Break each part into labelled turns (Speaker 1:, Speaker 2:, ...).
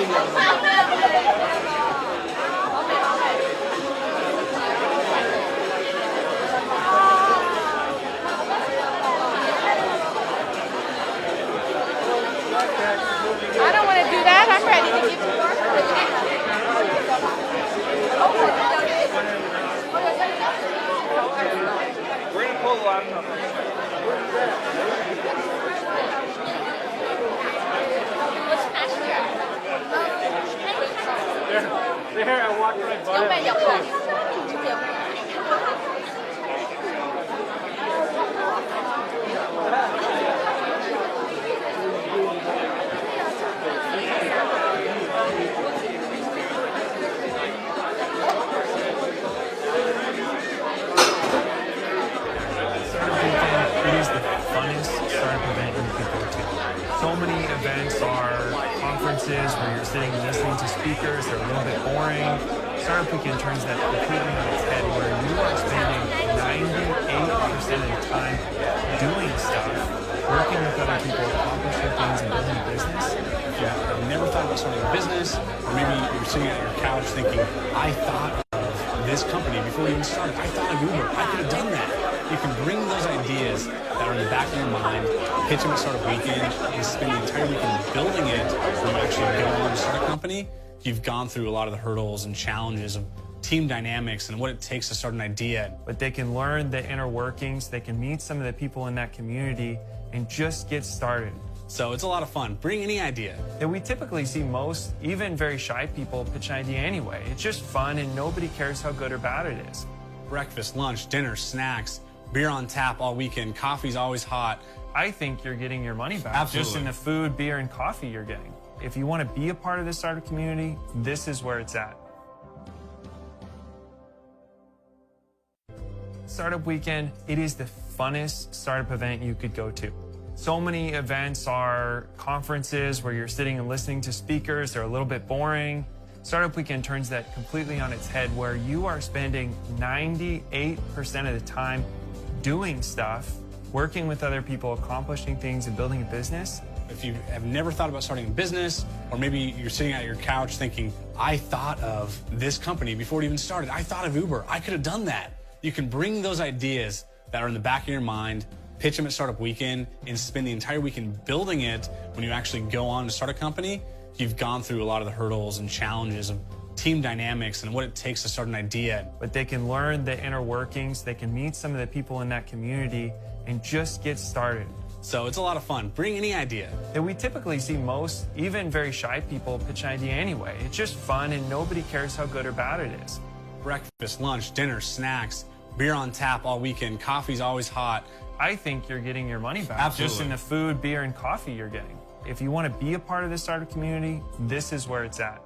Speaker 1: I don't want to do that. I'm ready to give you more.
Speaker 2: We're going to pull the laptop up. There, I walked right by it.
Speaker 3: It is the funnest startup event you could go to. So many events are conferences where you're sitting and listening to speakers. They're a little bit boring. Startup Weekend turns that completely on its head, where you are spending 98% of the time doing stuff, working with other people, accomplishing things, and building a business.
Speaker 4: If you've never thought about starting a business, or maybe you're sitting at your couch thinking, I thought of this company before we even started. I thought of Uber. I could have done that. You can bring those ideas that are in the back of your mind, pitch them at Startup Weekend, and spend the entire weekend building it when you actually go on to start a company. You've gone through a lot of the hurdles and challenges of team dynamics and what it takes to start an idea.
Speaker 3: But they can learn the inner workings, they can meet some of the people in that community, and just get started.
Speaker 4: So it's a lot of fun. Bring any idea.
Speaker 3: And we typically see most, even very shy people, pitch an idea anyway. It's just fun, and nobody cares how good or bad it is.
Speaker 4: Breakfast, lunch, dinner, snacks, beer on tap all weekend, coffee's always hot.
Speaker 3: I think you're getting your money back.
Speaker 4: Absolutely.
Speaker 3: Just in the food, beer, and coffee you're getting. If you want to be a part of this startup community, this is where it's at. Startup Weekend, it is the funnest startup event you could go to. So many events are conferences where you're sitting and listening to speakers. They're a little bit boring. Startup Weekend turns that completely on its head, where you are spending 98% of the time doing stuff, working with other people, accomplishing things, and building a business.
Speaker 4: If you have never thought about starting a business, or maybe you're sitting at your couch thinking, I thought of this company before it even started. I thought of Uber. I could have done that. You can bring those ideas that are in the back of your mind, pitch them at Startup Weekend, and spend the entire weekend building it when you actually go on to start a company. You've gone through a lot of the hurdles and challenges of team dynamics and what it takes to start an idea.
Speaker 3: But they can learn the inner workings, they can meet some of the people in that community, and just get started.
Speaker 4: So it's a lot of fun. Bring any idea.
Speaker 3: And we typically see most, even very shy people, pitch an idea anyway. It's just fun, and nobody cares how good or bad it is.
Speaker 4: Breakfast, lunch, dinner, snacks, beer on tap all weekend, coffee's always hot.
Speaker 3: I think you're getting your money back.
Speaker 4: Absolutely.
Speaker 3: Just in the food, beer, and coffee you're getting. If you want to be a part of this startup community, this is where it's at.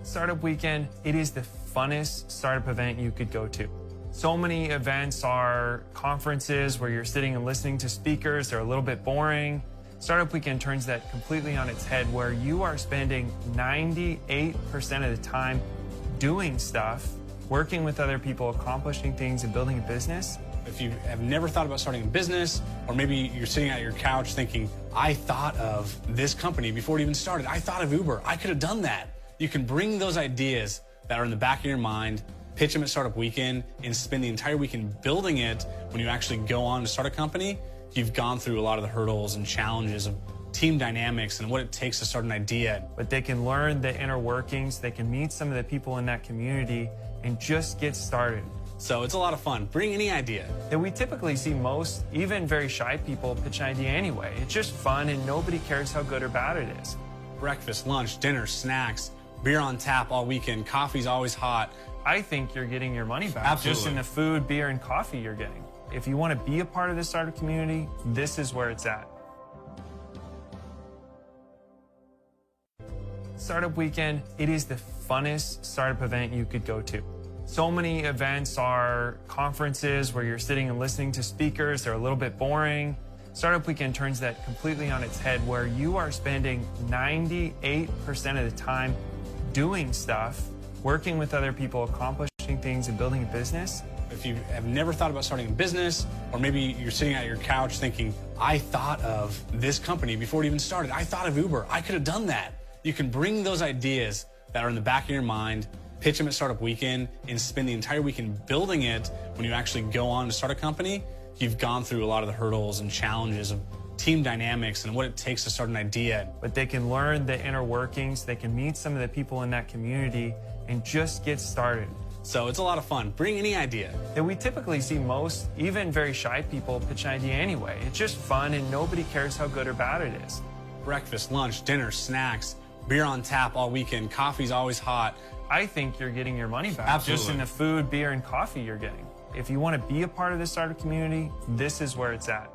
Speaker 3: Startup Weekend, it is the funnest startup event you could go to. So many events are conferences where you're sitting and listening to speakers. They're a little bit boring. Startup Weekend turns that completely on its head, where you are spending 98% of the time doing stuff, working with other people, accomplishing things, and building a business.
Speaker 4: If you have never thought about starting a business, or maybe you're sitting at your couch thinking, I thought of this company before it even started. I thought of Uber. I could have done that. You can bring those ideas that are in the back of your mind, pitch them at Startup Weekend, and spend the entire weekend building it when you actually go on to start a company. You've gone through a lot of the hurdles and challenges of team dynamics and what it takes to start an idea.
Speaker 3: But they can learn the inner workings, they can meet some of the people in that community, and just get started.
Speaker 4: So it's a lot of fun. Bring any idea.
Speaker 3: And we typically see most, even very shy people, pitch an idea anyway. It's just fun, and nobody cares how good or bad it is.
Speaker 4: Breakfast, lunch, dinner, snacks, beer on tap all weekend, coffee's always hot.
Speaker 3: I think you're getting your money back.
Speaker 4: Absolutely.
Speaker 3: Just in the food, beer, and coffee you're getting. If you want to be a part of this startup community, this is where it's at. Startup Weekend, it is the funnest startup event you could go to. So many events are conferences where you're sitting and listening to speakers. They're a little bit boring. Startup Weekend turns that completely on its head, where you are spending 98% of the time doing stuff, working with other people, accomplishing things, and building a business.
Speaker 4: If you have never thought about starting a business, or maybe you're sitting at your couch thinking, I thought of this company before it even started. I thought of Uber. I could have done that. You can bring those ideas that are in the back of your mind, pitch them at Startup Weekend, and spend the entire weekend building it. When you actually go on to start a company, you've gone through a lot of the hurdles and challenges of team dynamics and what it takes to start an idea.
Speaker 3: But they can learn the inner workings, they can meet some of the people in that community and just get started.
Speaker 4: So it's a lot of fun. Bring any idea.
Speaker 3: And we typically see most, even very shy people, pitch an idea anyway. It's just fun and nobody cares how good or bad it is.
Speaker 4: Breakfast, lunch, dinner, snacks, beer on tap all weekend, coffee's always hot.
Speaker 3: I think you're getting your money back.
Speaker 4: Absolutely.
Speaker 3: Just in the food, beer, and coffee you're getting. If you want to be a part of the startup community, this is where it's at.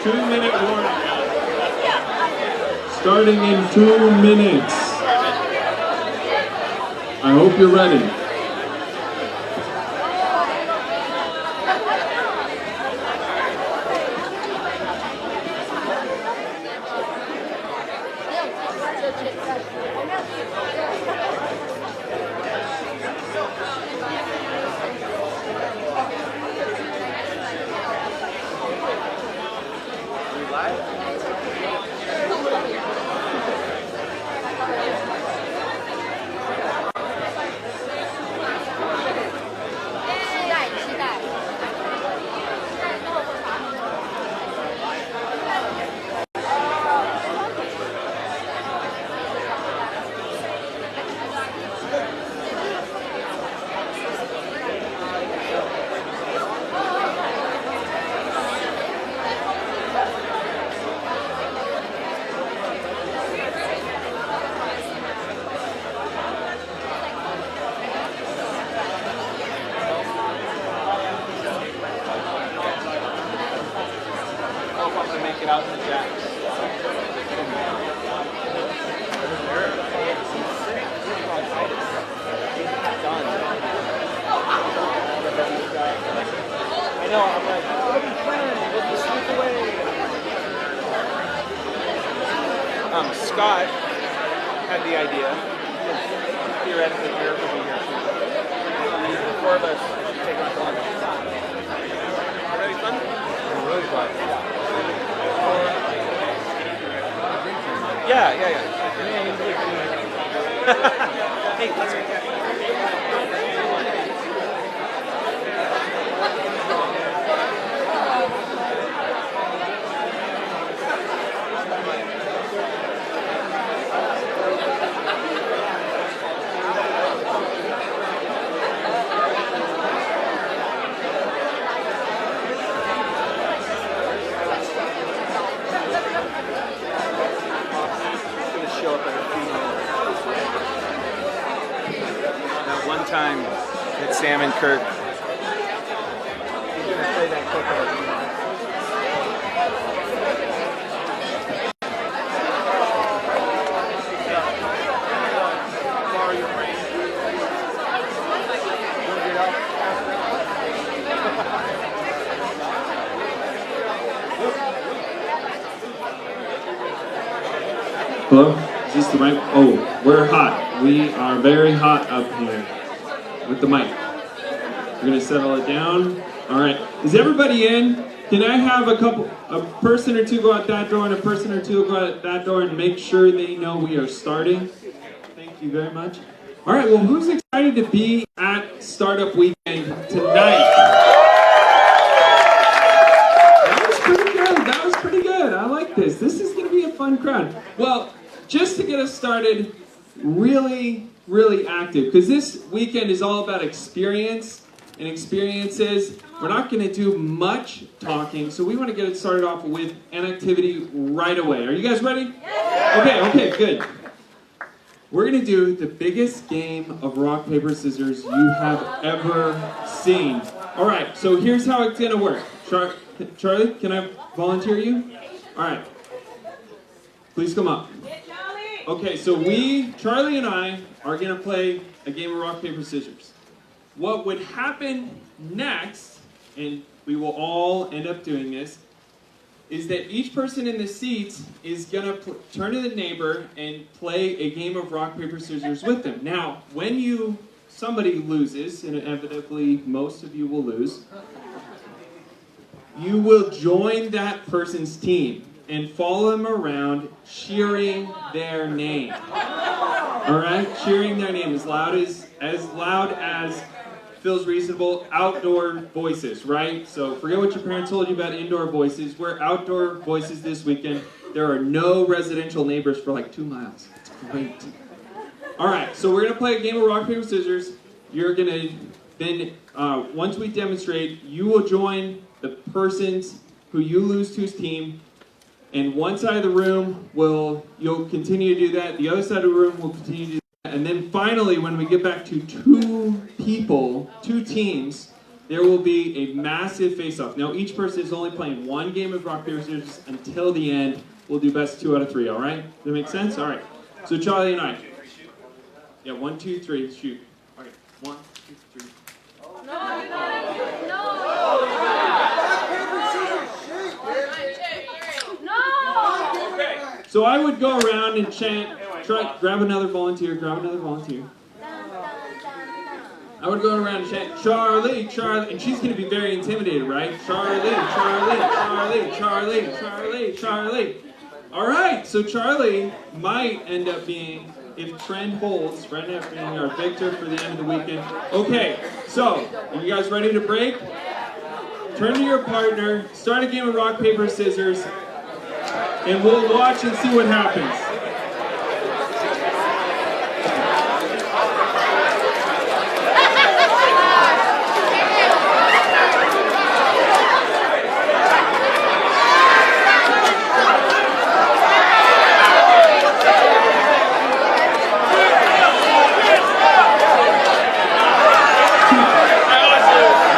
Speaker 5: Two-minute warning. Starting in 2 minutes. I hope you're ready.
Speaker 2: out the jacks. I know, I'm like, it'll be fun, we'll just sneak away. Scott had the idea. Theoretically, Garrett will be here too. The four of us take our lunch. Would that be fun? Really fun. Yeah. Hey, let's go. Time that Sam and Kirk. He's gonna play that clip out. Borrow your brain.
Speaker 5: Hello? Is this the mic? Oh, we're hot. We are very hot up here with the mic. We're gonna settle it down. All right. Is everybody in? Can I have a person or two go out that door and a person or two go out that door and make sure they know we are starting? Thank you very much. All right. Well, who's excited to be at Startup Weekend tonight? That was pretty good. That was pretty good. I like this. This is gonna be a fun crowd. Well, just to get us started, really active, because this weekend is all about experience and experiences. We're not going to do much talking, so we want to get it started off with an activity right away. Are you guys ready? Yeah. Okay, good. We're going to do the biggest game of rock, paper, scissors you have ever seen. All right, so here's how it's going to work. Charlie, can I volunteer you? All right. Please come up. Okay, so Charlie and I, are going to play a game of rock, paper, scissors. What would happen next, and we will all end up doing this, is that each person in the seats is going to turn to the neighbor and play a game of rock, paper, scissors with them. Now, when somebody loses, and inevitably most of you will lose, you will join that person's team and follow them around cheering their name. All right, cheering their name as loud as feels reasonable. Outdoor voices, right? So forget what your parents told you about indoor voices. We're outdoor voices this weekend. There are no residential neighbors for like 2 miles. It's great. All right, so we're gonna play a game of rock, paper, scissors. You're gonna then, once we demonstrate, you will join the person's who you lose to's team. And one side of the room you'll continue to do that. The other side of the room will continue to do that. And then finally, when we get back to two teams, there will be a massive face-off. Now, each person is only playing one game of rock, paper, scissors until the end. We'll do best 2 out of 3, all right? Does that make sense? All right. So Charlie and I. Yeah, 1, 2, 3, shoot. Okay, 1, 2, 3. So I would go around and chant, grab another volunteer. I would go around and chant, Charlie, Charlie, and she's going to be very intimidated, right? Charlie, Charlie, Charlie, Charlie, Charlie, Charlie. All right, so Charlie might end up being, if trend holds, being our victor for the end of the weekend. Okay, so, are you guys ready to break? Turn to your partner, start a game of rock, paper, scissors, and we'll watch and see what happens.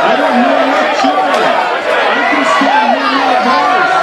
Speaker 5: I don't know what you're. I can still hear my voice.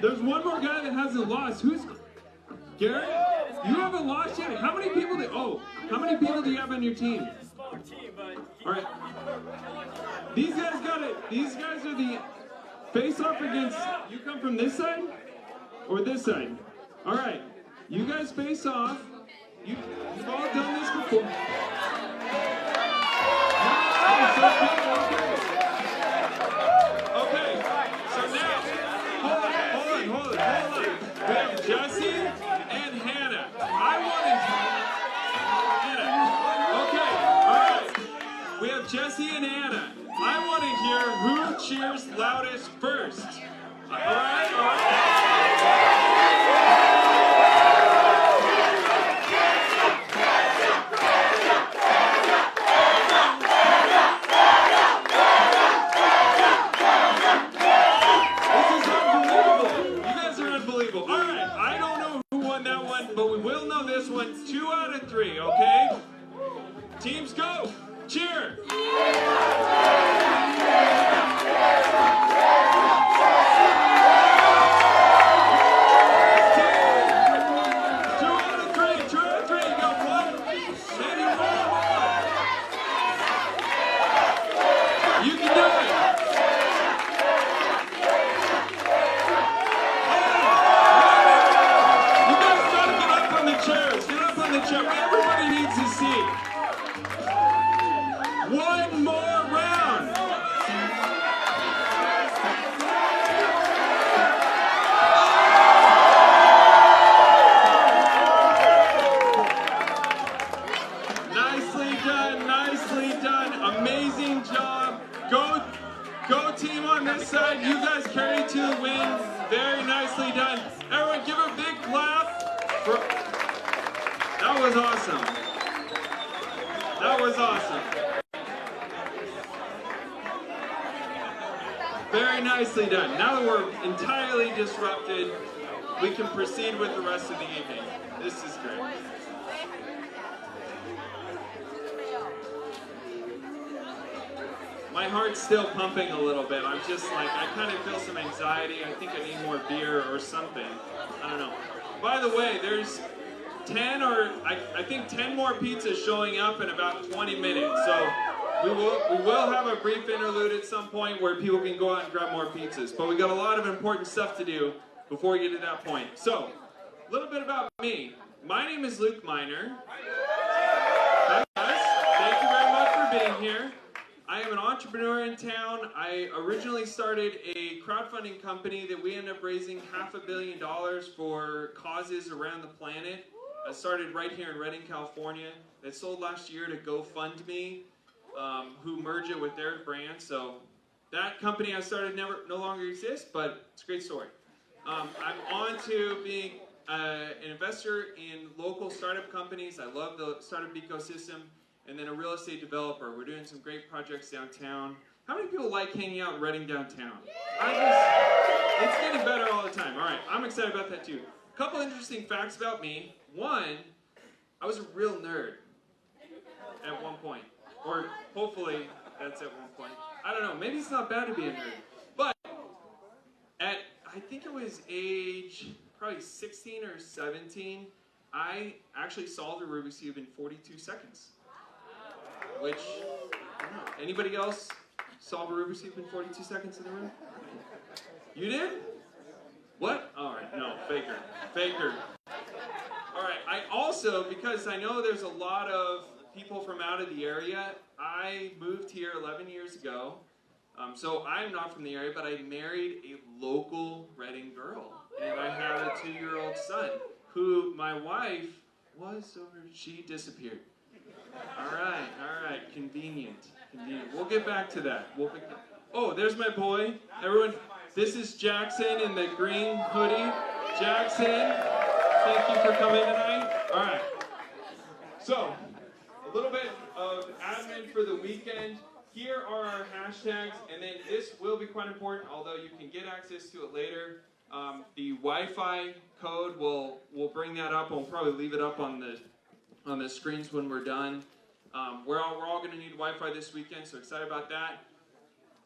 Speaker 5: There's one more guy that hasn't lost. Who's Garrett? You haven't lost yet. How many people do? Oh, how many people do you have on your team? All right. These guys got it. These guys are the face-off against. You come from this side or this side? All right. You guys face off. You've all done this before. Okay. So now, hold on. We have Jesse and Hannah. I want to. Hannah. Okay. All right. We have Jesse and Anna. I want to hear who cheers loudest first. All right. One, 2 out of 3, okay? Teams go! Cheer! 2 out of 3, 2 out of 3, you got 1, maybe 1 more. You can do it! Everybody needs a seat. 1 more round. Nicely done. Amazing job. Go team on this side. You guys carry to the win. Very nicely done. Everyone give a big clap for... That was awesome. That was awesome. Very nicely done. Now that we're entirely disrupted, we can proceed with the rest of the evening. This is great. My heart's still pumping a little bit. I'm just like, I kind of feel some anxiety. I think I need more beer or something. I don't know. By the way, there's 10 or I think 10 more pizzas showing up in about 20 minutes. So we will have a brief interlude at some point where people can go out and grab more pizzas. But we got a lot of important stuff to do before we get to that point. So, a little bit about me. My name is Luke Miner. Hi guys. Thank you very much for being here. I am an entrepreneur in town. I originally started a crowdfunding company that we ended up raising $500 million for causes around the planet. I started right here in Redding, California. That sold last year to GoFundMe, who merged it with their brand. So that company I started no longer exists, but it's a great story. I'm on to being an investor in local startup companies. I love the startup ecosystem. And then a real estate developer. We're doing some great projects downtown. How many people like hanging out in Redding downtown? It's getting better all the time. All right, I'm excited about that too. A couple interesting facts about me. One, I was a real nerd at one point. Or hopefully that's at one point. I don't know, maybe it's not bad to be a nerd. But at, I think it was age probably 16 or 17, I actually solved a Rubik's Cube in 42 seconds. Which, I don't know. Anybody else solve a Rubik's Cube in 42 seconds in the room? You did? What? All right, no, faker. All right, I also, because I know there's a lot of people from out of the area, I moved here 11 years ago. So I'm not from the area, but I married a local Redding girl. And I have a 2-year-old son, who my wife was over, she disappeared. All right, convenient. We'll get back to that. Oh, there's my boy. Everyone, this is Jackson in the green hoodie. Jackson, thank you for coming tonight. All right. So, a little bit of admin for the weekend. Here are our hashtags, and then this will be quite important, although you can get access to it later. The Wi-Fi code, we'll bring that up. We'll probably leave it up on the screens when we're done. We're all going to need Wi-Fi this weekend, so excited about that.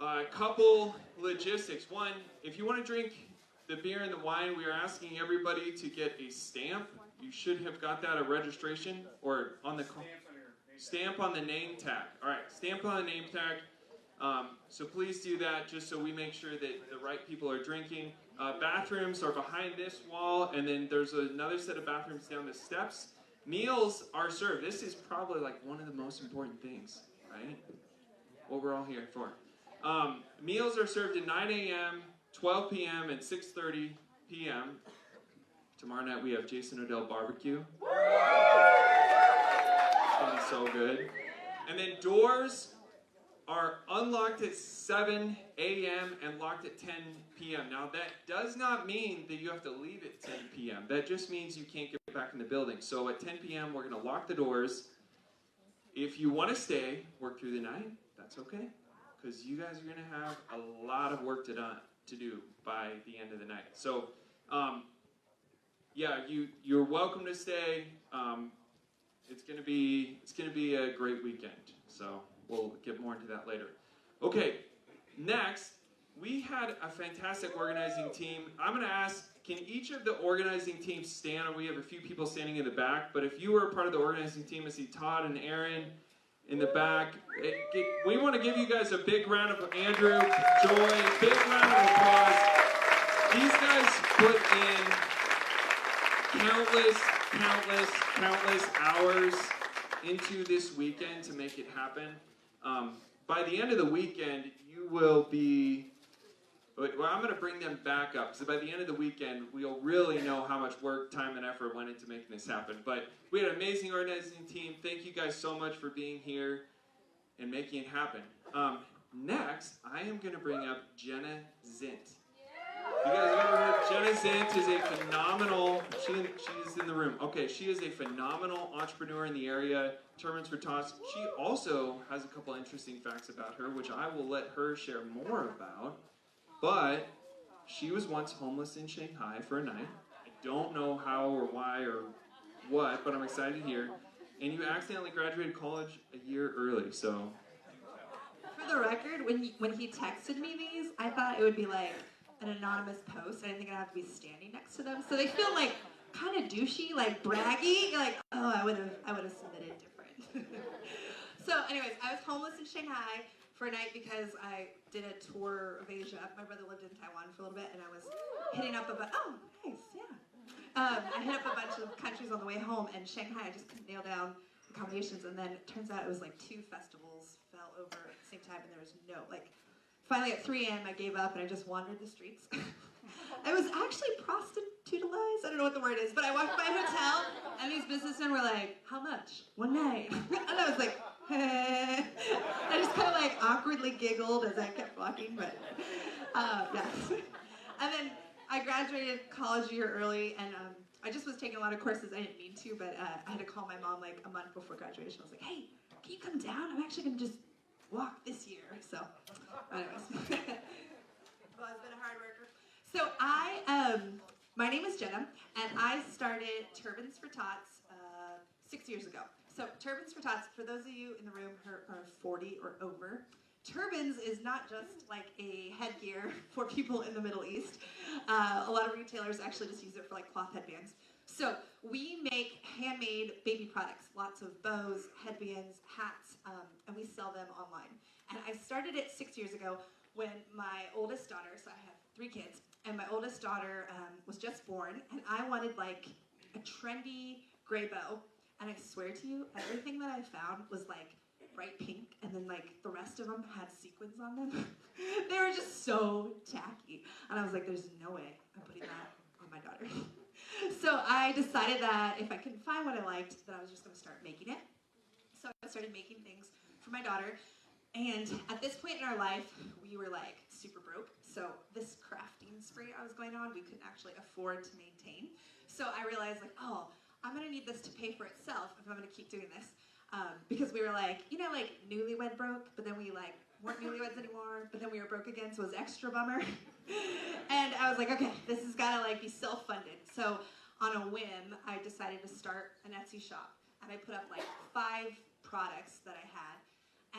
Speaker 5: A couple logistics. One, if you want to drink the beer and the wine, we are asking everybody to get a stamp. You should have got that at registration or on the stamp on the name tag. All right, stamp on the name tag. So please do that just so we make sure that the right people are drinking. Bathrooms are behind this wall, and then there's another set of bathrooms down the steps. Meals are served. This is probably like one of the most important things, right? What we're all here for. Meals are served at 9 a.m., 12 p.m., and 6:30 p.m. Tomorrow night we have Jason Odell barbecue. It's gonna be so good. And then doors are unlocked at 7 a.m. and locked at 10 p.m. Now that does not mean that you have to leave at 10 p.m. That just means you can't get back in the building. So at 10 p.m. we're going to lock the doors. If you want to stay, work through the night, that's okay. Because you guys are going to have a lot of work to do by the end of the night. So yeah, you're welcome to stay. It's gonna be a great weekend. So we'll get more into that later. Okay, next, we had a fantastic organizing team. I'm gonna ask, can each of the organizing teams stand? We have a few people standing in the back, but if you were a part of the organizing team, I see Todd and Aaron in the back. We want to give you guys a big round of Andrew, Joy, big round of applause. These guys put in countless hours into this weekend to make it happen. By the end of the weekend, you will be, well, I'm going to bring them back up, so by the end of the weekend, we'll really know how much work, time, and effort went into making this happen. But we had an amazing organizing team. Thank you guys so much for being here and making it happen. Next, I am going to bring up Jenna Zint. You guys have ever heard? Jenna Zint is a phenomenal, she's in the room. Okay, she is a phenomenal entrepreneur in the area, Turbans for Tots. She also has a couple interesting facts about her, which I will let her share more about. But she was once homeless in Shanghai for a night. I don't know how or why or what, but I'm excited to hear. And you accidentally graduated college a year early, so.
Speaker 6: For the record, when he texted me these, I thought it would be like an anonymous post. I didn't think I'd have to be standing next to them. So they feel like kind of douchey, like braggy. You're like, oh, I would have submitted different. So anyways, I was homeless in Shanghai for a night because I did a tour of Asia. My brother lived in Taiwan for a little bit, and I was hitting up oh, nice, yeah. I hit up a bunch of countries on the way home, and Shanghai, I just couldn't nail down accommodations, and then it turns out it was like 2 festivals fell over at the same time, and there was finally at 3 a.m. I gave up, and I just wandered the streets. I was actually prostitutalized, I don't know what the word is, but I walked by a hotel, and these businessmen were like, how much? One night. And I was like, I just kind of like awkwardly giggled as I kept walking, but yes. And then I graduated college a year early, and I just was taking a lot of courses. I didn't mean to, but I had to call my mom like a month before graduation. I was like, hey, can you come down? I'm actually going to just walk this year. So, anyways. Well, I've been a hard worker. So my name is Jenna, and I started Turbans for Tots 6 years ago. So Turbans for Tots, for those of you in the room who are 40 or over, turbans is not just like a headgear for people in the Middle East. A lot of retailers actually just use it for like cloth headbands. So we make handmade baby products, lots of bows, headbands, hats, and we sell them online. And I started it 6 years ago when my oldest daughter, so I have 3 kids, and my oldest daughter was just born, and I wanted like a trendy gray bow. And I swear to you, everything that I found was like bright pink, and then like the rest of them had sequins on them. They were just so tacky. And I was like, there's no way I'm putting that on my daughter. So I decided that if I couldn't find what I liked, that I was just gonna start making it. So I started making things for my daughter. And at this point in our life, we were like super broke. So this crafting spree I was going on, we couldn't actually afford to maintain. So I realized like, oh, I'm gonna need this to pay for itself if I'm gonna keep doing this. Because we were like, you know, like newlywed broke, but then we like weren't newlyweds anymore, but then we were broke again, so it was extra bummer. And I was like, okay, this has gotta like be self-funded. So on a whim, I decided to start an Etsy shop. And I put up like 5 products that I had.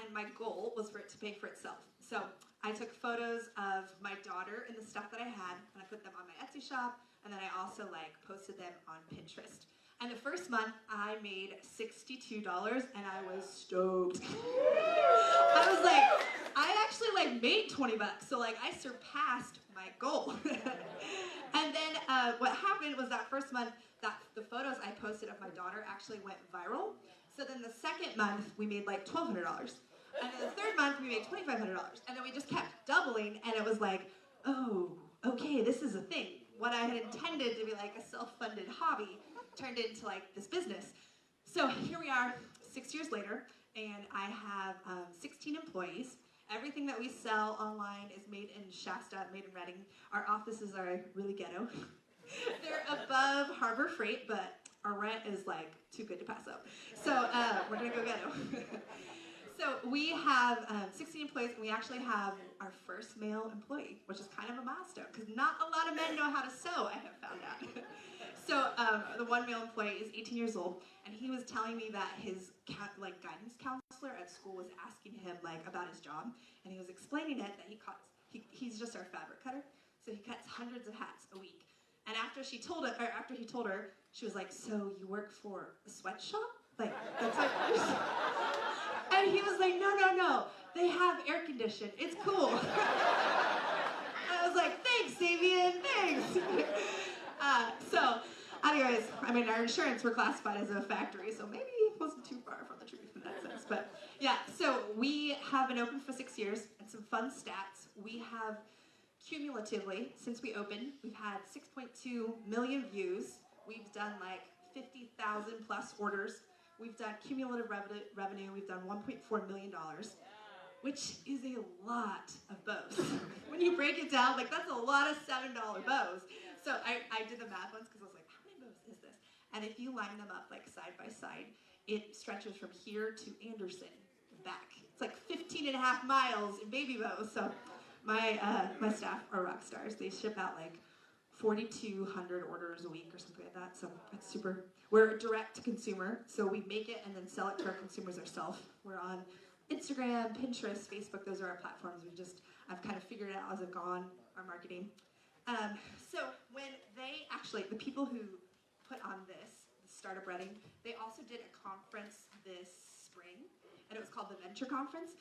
Speaker 6: and my goal was for it to pay for itself. So I took photos of my daughter and the stuff that I had, and I put them on my Etsy shop, and then I also like posted them on Pinterest. And the first month, I made $62, and I was stoked. I was like, I actually like made 20 bucks, so like I surpassed my goal. And then what happened was that first month, that the photos I posted of my daughter actually went viral. So then the second month, we made like $1,200. And then the third month, we made $2,500. And then we just kept doubling, and it was like, oh, okay, this is a thing. What I had intended to be like a self-funded hobby turned into like this business. So here we are 6 years later, and I have 16 employees. Everything that we sell online is made in Shasta, made in Reading. Our offices are really ghetto. They're above Harbor Freight, but our rent is like too good to pass up. So we're gonna go ghetto. So we have 16 employees, and we actually have our first male employee, which is kind of a milestone, because not a lot of men know how to sew, I have found out. So the one male employee is 18 years old, and he was telling me that his guidance counselor at school was asking him about his job, and he was explaining it that he's just our fabric cutter, so he cuts hundreds of hats a week. And after he told her, she was like, "So you work for a sweatshop? Like that's like." And he was like, no, they have air conditioning. It's cool. I was like, thanks, Sabian, thanks. So, anyways, I mean, our insurance were classified as a factory, so maybe it wasn't too far from the truth in that sense. But yeah, so we have been open for 6 years, and some fun stats. We have cumulatively, since we opened, we've had 6.2 million views. We've done like 50,000 plus orders. We've done cumulative revenue. We've done $1.4 million, which is a lot of bows. When you break it down, that's a lot of $7 bows. So I did the math once because I was like, how many bows is this? And if you line them up side by side, it stretches from here to Anderson back. It's like 15 and a half miles in baby bows. So my staff are rock stars. They ship out 4,200 orders a week or something like that. So it's super. We're direct to consumer, so we make it and then sell it to our consumers ourselves. We're on Instagram, Pinterest, Facebook. Those are our platforms. I've kind of figured it out as I've gone, our marketing. So when the people who put on this Startup Reading, they also did a conference this spring, and it was called the Venture Conference.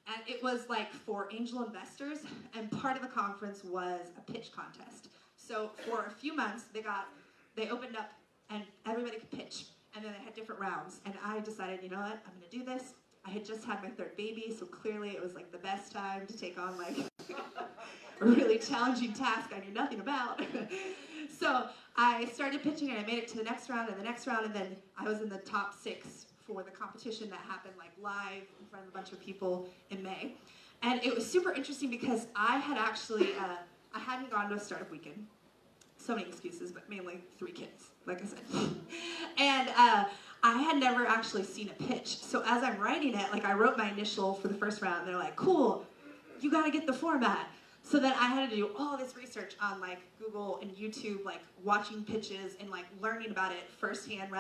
Speaker 6: And it was for angel investors, and part of the conference was a pitch contest. So for a few months, they opened up and everybody could pitch. And then they had different rounds. And I decided, you know what, I'm gonna do this. I had just had my third baby, so clearly it was the best time to take on a really challenging task I knew nothing about. So I started pitching, and I made it to the next round and the next round, and then I was in the top 6 for the competition that happened live in front of a bunch of people in May. And it was super interesting because I had actually, I hadn't gone to a startup weekend. So many excuses, but mainly 3 kids, like I said. And I had never actually seen a pitch. So as I'm writing it, I wrote my initial for the first round, and they're like, cool, you gotta get the format. So then I had to do all this research on Google and YouTube, watching pitches and learning about it firsthand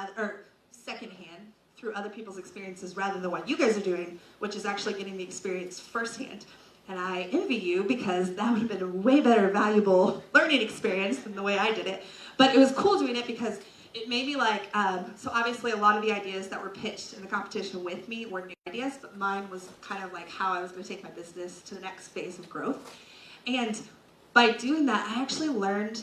Speaker 6: secondhand through other people's experiences rather than what you guys are doing, which is actually getting the experience firsthand. And I envy you because that would have been a way better, valuable learning experience than the way I did it. But it was cool doing it because it made me so obviously a lot of the ideas that were pitched in the competition with me were new ideas, but mine was kind of how I was going to take my business to the next phase of growth. And by doing that, I actually learned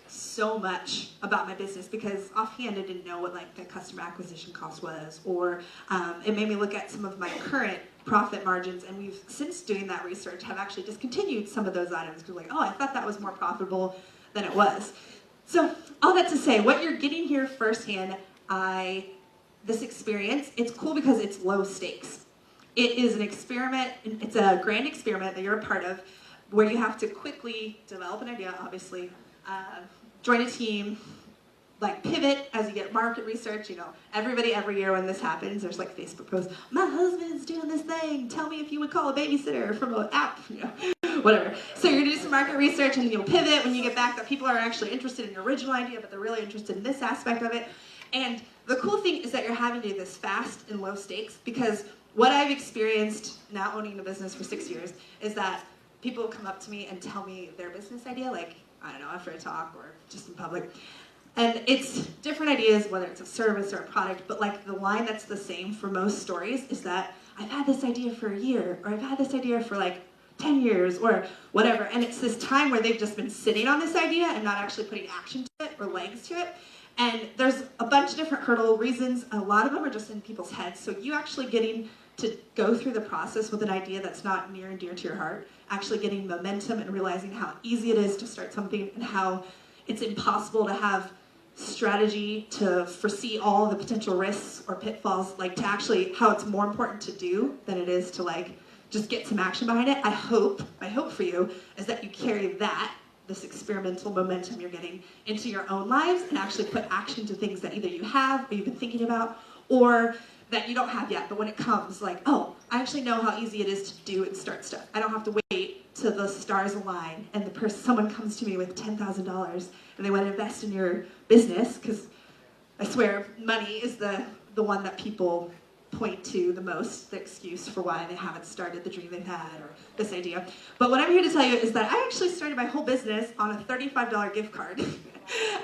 Speaker 6: so much about my business because offhand I didn't know what the customer acquisition cost was, or it made me look at some of my current profit margins, and we've since doing that research have actually discontinued some of those items because I thought that was more profitable than it was. So all that to say, what you're getting here firsthand, this experience, it's cool because it's low stakes. It is an experiment, it's a grand experiment that you're a part of, where you have to quickly develop an idea, obviously, join a team, pivot as you get market research. Everybody every year when this happens, there's Facebook posts, my husband's doing this thing, tell me if you would call a babysitter from an app, whatever. So you're gonna do some market research, and then you'll pivot when you get back that people are actually interested in your original idea, but they're really interested in this aspect of it. And the cool thing is that you're having to do this fast and low stakes because what I've experienced now owning a business for 6 years is that people come up to me and tell me their business idea, like, I don't know, after a talk or just in public. And it's different ideas, whether it's a service or a product, but like the line that's the same for most stories is that I've had this idea for a year, or I've had this idea for like 10 years, or whatever. And it's this time where they've just been sitting on this idea and not actually putting action to it or legs to it. And there's a bunch of different hurdle reasons. A lot of them are just in people's heads. So you actually getting to go through the process with an idea that's not near and dear to your heart, actually getting momentum and realizing how easy it is to start something and how it's impossible to have strategy to foresee all the potential risks or pitfalls, like to actually how it's more important to do than it is to like just get some action behind it. My hope for you is that you carry this experimental momentum you're getting into your own lives and actually put action to things that either you have or you've been thinking about or that you don't have yet, but when it comes, like, oh, I actually know how easy it is to do and start stuff. I don't have to wait till the stars align and someone comes to me with $10,000 and they want to invest in your business, because I swear money is the one that people point to the most, the excuse for why they haven't started the dream they've had or this idea. But what I'm here to tell you is that I actually started my whole business on a $35 gift card.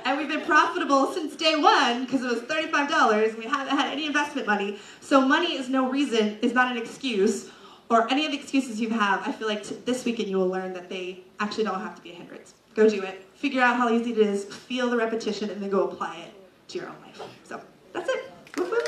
Speaker 6: And we've been profitable since day one because it was $35 and we haven't had any investment money. So money is not an excuse, or any of the excuses you have. I feel like this weekend you will learn that they actually don't have to be a hindrance. Go do it. Figure out how easy it is, feel the repetition, and then go apply it to your own life. So that's it. Whoop, whoop.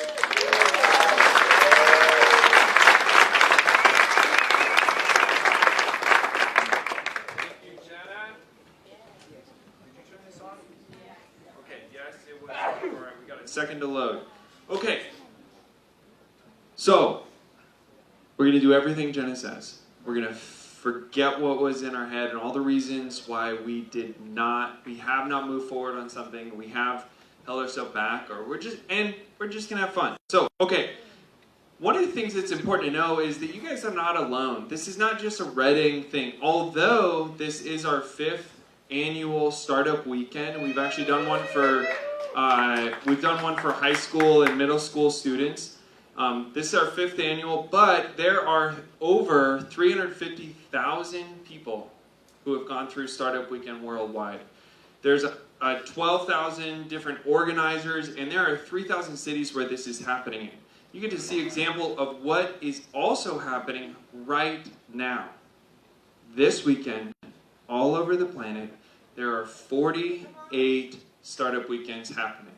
Speaker 5: Second to load. Okay. So, we're going to do everything Jenna says. We're going to forget what was in our head and all the reasons why we have not moved forward on something, we have held ourselves back, or we're just going to have fun. So, okay. One of the things that's important to know is that you guys are not alone. This is not just a Reading thing. Although this is our 5th annual startup weekend, we've actually done one for high school and middle school students. This is our 5th annual, but there are over 350,000 people who have gone through Startup Weekend worldwide. There's 12,000 different organizers, and there are 3,000 cities where this is happening in. You get to see an example of what is also happening right now. This weekend, all over the planet, there are 48 startup weekends happening.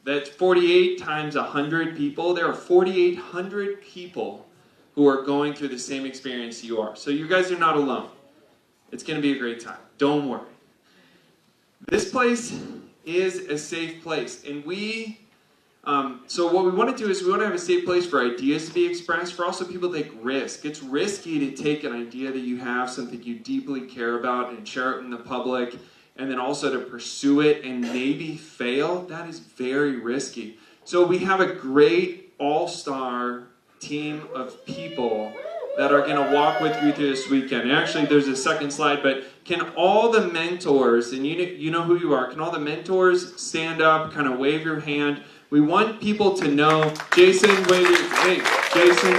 Speaker 5: That's 48 times 100 people. There are 4,800 people who are going through the same experience you are. So you guys are not alone. It's going to be a great time. Don't worry. This place is a safe place. And so what we want to do is we want to have a safe place for ideas to be expressed, for also people to take risk. It's risky to take an idea that you have, something you deeply care about, and share it in the public, and then also to pursue it and maybe fail. That is very risky. So we have a great all-star team of people that are going to walk with you through this weekend. And actually, there's a second slide, but can all the mentors, and you know who you are, can all the mentors stand up, kind of wave your hand? We want people to know, Jason, Jason.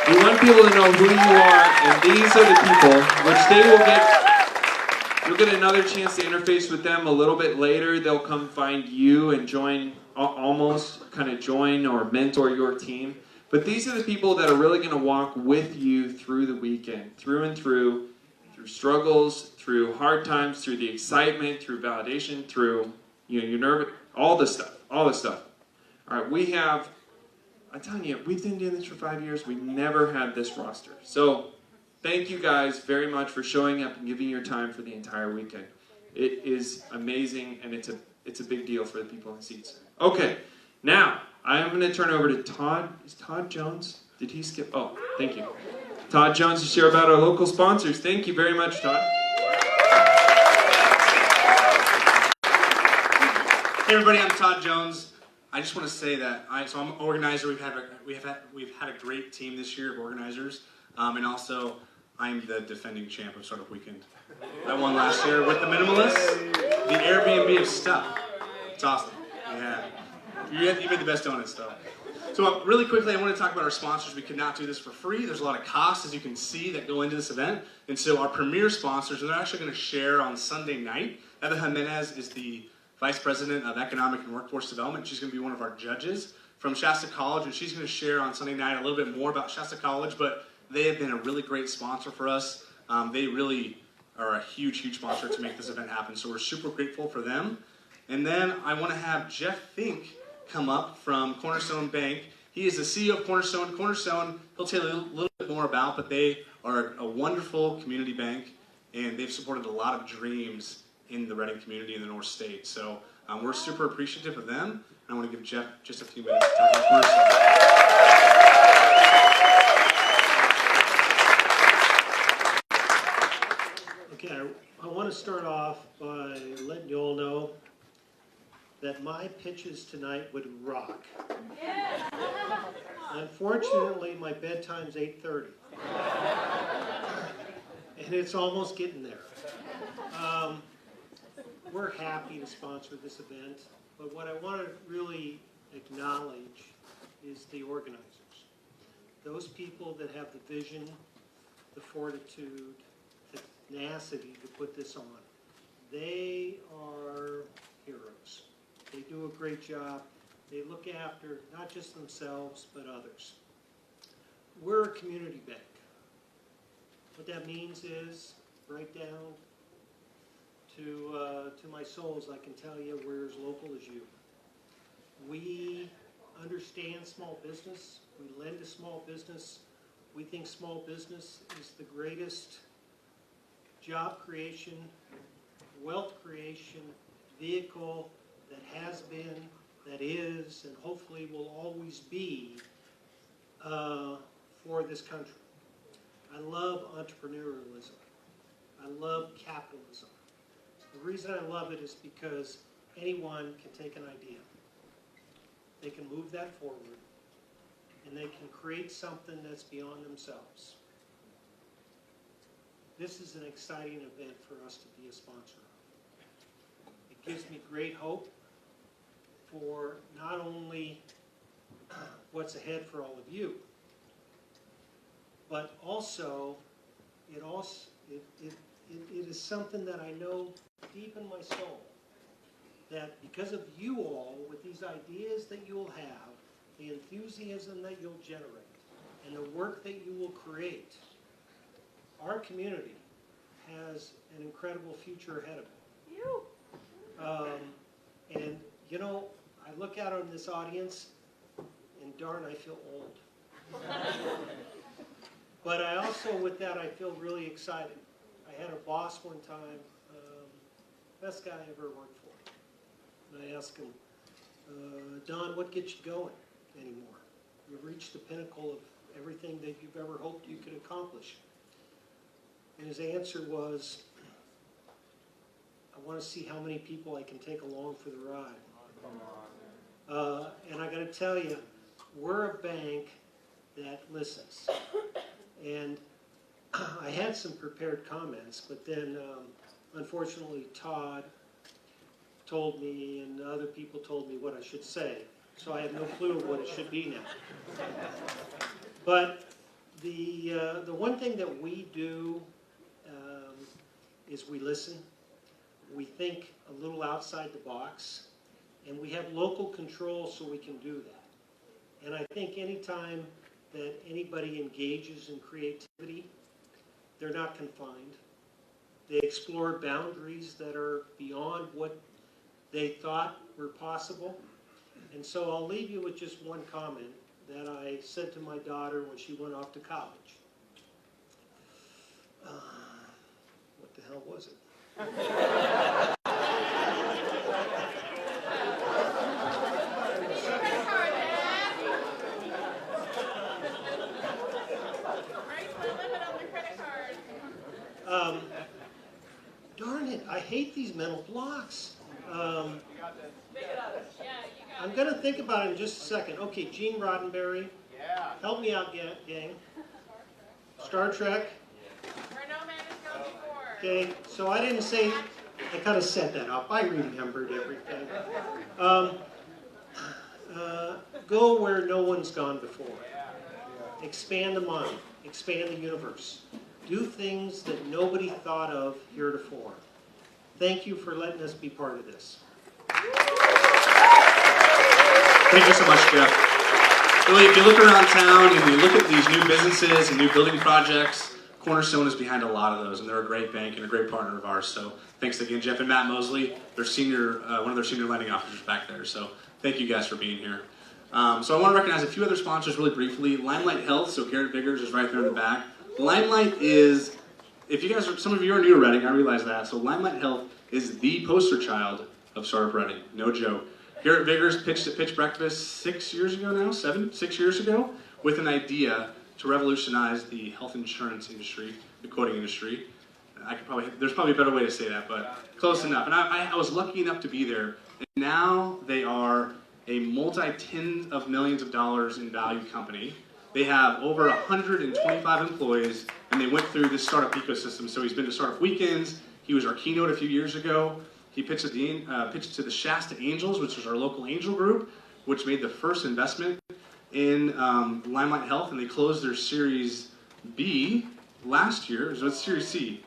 Speaker 5: We want people to know who you are, and these are the people, which they will get. You'll get another chance to interface with them a little bit later. They'll come find you and join or mentor your team. But these are the people that are really going to walk with you through the weekend, through and through struggles, through hard times, through the excitement, through validation, through your nerve, all the stuff. All right, I'm telling you, we've been doing this for 5 years. We never had this roster. So thank you guys very much for showing up and giving your time for the entire weekend. It is amazing, and it's a big deal for the people in the seats. Okay, now I'm going to turn over to Todd. Is Todd Jones? Did he skip? Oh, thank you. Todd Jones to share about our local sponsors. Thank you very much, Todd.
Speaker 7: Hey everybody, I'm Todd Jones. I just want to say that I'm an organizer. We've had a great team this year of organizers, and also I'm the defending champ of Startup Weekend. I won last year with the Minimalists, the Airbnb of stuff. It's awesome. Yeah, you made the best donuts though. So really quickly, I want to talk about our sponsors. We could not do this for free. There's a lot of costs, as you can see, that go into this event. And so our premier sponsors, and they're actually going to share on Sunday night. Heather Jimenez is the Vice President of Economic and Workforce Development. She's going to be one of our judges from Shasta College, and she's going to share on Sunday night a little bit more about Shasta College, but they have been a really great sponsor for us. They really are a huge sponsor to make this event happen, so we're super grateful for them. And then I want to have Jeff Fink come up from Cornerstone Bank. He is the CEO of Cornerstone. Cornerstone, he'll tell you a little bit more about, but they are a wonderful community bank, and they've supported a lot of dreams in the Reading community in the North State. So we're super appreciative of them. I want to give Jeff just a few minutes to talk about Cornerstone.
Speaker 8: Okay, I want to start off by letting you all know that my pitches tonight would rock. Unfortunately, my bedtime's 8:30. And it's almost getting there. We're happy to sponsor this event, but what I want to really acknowledge is the organizers. Those people that have the vision, the fortitude, the tenacity to put this on. They are heroes. They do a great job. They look after not just themselves, but others. We're a community bank. What that means is, right down to my souls, I can tell you we're as local as you. We understand small business. We lend to small business. We think small business is the greatest job creation, wealth creation vehicle that has been, that is, and hopefully will always be for this country. I love entrepreneurialism. I love capitalism. The reason I love it is because anyone can take an idea. They can move that forward, and they can create something that's beyond themselves. This is an exciting event for us to be a sponsor of. It gives me great hope for not only what's ahead for all of you, but also it is something that I know deep in my soul that because of you all, with these ideas that you'll have, the enthusiasm that you'll generate, and the work that you will create, our community has an incredible future ahead of it. And you know, I look out on this audience, and darn, I feel old. But I also, with that, I feel really excited. I had a boss one time, best guy I ever worked for. And I asked him, Don, what gets you going anymore? You've reached the pinnacle of everything that you've ever hoped you could accomplish. And his answer was, I want to see how many people I can take along for the ride. And I got to tell you, we're a bank that listens. And I had some prepared comments, but then unfortunately Todd told me and other people told me what I should say. So I have no clue what it should be now. But the one thing that we do is we listen. We think a little outside the box. And we have local control so we can do that. And I think anytime that anybody engages in creativity, they're not confined. They explore boundaries that are beyond what they thought were possible. And so I'll leave you with just one comment that I said to my daughter when she went off to college. What the hell was it? Darn it, I hate these mental blocks. I'm going to think about it in just a second. Okay, Gene Roddenberry. Yeah. Help me out, gang. Star Trek.
Speaker 1: Where no man has gone before.
Speaker 8: Okay, so I didn't say, I kind of set that up. I remembered everything. Go where no one's gone before. Expand the mind. Expand the universe. Do things that nobody thought of heretofore. Thank you for letting us be part of this.
Speaker 7: Thank you so much, Jeff. Really, if you look around town and you look at these new businesses and new building projects, Cornerstone is behind a lot of those, and they're a great bank and a great partner of ours. So thanks again, Jeff and Matt Mosley, their one of their senior lending officers back there. So thank you guys for being here. So I want to recognize a few other sponsors really briefly. Limelight Health, so Garrett Biggers is right there in the back. Limelight is, if you guys are, some of you are new to Reading, I realize that. So Limelight Health is the poster child of Startup Reading, no joke. Garrett Biggers pitched at Pitch Breakfast 6 years ago now, 6 years ago, with an idea to revolutionize the health insurance industry, the quoting industry. There's probably a better way to say that, but close enough. And I was lucky enough to be there. And now they are a multi-tens of millions of dollars in value company. They have over 125 employees, and they went through this startup ecosystem. So he's been to Startup Weekends. He was our keynote a few years ago. He pitched to the Shasta Angels, which is our local angel group, which made the first investment in Limelight Health, and they closed their Series B last year. So it's Series C.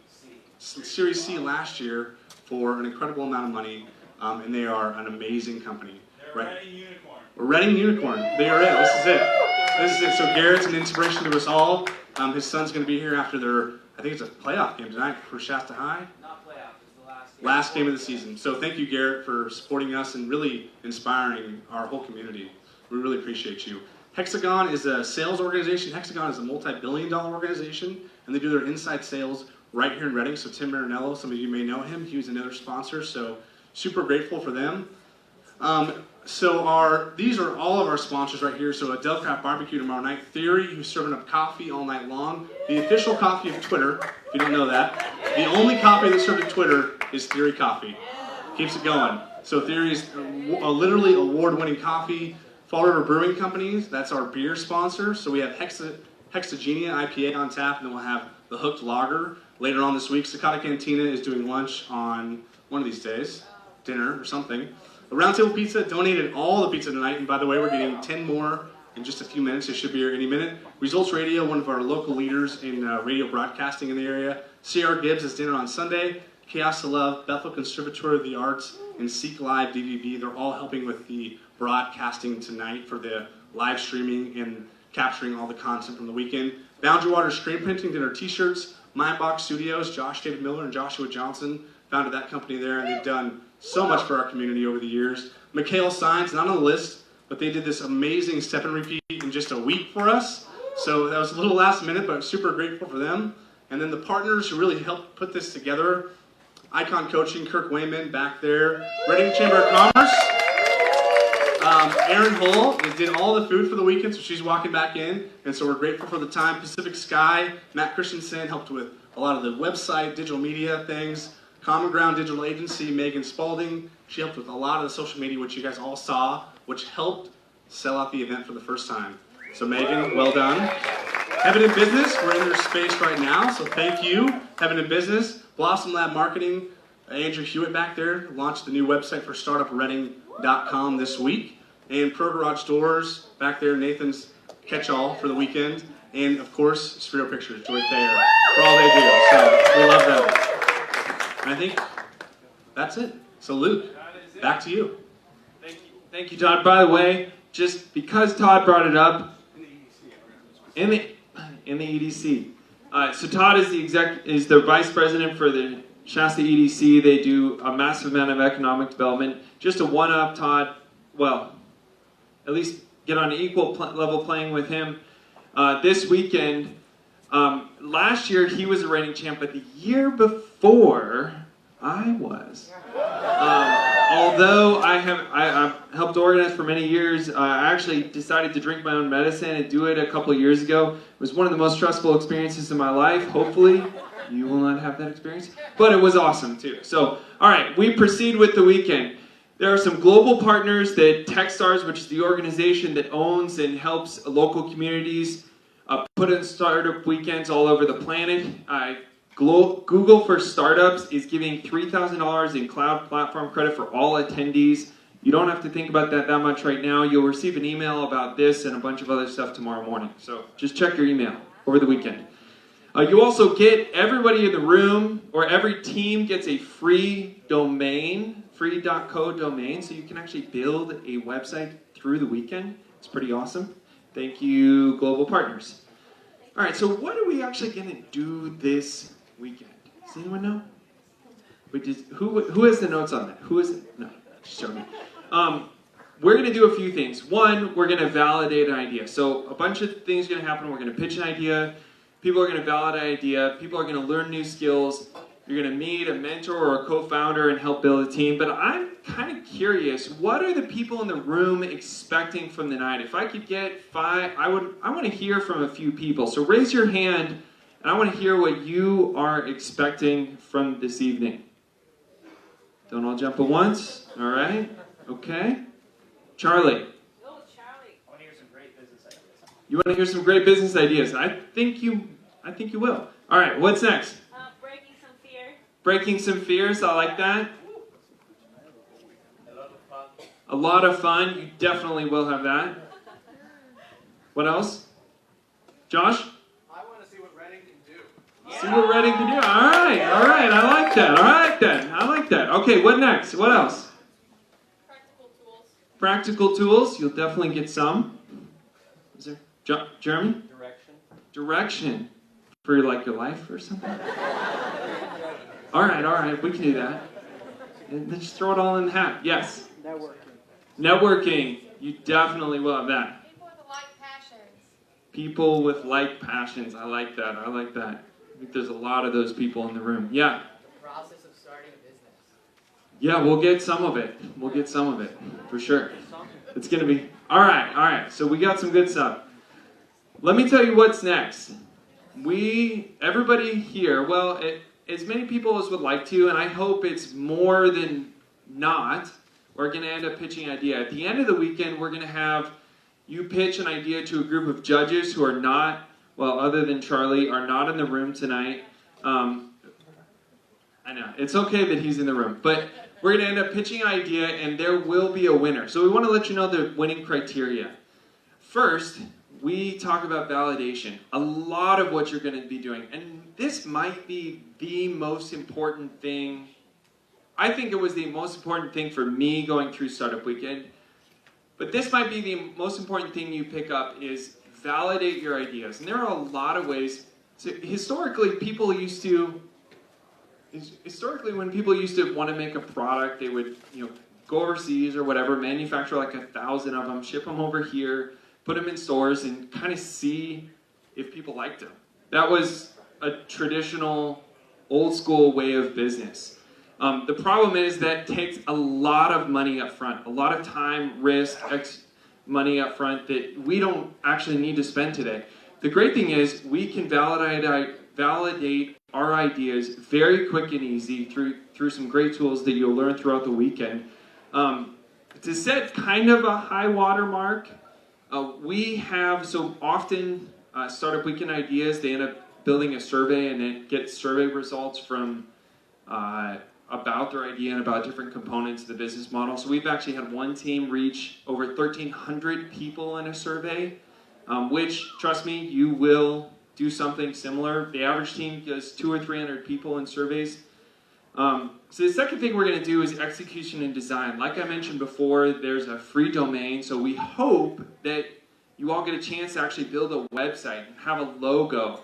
Speaker 7: Series C last year for an incredible amount of money, and they are an amazing company. Right? Reading Unicorn. Reading Unicorn. They are it. This is it. This is it. So Garrett's an inspiration to us all. His son's going to be here after I think it's a playoff game tonight for Shasta High.
Speaker 2: Not playoff, it's the last game.
Speaker 7: Last game of the season. So thank you, Garrett, for supporting us and really inspiring our whole community. We really appreciate you. Hexagon is a sales organization. Hexagon is a multi-billion-dollar organization, and they do their inside sales right here in Reading. So Tim Marinello, some of you may know him. He was another sponsor, so super grateful for them. These are all of our sponsors right here. So Adele Craft Barbecue tomorrow night. Theory, who's serving up coffee all night long. The official coffee of Twitter, if you don't know that. The only coffee that's served at Twitter is Theory Coffee. Keeps it going. So Theory is a literally award-winning coffee. Fall River Brewing Company, that's our beer sponsor. So we have Hexagenia IPA on tap, and then we'll have the Hooked Lager later on this week. Sakata Cantina is doing lunch on one of these days, dinner or something. Roundtable Pizza donated all the pizza tonight, and by the way, we're getting 10 more in just a few minutes. It should be here any minute. Results Radio, one of our local leaders in radio broadcasting in the area. C.R. Gibbs is dinner on Sunday. Chaos to Love, Bethel Conservatory of the Arts, and Seek Live DVB. They're all helping with the broadcasting tonight for the live streaming and capturing all the content from the weekend. Boundary Water Screen Printing did our t-shirts. Mindbox Studios, Josh David Miller and Joshua Johnson founded that company there, and they've done so much for our community over the years. McHale Signs, not on the list, but they did this amazing step and repeat in just a week for us. So that was a little last minute, but super grateful for them. And then the partners who really helped put this together, Icon Coaching, Kirk Wayman back there, Reading Chamber of Commerce. Erin Hull did all the food for the weekend, so she's walking back in, and so we're grateful for the time. Pacific Sky, Matt Christensen helped with a lot of the website, digital media things. Common Ground Digital Agency, Megan Spalding, she helped with a lot of the social media, which you guys all saw, which helped sell out the event for the first time. So Megan, well done. Heaven in Business, we're in their space right now, so thank you. Heaven in Business, Blossom Lab Marketing, Andrew Hewitt back there launched the new website for startupreading.com this week. And Pro Garage Doors back there, Nathan's catch-all for the weekend. And of course, Sphero Pictures, Joy Thayer, for all they do. So we love them. And I think that's it. So Luke, back to you.
Speaker 5: Thank you, Todd. By the way, just because Todd brought it up, in the EDC. So Todd is the vice president for the Shasta EDC. They do a massive amount of economic development. Just to one-up Todd, well, at least get on an equal level playing with him. This weekend, last year he was a reigning champ, but the year before I was. Although I've helped organize for many years, I actually decided to drink my own medicine and do it a couple of years ago. It was one of the most stressful experiences in my life. Hopefully, you will not have that experience. But it was awesome, too. So, all right, we proceed with the weekend. There are some global partners that Techstars, which is the organization that owns and helps local communities, put in startup weekends all over the planet. Google for Startups is giving $3,000 in cloud platform credit for all attendees. You don't have to think about that much right now. You'll receive an email about this and a bunch of other stuff tomorrow morning. So just check your email over the weekend. You also get everybody in the room, or every team gets a free domain, free.co domain, so you can actually build a website through the weekend. It's pretty awesome. Thank you, Global Partners. All right, so what are we actually going to do this weekend? Does anyone know? Who has the notes on that? Who is it? No, just joking. We're going to do a few things. One, we're going to validate an idea. So a bunch of things are going to happen. We're going to pitch an idea. People are going to validate an idea. People are going to learn new skills. You're going to meet a mentor or a co-founder and help build a team. But I'm kind of curious, what are the people in the room expecting from the night? If I could get 5, I want to hear from a few people. So raise your hand, and I want to hear what you are expecting from this evening. Don't all jump at once. All right. Okay. Charlie.
Speaker 1: Oh, Charlie.
Speaker 2: I want to hear some great business ideas.
Speaker 5: You want to hear some great business ideas? I think you will. All right. What's next?
Speaker 1: Breaking some fear.
Speaker 5: Breaking some fears. I like that.
Speaker 2: A lot of fun.
Speaker 5: A lot of fun. You definitely will have that. What else? Josh?
Speaker 2: I want to see what Redding can do.
Speaker 5: See what Redding can do. All right. I like that. Okay, what next? What else?
Speaker 1: Practical tools.
Speaker 5: Practical tools. You'll definitely get some. Is there? Jeremy? Direction. For like your life or something? All right. We can do that. And then just throw it all in the hat. Yes? Networking. You definitely will have that.
Speaker 1: People with like passions.
Speaker 5: People with like passions. I like that. I think there's a lot of those people in the room. Yeah.
Speaker 9: The process of starting a business.
Speaker 5: Yeah, we'll get some of it. For sure. It's going to be... All right. So we got some good stuff. Let me tell you what's next. Everybody here, as many people as would like to, and I hope it's more than not, we're going to end up pitching an idea. At the end of the weekend, we're going to have you pitch an idea to a group of judges who are not, other than Charlie, are not in the room tonight. I know, it's okay that he's in the room, but we're going to end up pitching an idea, and there will be a winner. So we want to let you know the winning criteria. First, we talk about validation, a lot of what you're going to be doing. And this might be the most important thing. I think it was the most important thing for me going through Startup Weekend. But this might be the most important thing you pick up is validate your ideas. And there are a lot of ways. Historically, when people used to want to make a product, they would go overseas or whatever, manufacture like 1,000 of them, ship them over here, put them in stores, and kind of see if people liked them. That was a traditional, old-school way of business. The problem is that takes a lot of money up front, a lot of time, risk, money up front that we don't actually need to spend today. The great thing is we can validate our ideas very quick and easy through some great tools that you'll learn throughout the weekend. To set kind of a high water mark, we have so often Startup Weekend ideas, they end up building a survey and then get survey results from about their idea and about different components of the business model. So we've actually had one team reach over 1,300 people in a survey, which, trust me, you will do something similar. The average team does 200 or 300 people in surveys. So the second thing we're going to do is execution and design. Like I mentioned before, there's a free domain, so we hope that you all get a chance to actually build a website, have a logo,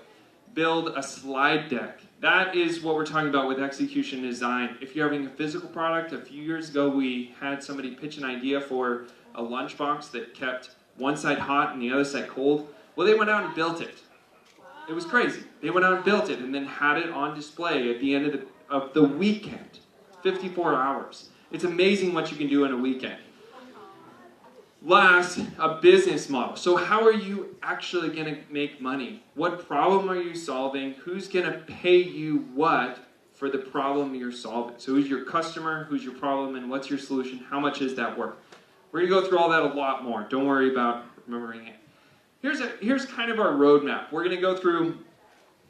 Speaker 5: build a slide deck. That is what we're talking about with execution and design. If you're having a physical product, a few years ago we had somebody pitch an idea for a lunchbox that kept one side hot and the other side cold. Well, they went out and built it. It was crazy. They went out and built it and then had it on display at the end of the weekend. 54 hours. It's amazing what you can do in a weekend. Last, a business model. So how are you actually going to make money? What problem are you solving? Who's going to pay you what for the problem you're solving? So who's your customer? Who's your problem? And what's your solution? How much is that worth? We're going to go through all that a lot more. Don't worry about remembering it. Here's kind of our roadmap. We're going to go through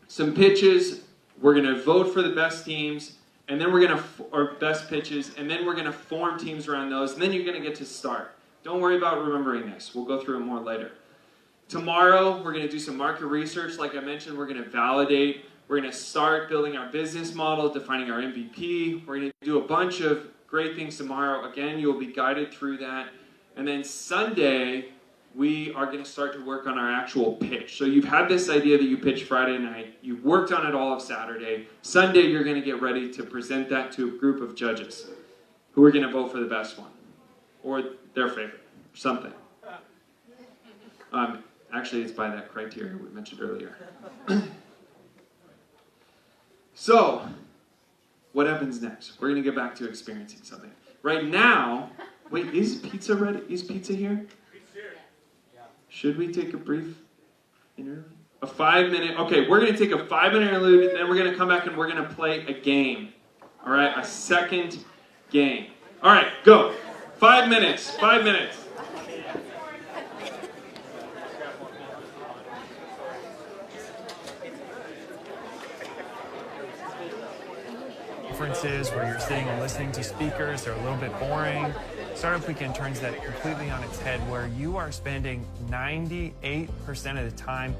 Speaker 5: some pitches. We're going to vote for the best teams. and then we're going to, or best pitches, and then we're going to form teams around those, and then you're going to get to start. Don't worry about remembering this. We'll go through it more later. Tomorrow, we're going to do some market research. Like I mentioned, we're going to validate. We're going to start building our business model, defining our MVP. We're going to do a bunch of great things tomorrow. Again, you'll be guided through that. And then Sunday, we are going to start to work on our actual pitch. So you've had this idea that you pitched Friday night. You've worked on it all of Saturday. Sunday, you're going to get ready to present that to a group of judges who are going to vote for the best one or their favorite, something. Actually, it's by that criteria we mentioned earlier. So, what happens next? We're going to get back to experiencing something. Right now, wait, is pizza ready? Is pizza here? Should we take a brief interlude? A 5-minute, okay, we're going to take a 5-minute interlude, then we're going to come back and we're going to play a game. All right, a second game. All right, go. 5 minutes, 5 minutes.
Speaker 3: Conferences where you're sitting and listening to speakers, they're a little bit boring. Startup Weekend turns that completely on its head, where you are spending 98% of the time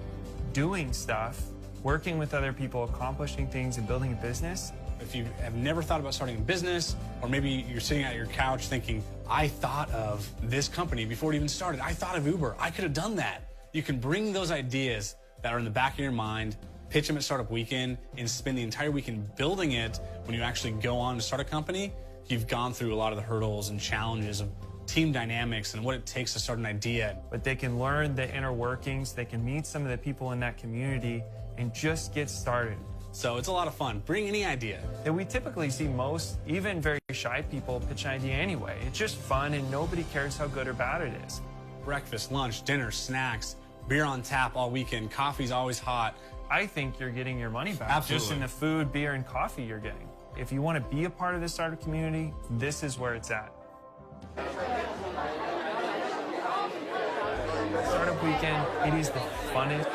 Speaker 3: doing stuff, working with other people, accomplishing things, and building a business.
Speaker 4: If you have never thought about starting a business, or maybe you're sitting at your couch thinking, I thought of this company before it even started. I thought of Uber. I could have done that. You can bring those ideas that are in the back of your mind, pitch them at Startup Weekend, and spend the entire weekend building it. When you actually go on to start a company, you've gone through a lot of the hurdles and challenges of team dynamics and what it takes to start an idea.
Speaker 3: But they can learn the inner workings, they can meet some of the people in that community and just get started.
Speaker 4: So it's a lot of fun. Bring any idea.
Speaker 3: And we typically see most, even very shy people, pitch an idea anyway. It's just fun and nobody cares how good or bad it is.
Speaker 4: Breakfast, lunch, dinner, snacks, beer on tap all weekend, coffee's always hot.
Speaker 3: I think you're getting your money back.
Speaker 4: Absolutely.
Speaker 3: Just in the food, beer, and coffee you're getting. If you want to be a part of this startup community, this is where it's at. Startup Weekend, it is the funnest.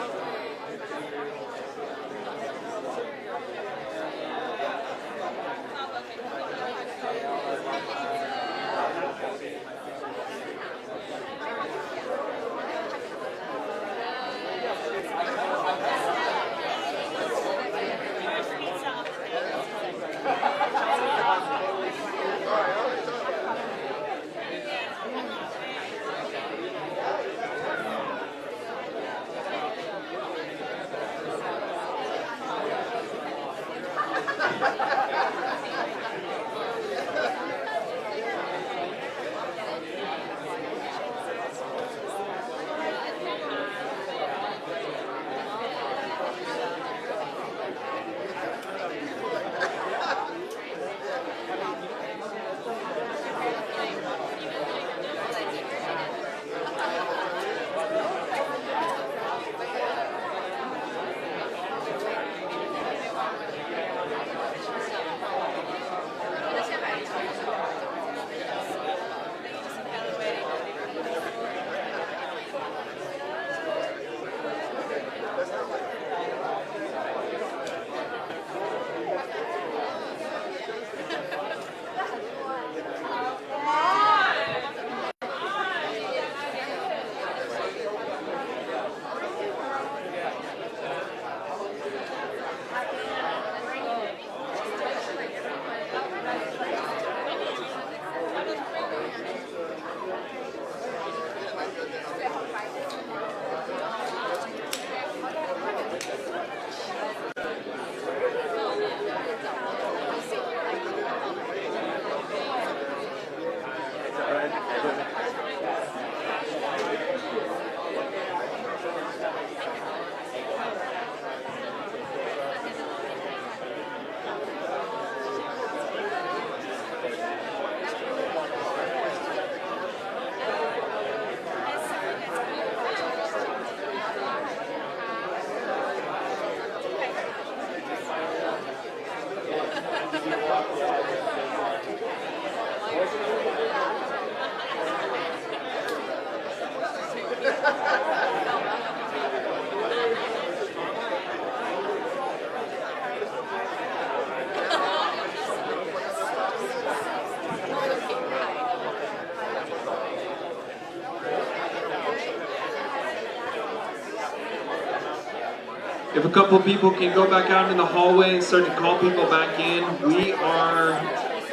Speaker 5: If a couple people can go back out in the hallway and start to call people back in, we are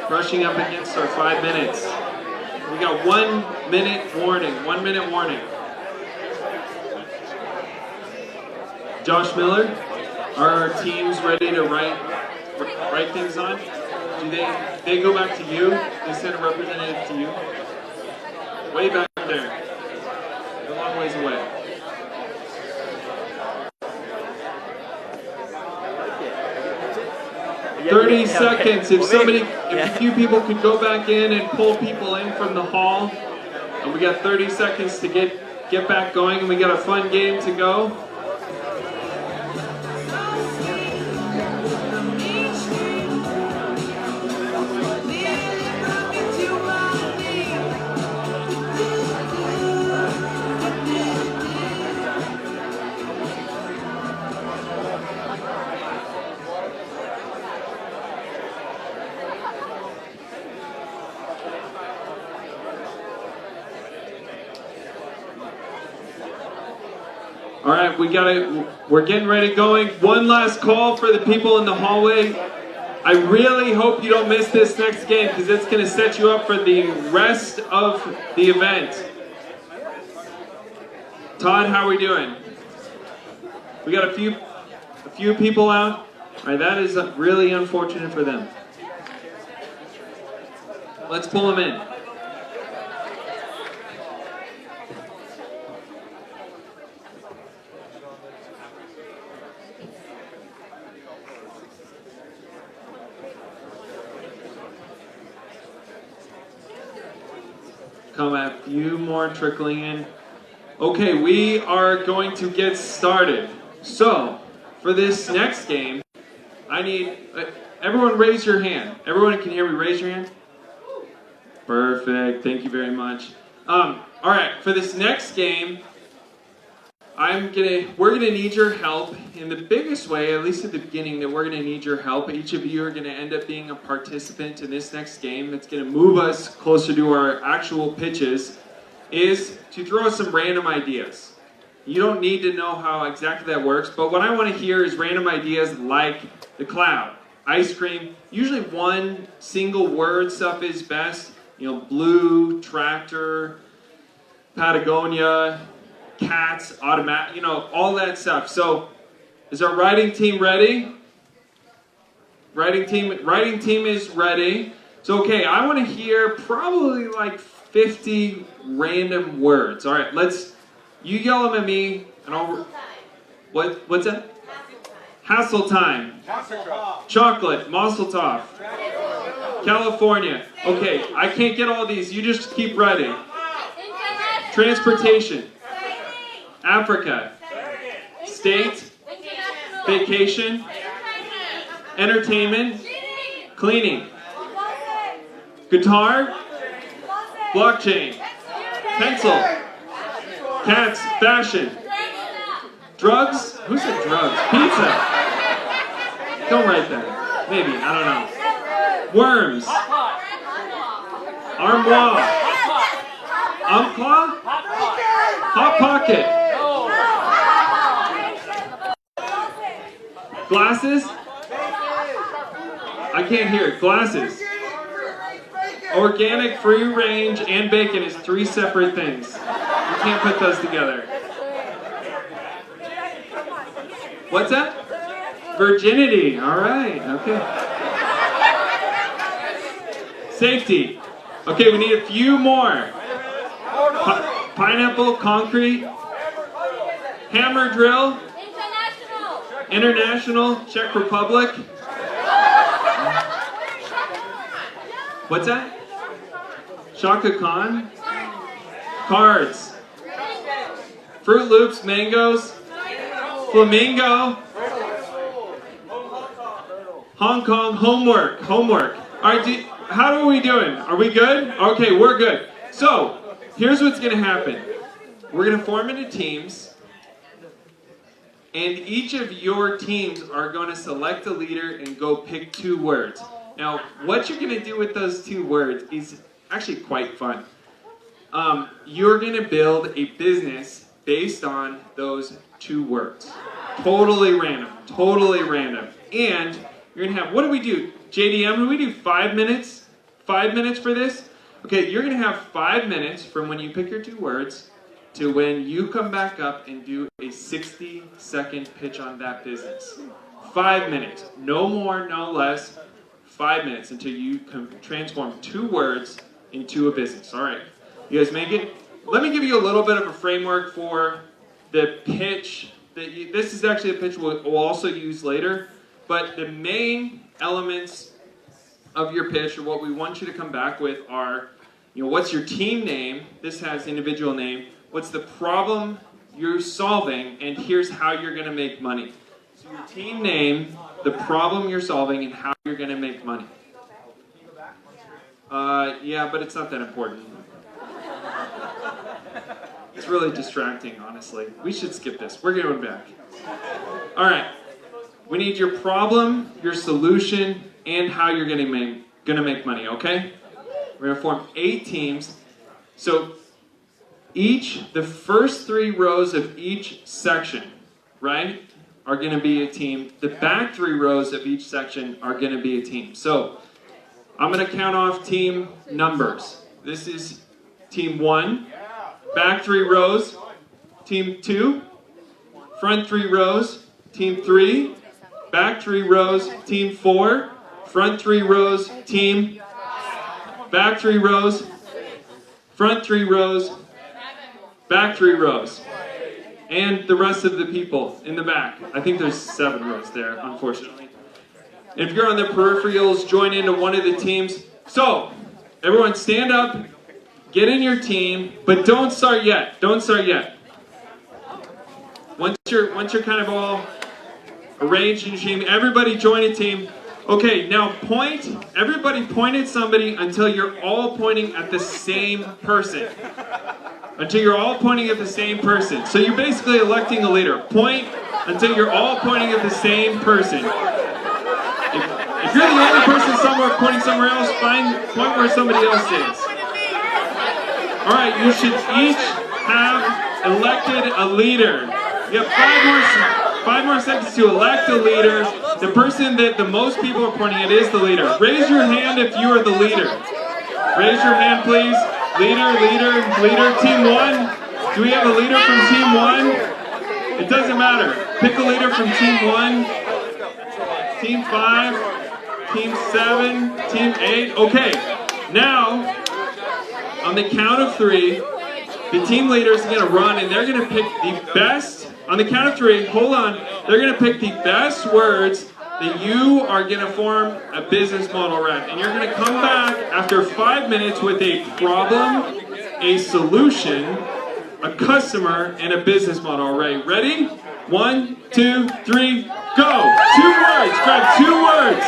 Speaker 5: brushing up against our 5 minutes. We got 1 minute warning, 1 minute warning. Josh Miller, are our teams ready to write things on? Do they go back to you? They send a representative to you? Way back there. A long ways away. 30 seconds. If a few people could go back in and pull people in from the hall. And we got 30 seconds to get back going, and we got a fun game to go. All right, we're getting ready going. One last call for the people in the hallway. I really hope you don't miss this next game because it's going to set you up for the rest of the event. Todd, how are we doing? We got a few people out. All right, that is really unfortunate for them. Let's pull them in. Come a few more trickling in. Okay, we are going to get started. So, for this next game, I need everyone raise your hand. Everyone can hear me. Raise your hand. Perfect. Thank you very much. All right, for this next game, we're gonna need your help in the biggest way, at least at the beginning, that we're gonna need your help. Each of you are gonna end up being a participant in this next game. That's gonna move us closer to our actual pitches, is to throw us some random ideas. You don't need to know how exactly that works, but what I wanna hear is random ideas like the cloud, ice cream, usually one single word stuff is best. You know, blue, tractor, Patagonia, cats, automatic, you know, all that stuff. So, is our writing team ready? Writing team is ready. So, okay, I want to hear probably like 50 random words. All right, you yell them at me, and I'll. What's that? Hassle time. Chocolate. Mazel tov. California. Okay, I can't get all these. You just keep writing. Transportation. Africa. State. Vacation. Entertainment. Cleaning. Guitar. Blockchain. Pencil. Cats. Fashion. Drugs? Who said drugs? Pizza. Don't write that. Maybe. I don't know. Worms. Armoire. Umpqua? Hot pocket. Glasses? I can't hear it. Glasses. Organic, free range, and bacon is 3 separate things. You can't put those together. What's that? Virginity. All right. Okay. Safety. Okay, we need a few more. Pineapple, concrete. Hammer drill. International. Czech Republic. What's that? Shaka Khan. Cards. Fruit Loops, mangoes. Flamingo. Hong Kong, homework. All right, how are we doing? Are we good? Okay, we're good. So, here's what's going to happen. We're going to form into teams, and each of your teams are going to select a leader and go pick 2 words. Now, what you're going to do with those 2 words is actually quite fun. You're going to build a business based on those 2 words. Totally random. Totally random. And you're going to have, what do we do? JDM, do we do 5 minutes? 5 minutes for this? Okay, you're going to have 5 minutes from when you pick your 2 words to when you come back up and do a 60-second pitch on that business. 5 minutes. No more, no less. 5 minutes until you can transform 2 words into a business. All right. You guys make it? Let me give you a little bit of a framework for the pitch. This is actually a pitch we'll also use later. But the main elements of your pitch, or what we want you to come back with, are, what's your team name? This has individual name. What's the problem you're solving? And here's how you're going to make money. So your team name, the problem you're solving, and how you're going to make money. Yeah, but it's not that important. It's really distracting, honestly. We should skip this. We're going back. All right. We need your problem, your solution, and how you're going to make money, okay? We're going to form 8 teams. So the first 3 rows of each section, right, are going to be a team. The back 3 rows of each section are going to be a team. So I'm going to count off team numbers. This is team 1, back 3 rows, team 2, front 3 rows, team 3, back 3 rows, team 4, front 3 rows, team, back 3 rows, front 3 rows, back 3 rows. And the rest of the people in the back. I think there's 7 rows there, unfortunately. If you're on the peripherals, join into one of the teams. So, everyone stand up, get in your team, but don't start yet. Don't start yet. Once you're kind of all arranged in your team, everybody join a team. Okay, now everybody point at somebody until you're all pointing at the same person. Until you're all pointing at the same person. So you're basically electing a leader. Point until you're all pointing at the same person. If you're the only person somewhere pointing somewhere else, point where somebody else is. Alright, you should each have elected a leader. You have 5 more seconds to elect a leader. The person that the most people are pointing at is the leader. Raise your hand if you are the leader. Raise your hand, please. Leader, team 1. Do we have a leader from team 1? It doesn't matter. Pick a leader from team 1, team 5, team 7, team 8. Okay, now, on the count of 3, the team leaders are going to run and they're going to pick the best, on the count of 3, hold on, they're going to pick the best words that you are going to form a business model around. And you're going to come back after 5 minutes with a problem, a solution, a customer, and a business model. All right, ready? 1, 2, 3, go! 2 words, grab 2 words.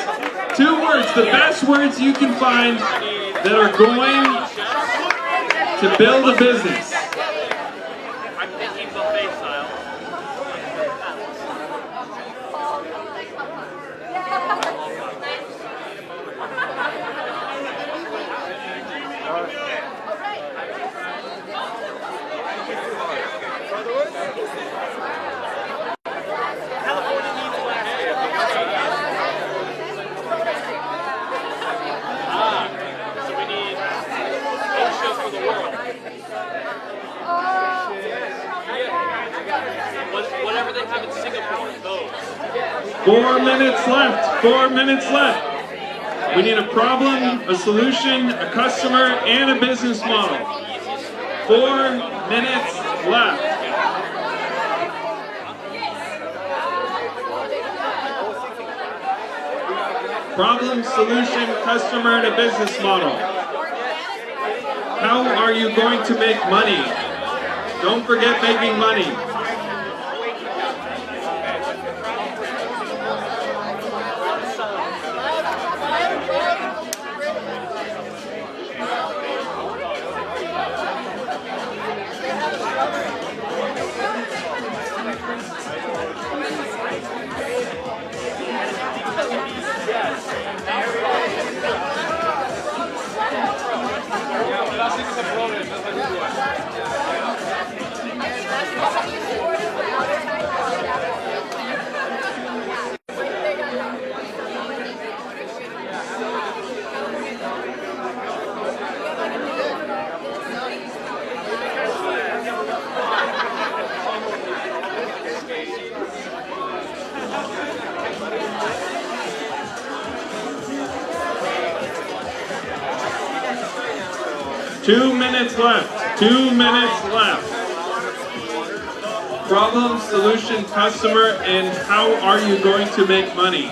Speaker 5: 2 words, the best words you can find that are going to build a business.
Speaker 2: I'm thinking buffet style.
Speaker 5: 4 minutes left. 4 minutes left. We need a problem, a solution, a customer, and a business model. 4 minutes left. Problem, solution, customer, and a business model. How are you going to make money? Don't forget making money. 2 minutes left. 2 minutes left. Problem, solution, customer, and how are you going to make money?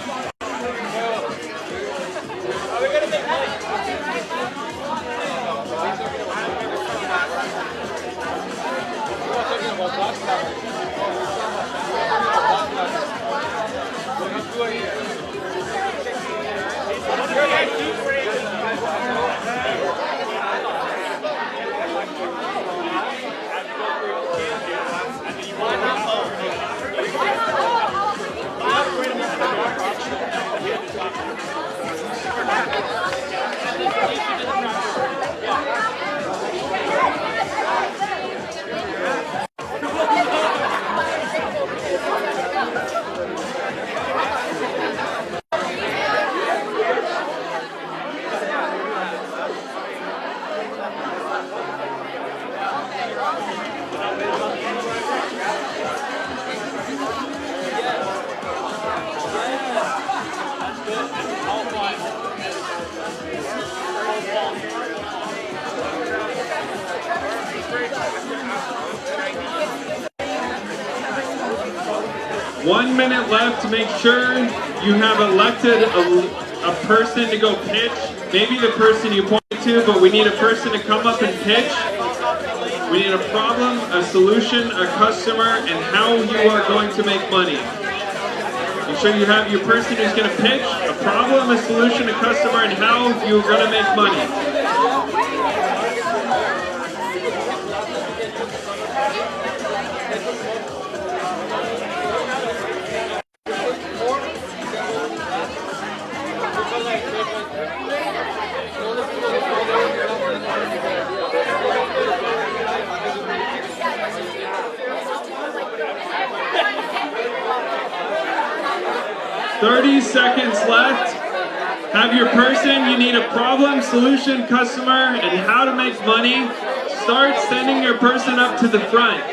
Speaker 5: One minute left to make sure you have elected a person to go pitch. Maybe the person you pointed to, but we need a person to come up and pitch. We need a problem, a solution, a customer, and how you are going to make money. Make sure you have your person who's going to pitch, a problem, a solution, a customer, and how you're going to make money. 30 seconds left. Have your person. You need a problem, solution, customer, and how to make money. Start sending your person up to the front.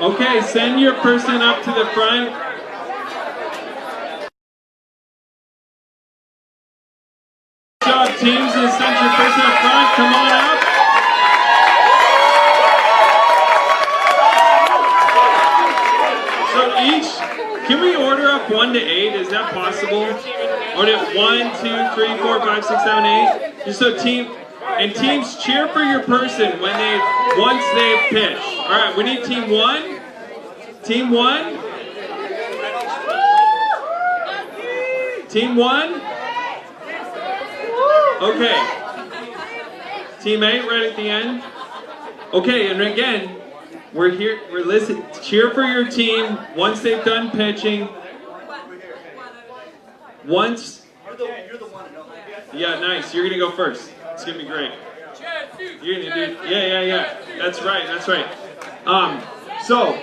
Speaker 5: Okay, send your person up to the front. Good job, teams, and send your person up front. Come on up. So each, can we order up 1 to 8? Is that possible? Order 1, 2, 3, 4, 5, 6, 7, 8. Just so teams cheer for your person when once they've pitched. All right, we need team 1. Team 1. Team 1. Okay. Team 8 right at the end. Okay, and again, we're here. We're listening. Cheer for your team once they've done pitching. Once. You're the one. Yeah, nice. You're gonna go first. It's gonna be great. You're gonna do. Yeah. That's right. So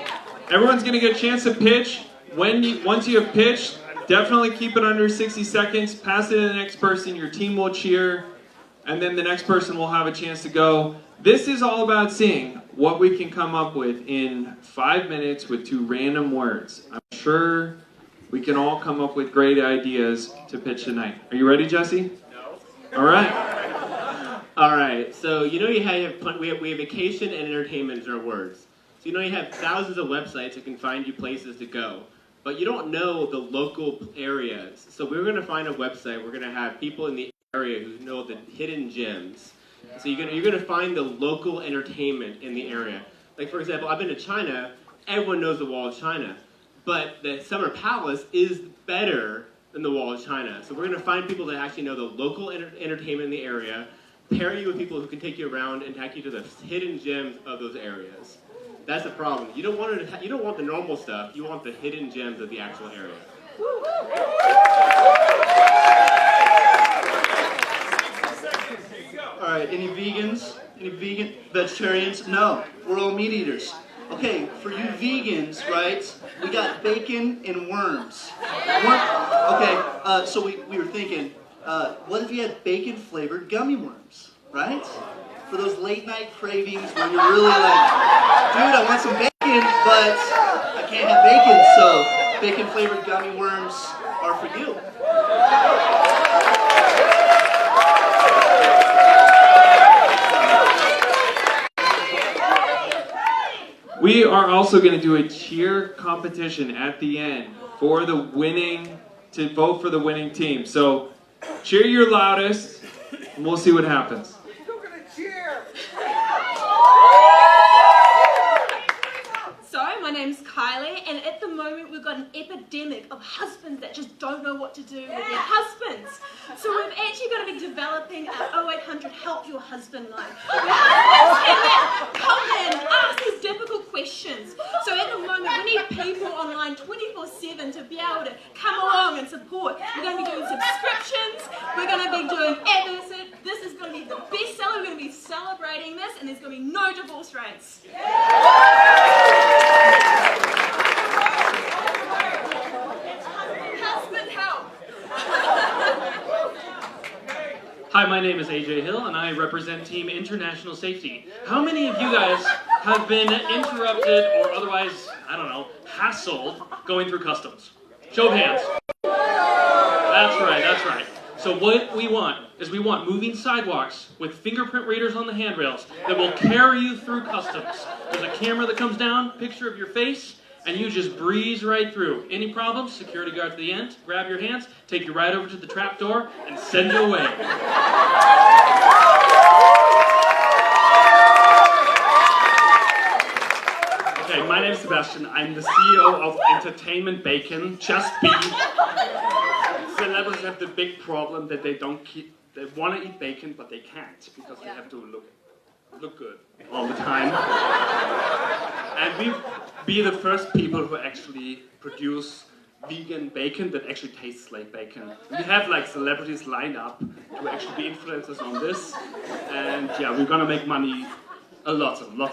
Speaker 5: everyone's gonna get a chance to pitch. Once you have pitched, definitely keep it under 60 seconds. Pass it to the next person. Your team will cheer, and then the next person will have a chance to go. This is all about seeing what we can come up with in 5 minutes with 2 random words. I'm sure we can all come up with great ideas to pitch tonight. Are you ready, Jesse? No. All right.
Speaker 10: All right. So you know we have vacation and entertainment as our words. So you know you have thousands of websites that can find you places to go, but you don't know the local areas. So we're going to find a website. We're going to have people in the area who know the hidden gems. So you're going to find the local entertainment in the area. Like for example, I've been to China. Everyone knows the Wall of China, but the Summer Palace is better than the Wall of China. So we're going to find people that actually know the local entertainment in the area, pair you with people who can take you around and take you to the hidden gems of those areas. That's the problem. You don't want you don't want the normal stuff. You want the hidden gems of the actual area.
Speaker 11: All right, any vegans? Any vegetarians? No, we're all meat eaters. Okay, for you vegans, right, we got bacon and worms. Okay, so we were thinking, what if you had bacon-flavored gummy worms, right? For those late-night cravings where you're really like, dude, I want some bacon, but I can't have bacon, so bacon-flavored gummy worms are for you.
Speaker 5: We are also going to do a cheer competition at the end for the winning, to vote for the winning team. So cheer your loudest, and we'll see what happens.
Speaker 12: So, my name's Kylie, and at the moment we've got an epidemic of husbands that just don't know what to do with their husbands. So we've actually going to be developing our 0800 Help Your Husband line. Where husbands can come in and ask these difficult questions. So at the moment we need people online 24/7 to be able to come along and support. We're going to be doing subscriptions, we're going to be doing adverts. This is going to be the best seller, we're going to be celebrating this, and there's going to be no divorce rates. Husband help!
Speaker 13: Hi, my name is AJ Hill, and I represent Team International Safety. How many of you guys have been interrupted or otherwise, I don't know, hassled going through customs? Show of hands. That's right, that's right. So what we want is we want moving sidewalks with fingerprint readers on the handrails that will carry you through customs. There's a camera that comes down, picture of your face, and you just breeze right through. Any problems? Security guard to the end, grab your hands, take you right over to the trap door, and send you away. Okay, my name's Sebastian. I'm the CEO of Entertainment Bacon, Just Be. Celebrities have the big problem that they want to eat bacon, but they can't because they have to look good all the time. And we be the first people who actually produce vegan bacon that actually tastes like bacon. We have like celebrities lined up to actually be influencers on this, and yeah, we're gonna make money, lots of money.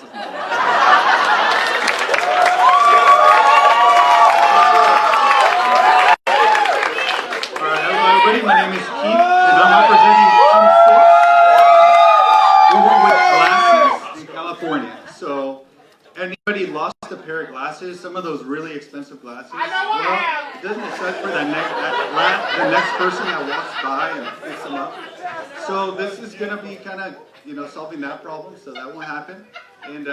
Speaker 14: Everybody, my name is Keith, and I'm representing Team 6. We work with glasses in California. So, anybody lost a pair of glasses? Some of those really expensive glasses?
Speaker 1: I know what I have.
Speaker 14: Doesn't it suck for the next person that walks by and picks them up? So this is going to be kind of, solving that problem, so that won't happen. And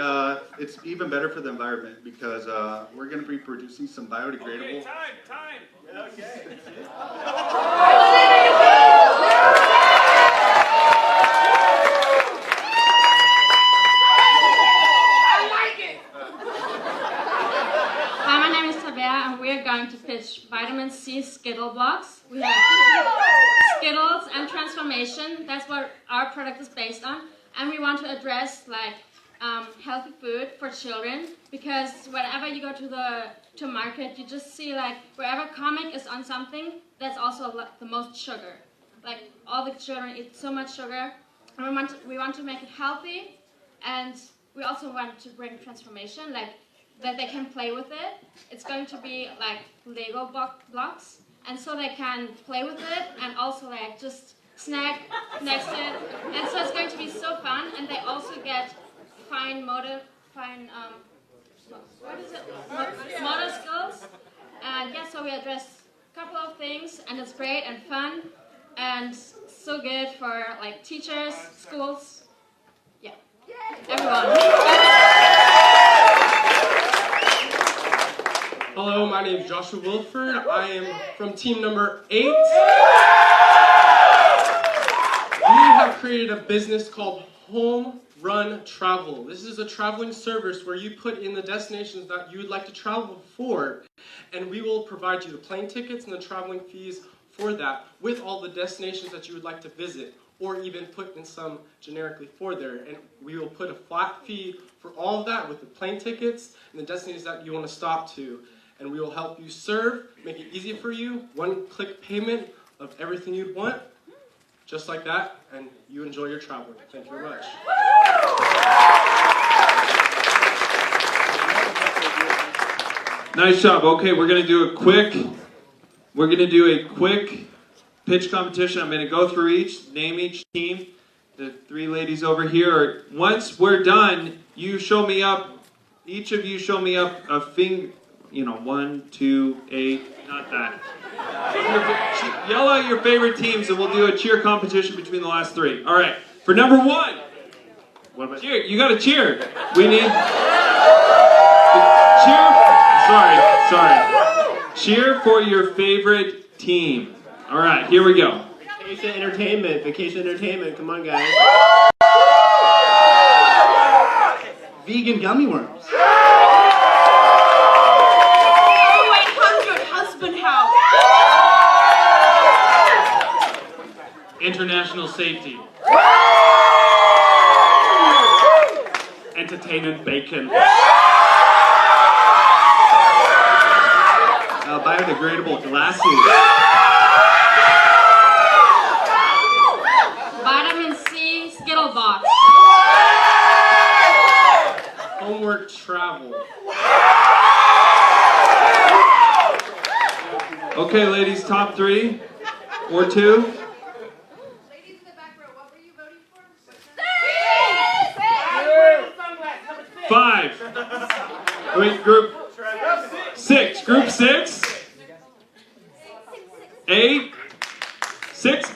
Speaker 14: it's even better for the environment because we're going to be producing some biodegradable.
Speaker 2: Okay, time. Okay.
Speaker 15: Hi, my name is Tabea, and we are going to pitch vitamin C Skittle blocks. We have Skittles and transformation. That's what our product is based on. And we want to address healthy food for children, because whenever you go to market, you just see wherever comic is on something, that's also the most sugar. Like all the children eat so much sugar, and we want to make it healthy, and we also want to bring transformation, that they can play with it. It's going to be like Lego blocks, and so they can play with it and also just snack next to it, and so it's going to be so fun. And they also get motor skills, and yeah, so we address a couple of things, and it's great and fun and so good for teachers, schools, yeah, everyone.
Speaker 16: Hello, my name is Joshua Wilford. I am from team number 8. We have created a business called Home Run Travel. This is a traveling service where you put in the destinations that you would like to travel for, and we will provide you the plane tickets and the traveling fees for that with all the destinations that you would like to visit. or even put in some generically for there. And we will put a flat fee for all of that with the plane tickets and the destinations that you want to stop to. And we will help you serve, make it easy for you, one-click payment of everything you'd want, just like that, and you enjoy your traveling. Thank you very much.
Speaker 5: Nice job. Okay, we're gonna do a quick pitch competition. I'm gonna go through name each team. The three ladies over here. Once we're done, you show me up. Each of you show me up a finger. 1, 2, 8. Not that. Yell out your favorite teams, and we'll do a cheer competition between the last three. All right. For number 1. What about cheer? You got to cheer. We need cheer. Sorry. Cheer for your favorite team. All right, here we go.
Speaker 10: Vacation entertainment. Come on, guys.
Speaker 11: Vegan gummy worms.
Speaker 12: 0800 Husband House.
Speaker 13: International safety. Entertainment bacon.
Speaker 7: Biodegradable glasses.
Speaker 15: Vitamin C Skittle box.
Speaker 16: Homework travel.
Speaker 5: Okay, ladies, top 3 or 2.
Speaker 1: Ladies in the back row, what were you voting for?
Speaker 5: 5. Wait, group 6. Group 6. 8. 6,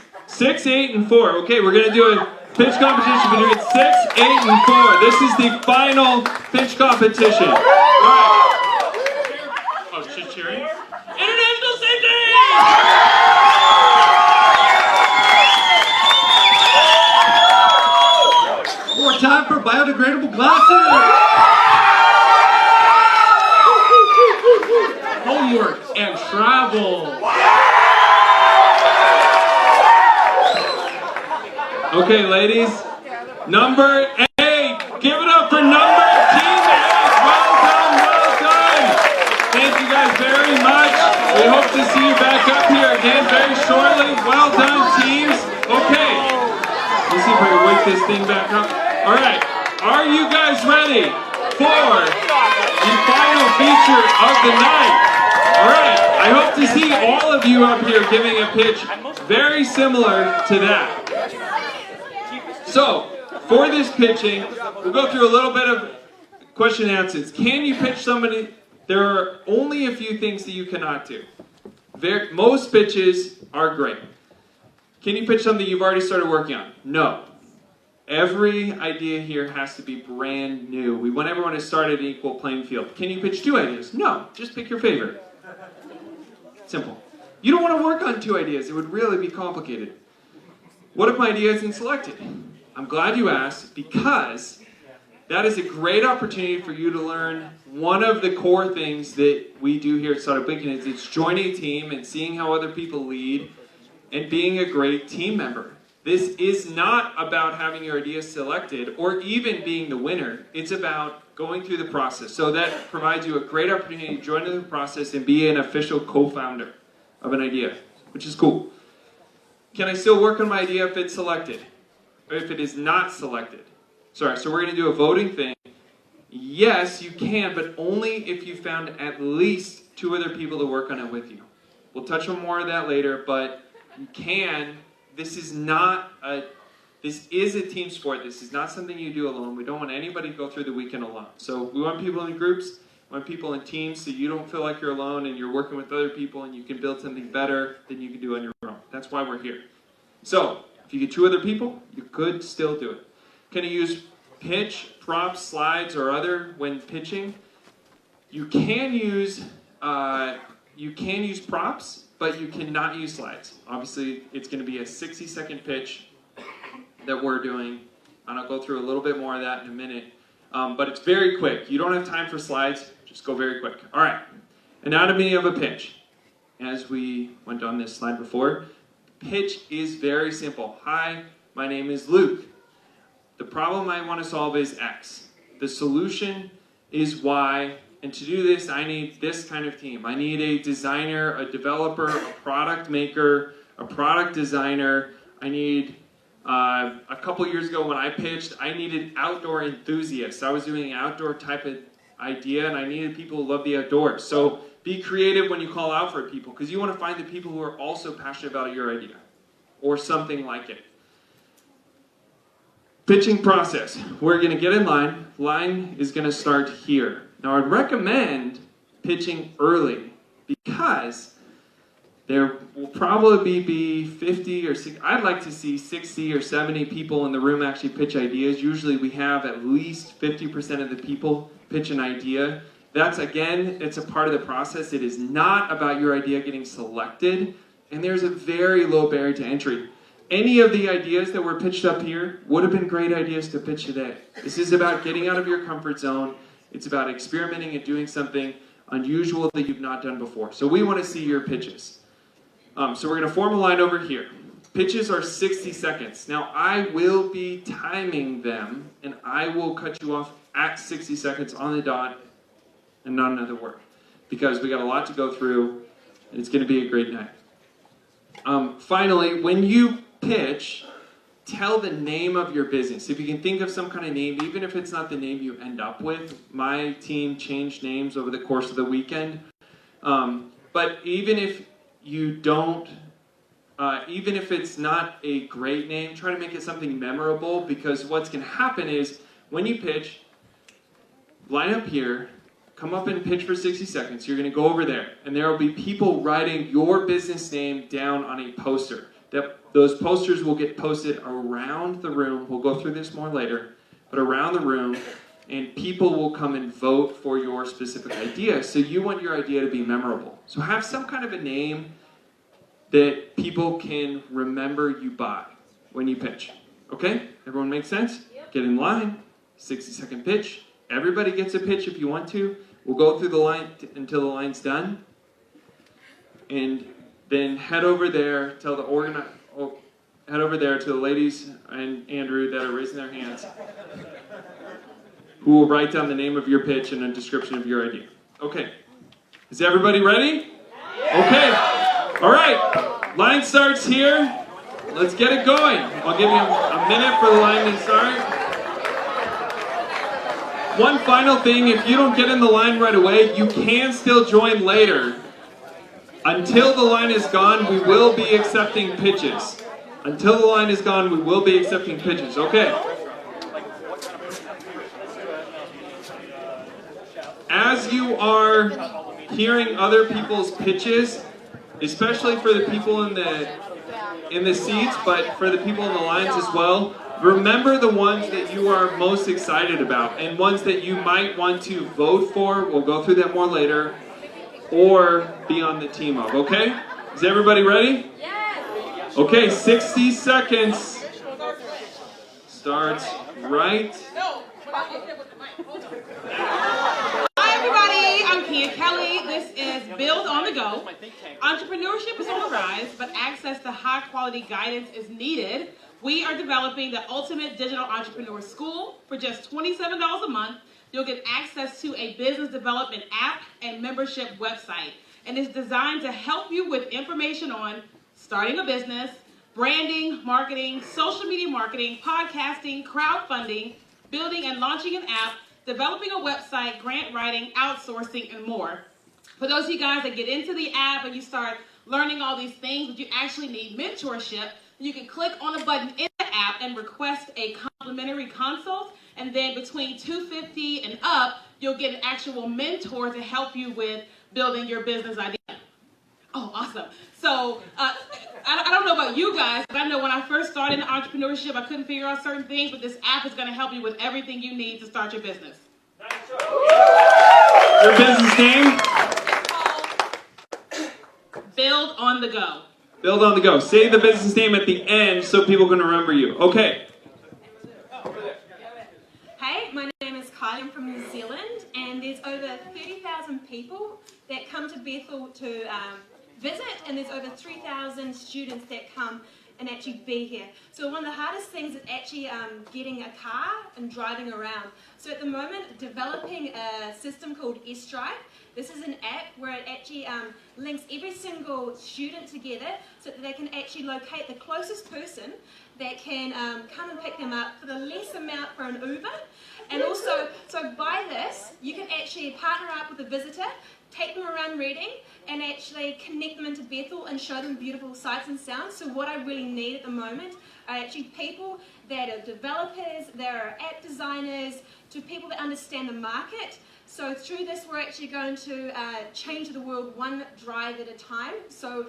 Speaker 5: 8, and 4. Okay, we're gonna do a pitch competition between 6, 8, and 4. This is the final pitch competition. All right.
Speaker 13: Oh, she's cheering? International safety!
Speaker 11: More time for biodegradable glasses.
Speaker 16: Homework and travel.
Speaker 5: Okay, ladies. Number 8. Give it up for team 8. Well done. Thank you guys very much. We hope to see you back up here again very shortly. Well done, teams. Okay. Let's see if I can wake this thing back up. All right. Are you guys ready for the final feature of the night? All right. I hope to see all of you up here giving a pitch very similar to that. So, for this pitching, we'll go through a little bit of question and answers. Can you pitch somebody? There are only a few things that you cannot do. Most pitches are great. Can you pitch something you've already started working on? No. Every idea here has to be brand new. We want everyone to start at an equal playing field. Can you pitch 2 ideas? No. Just pick your favorite. Simple. You don't want to work on 2 ideas. It would really be complicated. What if my idea isn't selected? I'm glad you asked, because that is a great opportunity for you to learn one of the core things that we do here at Startup Weekend. It's joining a team and seeing how other people lead and being a great team member. This is not about having your idea selected or even being the winner. It's about going through the process. So that provides you a great opportunity to join in the process and be an official co-founder of an idea, which is cool. Can I still work on my idea if it's selected? Or if it is not selected? Sorry, so we're going to do a voting thing. Yes, you can, but only if you found at least 2 other people to work on it with you. We'll touch on more of that later, but you can. This is a team sport. This is not something you do alone. We don't want anybody to go through the weekend alone. So we want people in groups, we want people in teams, so you don't feel like you're alone and you're working with other people and you can build something better than you can do on your own. That's why we're here. So, if you get 2 other people, you could still do it. Can you use pitch, props, slides, or other when pitching? You can use props, but you cannot use slides. Obviously, it's going to be a 60-second pitch that we're doing, and I'll go through a little bit more of that in a minute. But it's very quick. You don't have time for slides. Just go very quick. All right. Anatomy of a pitch. As we went on this slide before, pitch is very simple. Hi,
Speaker 3: My name is Luke. The problem I want to solve is X. The solution is Y. And to do this, I need this kind of team. I need a designer, a developer, a product maker, a product designer. I need, a couple years ago when I pitched, I needed outdoor enthusiasts. I was doing an outdoor type of idea, and I needed people who love the outdoors. So be creative when you call out for people, because you want to find the people who are also passionate about your idea, or something like it. Pitching process. We're going to get in line. Line is going to start here. Now, I'd recommend pitching early because there will probably be 50 or 60, I'd like to see 60 or 70 people in the room actually pitch ideas. Usually we have at least 50% of the people pitch an idea. That's, again, it's a part of the process. It is not about your idea getting selected, and there's a very low barrier to entry. Any of the ideas that were pitched up here would have been great ideas to pitch today. This is about getting out of your comfort zone. It's about experimenting and doing something unusual that you've not done before. So we want to see your pitches. So we're going to form a line over here. Pitches are 60 seconds. Now I will be timing them, and I will cut you off at 60 seconds on the dot and not another word, because we got a lot to go through, and it's going to be a great night. Finally, when you pitch, tell the name of your business. If you can think of some kind of name, even if it's not the name you end up with. My team changed names over the course of the weekend. But even if you don't, even if it's not a great name, try to make it something memorable, because what's going to happen is when you pitch, line up here, come up and pitch for 60 seconds. You're going to go over there, and there will be people writing your business name down on a poster. Those posters will get posted around the room. We'll go through this more later, but around the room, and people will come and vote for your specific idea. So you want your idea to be memorable. So have some kind of a name that people can remember you by when you pitch. Okay? Everyone make sense? Yep. Get in line. 60-second pitch. Everybody gets a pitch if you want to. We'll go through the line until the line's done. And then head over there, tell the head over there to the ladies and Andrew that are raising their hands, who will write down the name of your pitch and a description of your idea. Okay. Is everybody ready? Okay. All right. Line starts here. Let's get it going. I'll give you a minute for the line to start. One final thing, if you don't get in the line right away, you can still join later. Until the line is gone, we will be accepting pitches. Until the line is gone, we will be accepting pitches. Okay. As you are hearing other people's pitches, especially for the people in the seats, but for the people in the lines as well, remember the ones that you are most excited about and ones that you might want to vote for. We'll go through that more later. Or be on the team of, okay? Is everybody ready? Yes. Okay, 60 seconds. Starts right.
Speaker 17: Hi everybody, I'm Kia Kelly. This is Build on the Go. Entrepreneurship is on the rise, but access to high quality guidance is needed. We are developing the ultimate digital entrepreneur school for just $27 a month. You'll get access to a business development app and membership website. And it's designed to help you with information on starting a business, branding, marketing, social media marketing, podcasting, crowdfunding, building and launching an app, developing a website, grant writing, outsourcing, and more. For those of you guys that get into the app and you start learning all these things, but you actually need mentorship, you can click on a button in the app and request a complimentary consult. And then between $250 and up, you'll get an actual mentor to help you with building your business idea. Oh, awesome. So I don't know about you guys, but I know when I first started in entrepreneurship, I couldn't figure out certain things, but this app is going to help you with everything you need to start your business.
Speaker 3: Your business name?
Speaker 17: Build on the Go.
Speaker 3: Build on the Go. Say the business name at the end so people can remember you. Okay.
Speaker 12: Hey, my name is Kylie. I'm from New Zealand, and there's over 30,000 people that come to Bethel to visit, and there's over 3,000 students that come and actually be here. So one of the hardest things is actually getting a car and driving around. So at the moment, developing a system called S-Drive. This is an app where it actually links every single student together so that they can actually locate the closest person that can come and pick them up for the less amount for an Uber. And also, so by this, you can actually partner up with a visitor, take them around Reading, and actually connect them into Bethel and show them beautiful sights and sounds. So what I really need at the moment are actually people that are developers, that are app designers, to people that understand the market. So through this, we're actually going to change the world one drive at a time. So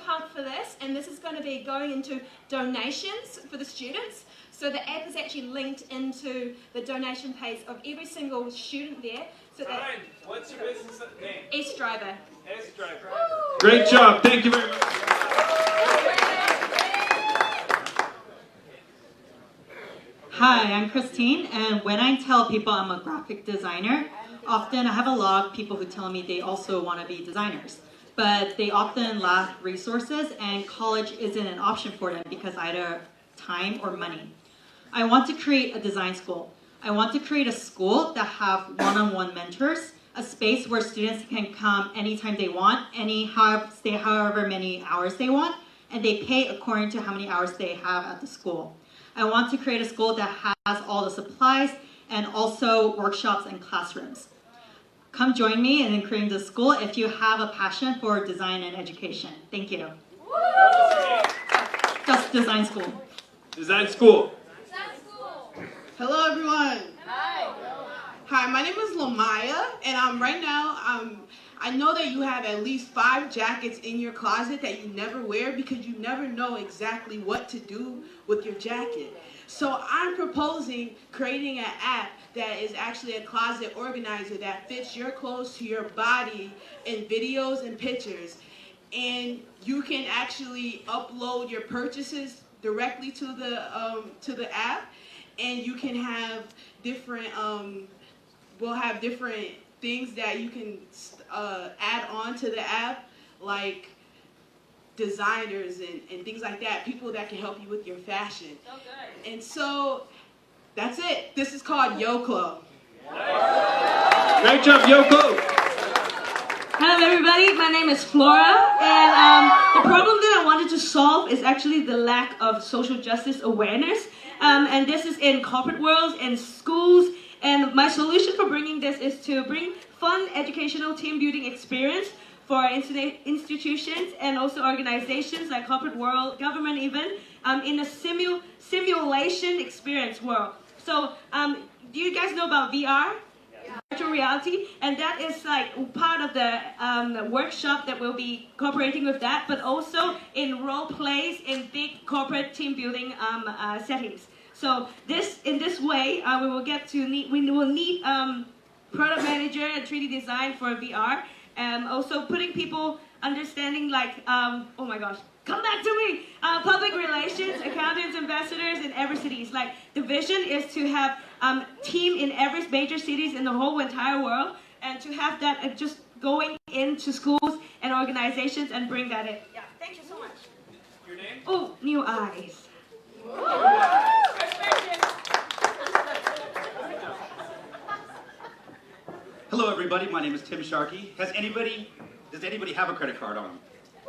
Speaker 12: pumped for this, and this is going to be going into donations for the students. So the app is actually linked into the donation page of every single student there. So that
Speaker 3: What's your business name?
Speaker 12: S-Driver.
Speaker 3: S-Driver.
Speaker 2: Great job. Thank you very much.
Speaker 18: Hi, I'm Christine, and when I tell people I'm a graphic designer, often I have a lot of people who tell me they also want to be designers, but they often lack resources, and college isn't an option for them because either time or money. I want to create a design school. I want to create a school that have one-on-one mentors, a space where students can come anytime they want, stay however many hours they want, and they pay according to how many hours they have at the school. I want to create a school that has all the supplies and also workshops and classrooms. Come join me in creating the school if you have a passion for design and education. Thank you. Just Design School.
Speaker 2: Design School.
Speaker 17: Hello, everyone. Hi, my name is Lamaya, and right now, I know that you have at least 5 jackets in your closet that you never wear because you never know exactly what to do with your jacket. So I'm proposing creating an app that is actually a closet organizer that fits your clothes to your body in videos and pictures. And you can actually upload your purchases directly to the app, and you can have different, we'll have different things that you can add on to the app, like designers and things like that, people that can help you with your fashion. So good. And so that's it. This is called YoClo.
Speaker 2: Great job, Yoko.
Speaker 19: Hello everybody, my name is Flora, and the problem that I wanted to solve is actually the lack of social justice awareness, and this is in corporate worlds and schools, and my solution for bringing this is to bring fun educational team building experience for institutions and also organizations like corporate world, government even, in a simulation experience world. So do you guys know about VR? Virtual reality, and that is like part of the workshop that will be cooperating with that, but also in role plays in big corporate team building settings. So in this way, we will need product manager and 3D design for VR, and also putting people understanding like oh my gosh, come back to me, public relations, accountants, ambassadors in every cities. Like the vision is to have team in every major cities in the whole entire world, and to have that just going into schools and organizations and bring that in. Yeah, thank you so much.
Speaker 3: Your name?
Speaker 19: Oh, New Eyes.
Speaker 20: Hello everybody, my name is Tim Sharkey. Does anybody have a credit card on them?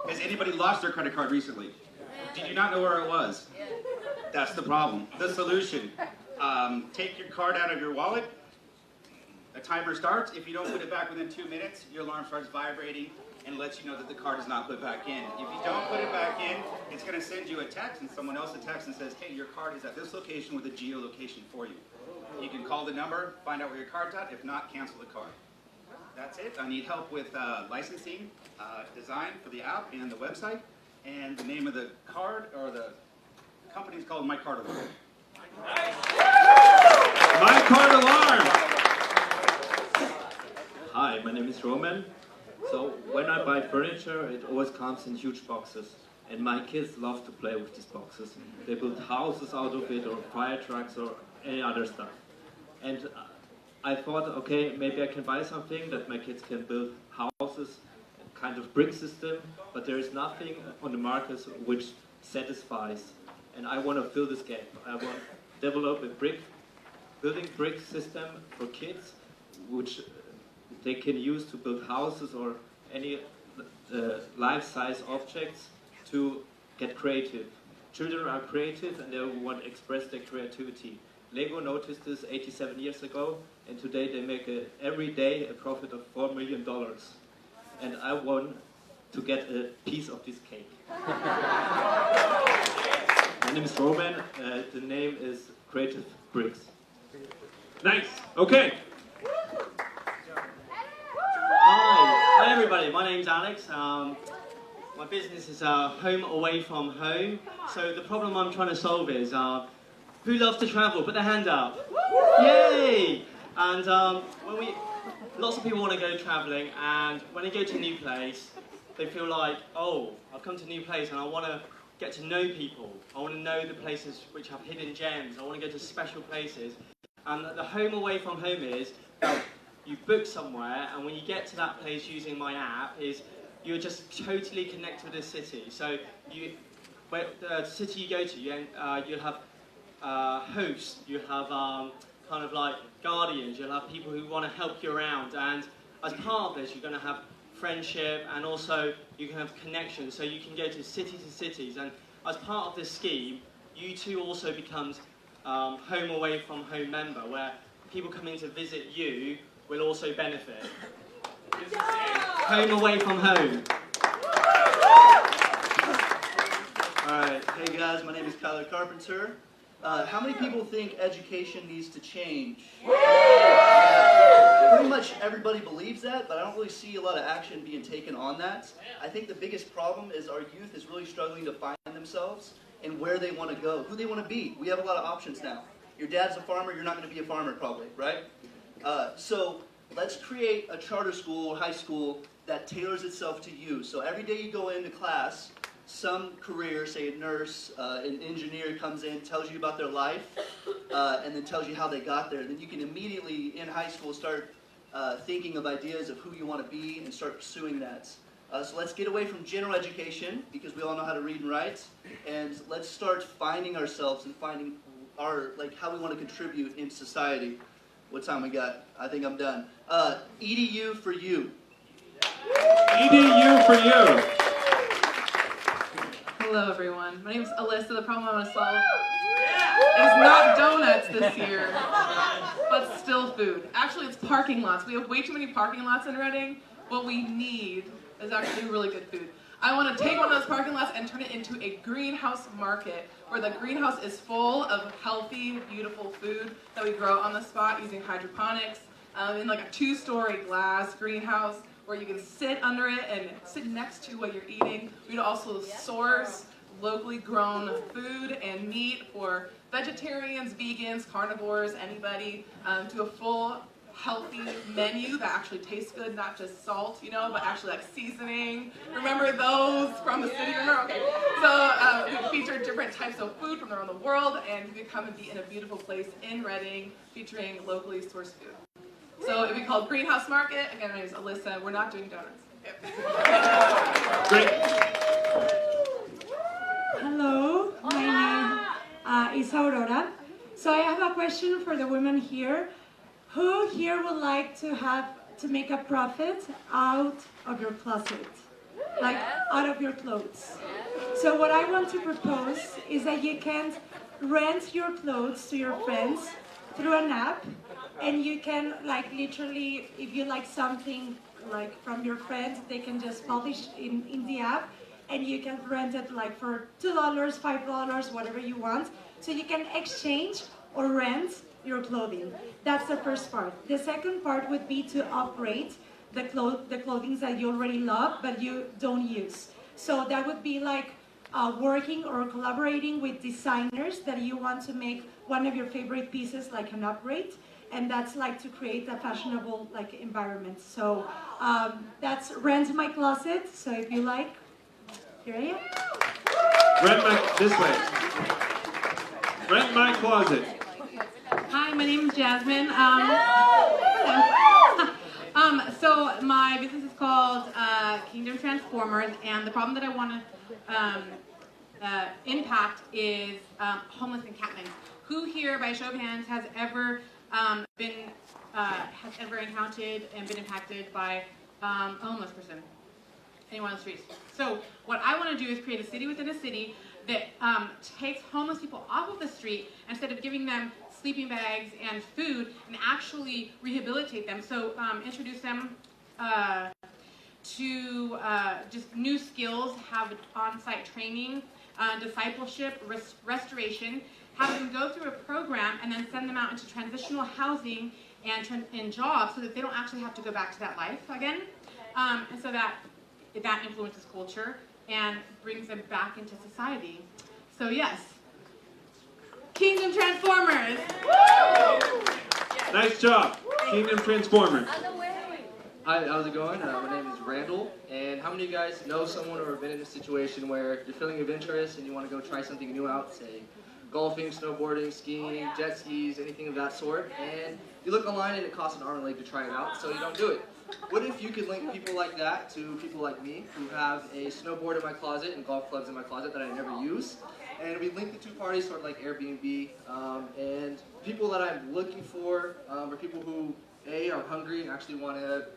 Speaker 20: Has anybody lost their credit card recently? Did you not know where it was? That's the problem. The solution. Take your card out of your wallet. A timer starts. If you don't put it back within 2 minutes, your alarm starts vibrating and lets you know that the card is not put back in. If you don't put it back in, it's going to send you a text, and someone else a text and says, hey, your card is at this location with a geolocation for you. You can call the number, find out where your card's at. If not, cancel the card. That's it. I need help with licensing, design for the app and the website, and the name of the card or the company is called My Card Alarm.
Speaker 2: My Card Alarm.
Speaker 21: Hi, my name is Roman. So when I buy furniture, it always comes in huge boxes. And my kids love to play with these boxes. They build houses out of it, or fire trucks, or any other stuff. And I thought, okay, maybe I can buy something that my kids can build houses, kind of brick system, but there is nothing on the market which satisfies. And I want to fill this gap. I want to develop a building brick system for kids, which they can use to build houses or any life-size objects to get creative. Children are creative and they want to express their creativity. Lego noticed this 87 years ago, and today they make every day a profit of $4 million. And I want to get a piece of this cake. My name is Roman. The name is Creative Bricks.
Speaker 2: Nice. Okay.
Speaker 6: Hi everybody, my name's Alex. My business is home away from home. So the problem I'm trying to solve is who loves to travel? Put their hand up. Yay! And lots of people want to go traveling, and when they go to a new place, they feel like, oh, I've come to a new place and I want to get to know people. I want to know the places which have hidden gems. I want to go to special places. And the home away from home is you book somewhere, and when you get to that place using my app, you're just totally connected with the city. So the city you go to, you'll have hosts, you'll have kind of like guardians, you'll have people who want to help you around, and as part of this you're going to have friendship, and also you can have connections, so you can go to cities, and as part of this scheme you too also becomes home away from home member, where people coming to visit you will also benefit. Home away from home.
Speaker 11: Alright, hey guys, my name is Kyler Carpenter. How many people think education needs to change? Pretty much everybody believes that, but I don't really see a lot of action being taken on that. I think the biggest problem is our youth is really struggling to find themselves and where they want to go, who they want to be. We have a lot of options now. Your dad's a farmer, you're not going to be a farmer probably, right? So let's create a charter school or high school that tailors itself to you. So every day you go into class, some career, say a nurse, an engineer comes in, tells you about their life, and then tells you how they got there. Then you can immediately, in high school, start thinking of ideas of who you want to be and start pursuing that. So let's get away from general education, because we all know how to read and write, and let's start finding ourselves and finding how we want to contribute in society. What time we got? I think I'm done. EDU for you.
Speaker 2: EDU for you.
Speaker 17: Hello everyone, my name is Alyssa. The problem I want to solve is not donuts this year, but still food. Actually, it's parking lots. We have way too many parking lots in Reading. What we need is actually really good food. I want to take one of those parking lots and turn it into a greenhouse market, where the greenhouse is full of healthy, beautiful food that we grow on the spot using hydroponics, in like a 2-story glass greenhouse, where you can sit under it and sit next to what you're eating. We'd also source locally grown food and meat for vegetarians, vegans, carnivores, anybody, to a full, healthy menu that actually tastes good, not just salt, but actually like seasoning. Remember those from the city? Remember? Okay. So we feature different types of food from around the world, and you can come and be in a beautiful place in Reading, featuring locally sourced food. So it'd be called Greenhouse Market. Again, my name is Alyssa. We're not doing donuts.
Speaker 2: Great.
Speaker 22: Hello, my name is Aurora. So I have a question for the women here. Who here would like to make a profit out of your closet? Like out of your clothes? So what I want to propose is that you can rent your clothes to your friends through an app, and you can like literally, if you like something like from your friends, they can just publish in the app, and you can rent it like for $2, $5, whatever you want. So you can exchange or rent your clothing. That's the first part. The second part would be to upgrade the clothing that you already love but you don't use. So that would be like working or collaborating with designers that you want to make one of your favorite pieces like an upgrade, and that's like to create a fashionable like environment. So that's Rent My Closet. So if you like, here I am.
Speaker 2: Rent my, this way. Rent My Closet.
Speaker 17: Hi, my name is Jasmine. So my business is called Kingdom Transformers, and the problem that I want to impact is homeless encampments. Who here, by a show of hands, has ever encountered and been impacted by a homeless person? Anyone on the streets? So what I want to do is create a city within a city that takes homeless people off of the street instead of giving them sleeping bags and food, and actually rehabilitate them. So introduce them to just new skills, have on-site training, discipleship, restoration, have them go through a program, and then send them out into transitional housing and jobs so that they don't actually have to go back to that life again. And so that influences culture and brings them back into society. So yes, Kingdom Transformers!
Speaker 2: Nice job, Kingdom Transformers.
Speaker 8: Hi, how's it going? My name is Randall, and how many of you guys know someone or have been in a situation where you're feeling of interest and you want to go try something new out, say golfing, snowboarding, skiing, jet skis, anything of that sort, and you look online and it costs an arm and a leg to try it out, so you don't do it. What if you could link people like that to people like me who have a snowboard in my closet and golf clubs in my closet that I never use? And we link the two parties sort of like Airbnb, and people that I'm looking for are people who A, are hungry and actually want to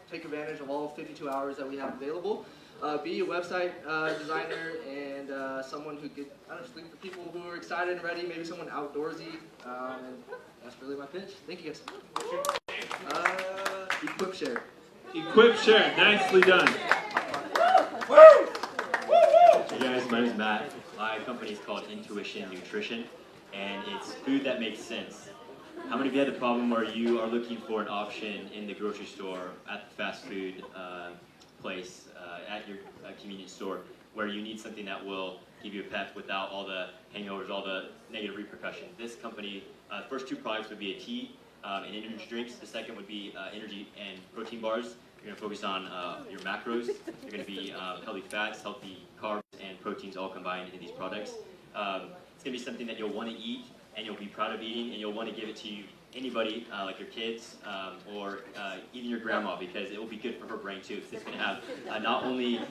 Speaker 8: take advantage of all 52 hours that we have available. B, a website designer, and someone who could, I don't know, link for people who are excited and ready, maybe someone outdoorsy, and that's really my pitch. Thank you guys. Equip Share.
Speaker 2: Equip Share, nicely done.
Speaker 9: Hey guys, my name is Matt. My company is called Intuition Nutrition, and it's food that makes sense. How many of you had the problem where you are looking for an option in the grocery store, at the fast food place, at your convenience store, where you need something that will give you a pep without all the hangovers, all the negative repercussions? This company, first two products would be a tea and energy drinks. The second would be energy and protein bars. You're going to focus on your macros. They're going to be healthy fats, healthy carbs, and proteins all combined in these products. It's going to be something that you'll want to eat, and you'll be proud of eating, and you'll want to give it to anybody, like your kids, or even your grandma, because it will be good for her brain too. It's going to have not only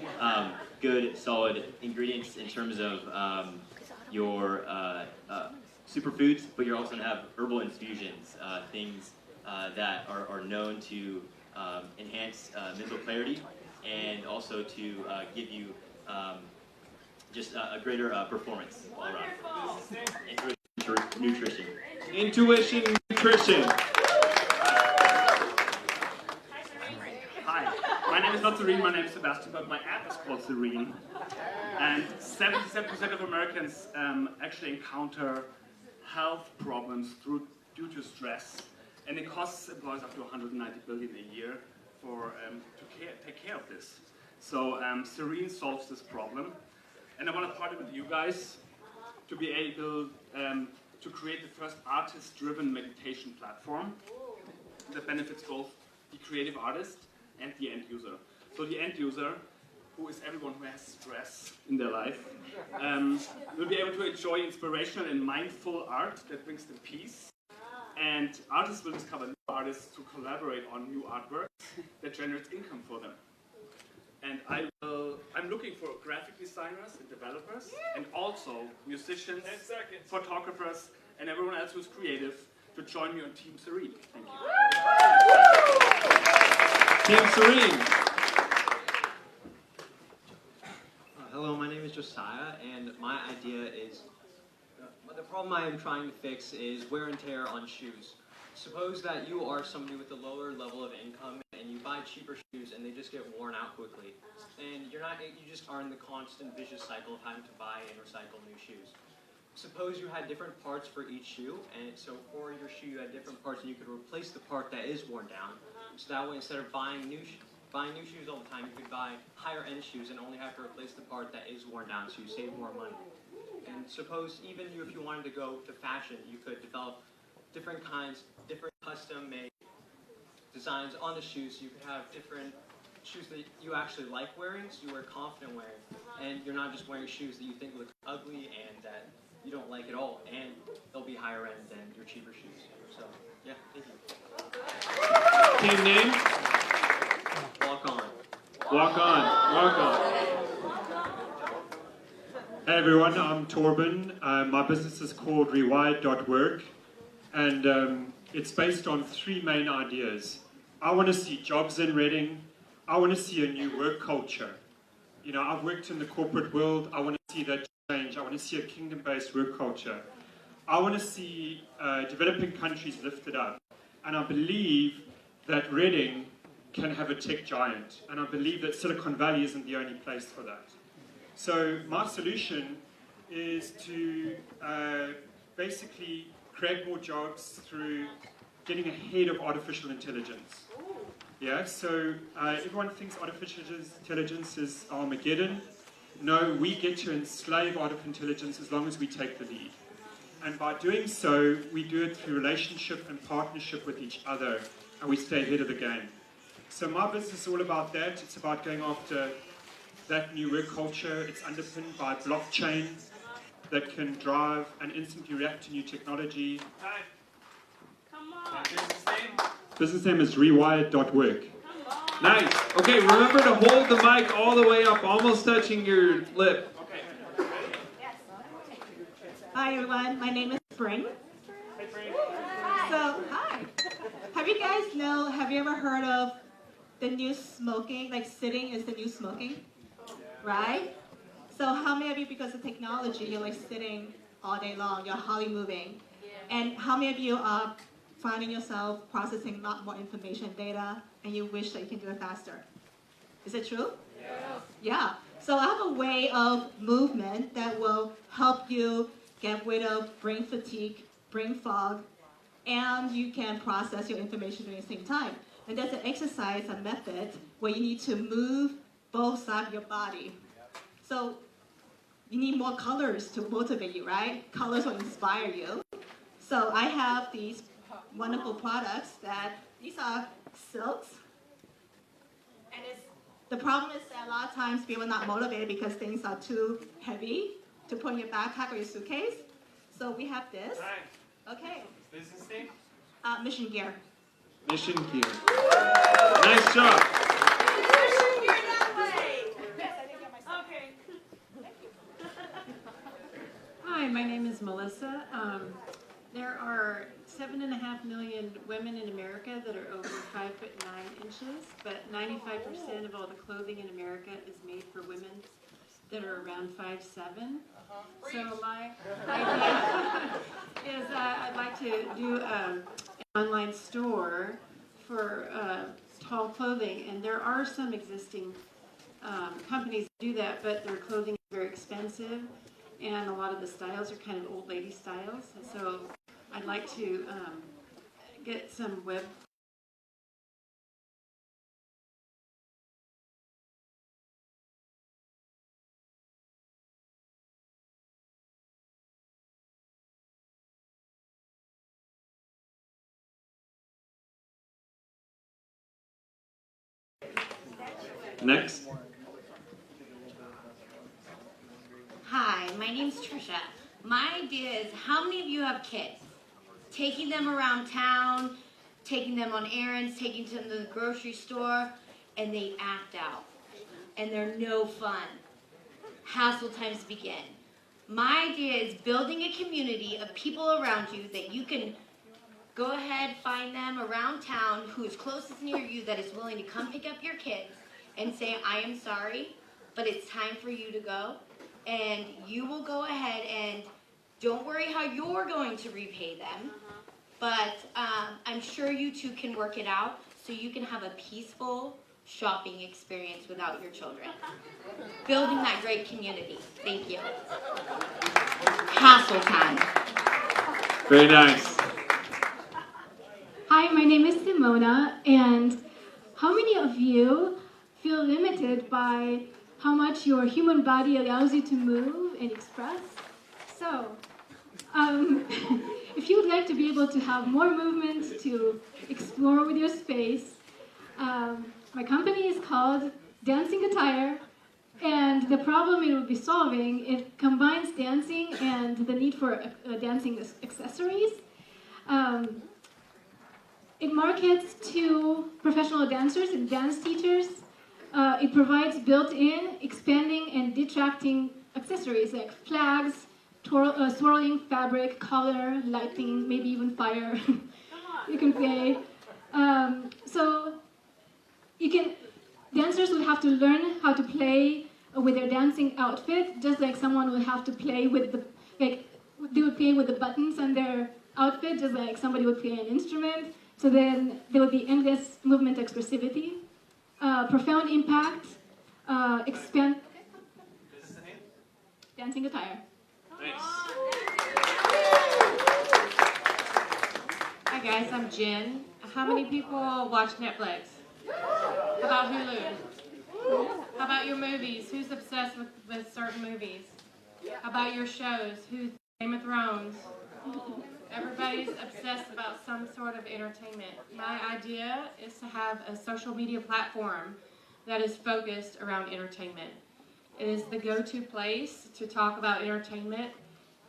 Speaker 9: good, solid ingredients in terms of your superfoods, but you're also going to have herbal infusions, things that are known to enhance mental clarity, and also to give you just a greater performance all around. Nutrition.
Speaker 2: Intuition Nutrition.
Speaker 23: Hi, my name is not Serene, my name is Sebastian, but my app is called Serene. And 77% of Americans actually encounter health problems due to stress, and it costs employers up to $190 billion a year for take care of this. So Serene solves this problem, and I want to partner with you guys to be able to create the first artist-driven meditation platform that benefits both the creative artist and the end user. So the end user, who is everyone who has stress in their life, will be able to enjoy inspirational and mindful art that brings them peace. And artists will discover new artists to collaborate on new artwork that generates income for them. And I'm looking for graphic designers and developers, and also musicians, photographers, and everyone else who's creative to join me on Team Serene. Thank you.
Speaker 2: Team Serene.
Speaker 24: Hello, my name is Josiah, and my idea is, the problem I am trying to fix is wear and tear on shoes. Suppose that you are somebody with a lower level of income and you buy cheaper shoes and they just get worn out quickly. And you just are in the constant vicious cycle of having to buy and recycle new shoes. Suppose you had different parts for each shoe, and so for your shoe you had different parts and you could replace the part that is worn down. So that way, instead of buying new shoes all the time, you could buy higher end shoes and only have to replace the part that is worn down, so you save more money. And suppose even if you wanted to go to fashion, you could develop different custom-made designs on the shoes, so you could have different shoes that you actually like wearing, so you are confident wearing, and you're not just wearing shoes that you think look ugly and that you don't like at all, and they'll be higher end than your cheaper shoes. So, yeah, thank you.
Speaker 2: Team name?
Speaker 4: Walk on, walk on. Hey everyone, I'm Torben. My business is called Rewired.work, and it's based on 3 main ideas. I want to see jobs in Reading. I want to see a new work culture. You know, I've worked in the corporate world. I want to see that change. I want to see a kingdom-based work culture. I want to see developing countries lifted up. And I believe that Reading can have a tech giant. And I believe that Silicon Valley isn't the only place for that. So my solution is to basically create more jobs through getting ahead of artificial intelligence. Yeah, so everyone thinks artificial intelligence is Armageddon. No, we get to enslave artificial intelligence as long as we take the lead. And by doing so, we do it through relationship and partnership with each other, and we stay ahead of the game. So my business is all about that. It's about going after that new work culture. It's underpinned by blockchain that can drive and instantly react to new technology.
Speaker 12: Come on.
Speaker 4: Business name is Rewired.work.
Speaker 5: Nice. Okay, remember to hold the mic all the way up, almost touching your lip.
Speaker 7: Hi everyone, my name is Spring. So, hi. Have you ever heard of the new smoking, like sitting is the new smoking? Right? So how many of you, because of technology, you're like sitting all day long, you're hardly moving? And how many of you are finding yourself processing a lot more information data and you wish that you can do it faster? Is it true? Yeah. So I have a way of movement that will help you get rid of brain fatigue, brain fog, and you can process your information during the same time. And there's an exercise, a method, where you need to move both sides of your body. So you need more colors to motivate you, right? Colors will inspire you. So I have these wonderful products these are silks. And the problem is that a lot of times people are not motivated because things are too heavy to put in your backpack or your suitcase. So we have this. Okay.
Speaker 3: Business name?
Speaker 7: Mission Gear.
Speaker 5: Mission Gear. Nice job.
Speaker 12: Mission Gear that way. Okay.
Speaker 10: Hi, my name is Melissa. There are 7.5 million women in America that are over 5'9" inches, but 95% of all the clothing in America is made for women that are around 5'7". So my idea is I'd like to do an online store for tall clothing, and there are some existing companies that do that, but their clothing is very expensive, and a lot of the styles are kind of old lady styles. And so I'd like to get some web.
Speaker 4: Next.
Speaker 14: Hi, my name's Trisha. My idea is, how many of you have kids? Taking them around town, taking them on errands, taking them to the grocery store, and they act out. And they're no fun. Hassle times begin. My idea is building a community of people around you that you can go ahead, find them around town who is closest near you that is willing to come pick up your kids and say, I am sorry, but it's time for you to go. And you will go ahead and don't worry how you're going to repay them, but I'm sure you two can work it out so you can have a peaceful shopping experience without your children. Building that great community. Thank you. Hassle time.
Speaker 5: Very nice.
Speaker 25: Hi, my name is Simona, and how many of you feel limited by how much your human body allows you to move and express? So, if you would like to be able to have more movement to explore with your space, my company is called Dancing Attire, and the problem it will be solving, it combines dancing and the need for dancing accessories. It markets to professional dancers and dance teachers It provides built-in, expanding, and detracting accessories like flags, swirling fabric, color, lighting, maybe even fire. You can play. So dancers will have to learn how to play with their dancing outfit, just like someone will have to play with they would play with the buttons on their outfit, just like somebody would play an instrument. So then there would be endless movement expressivity, profound impact, expand. Dancing attire.
Speaker 17: Hi guys, I'm Jen. How many people watch Netflix? How about Hulu? How about your movies? Who's obsessed with certain movies? How about your shows? Who's Game of Thrones? Everybody's obsessed about some sort of entertainment. My idea is to have a social media platform that is focused around entertainment. It is the go-to place to talk about entertainment,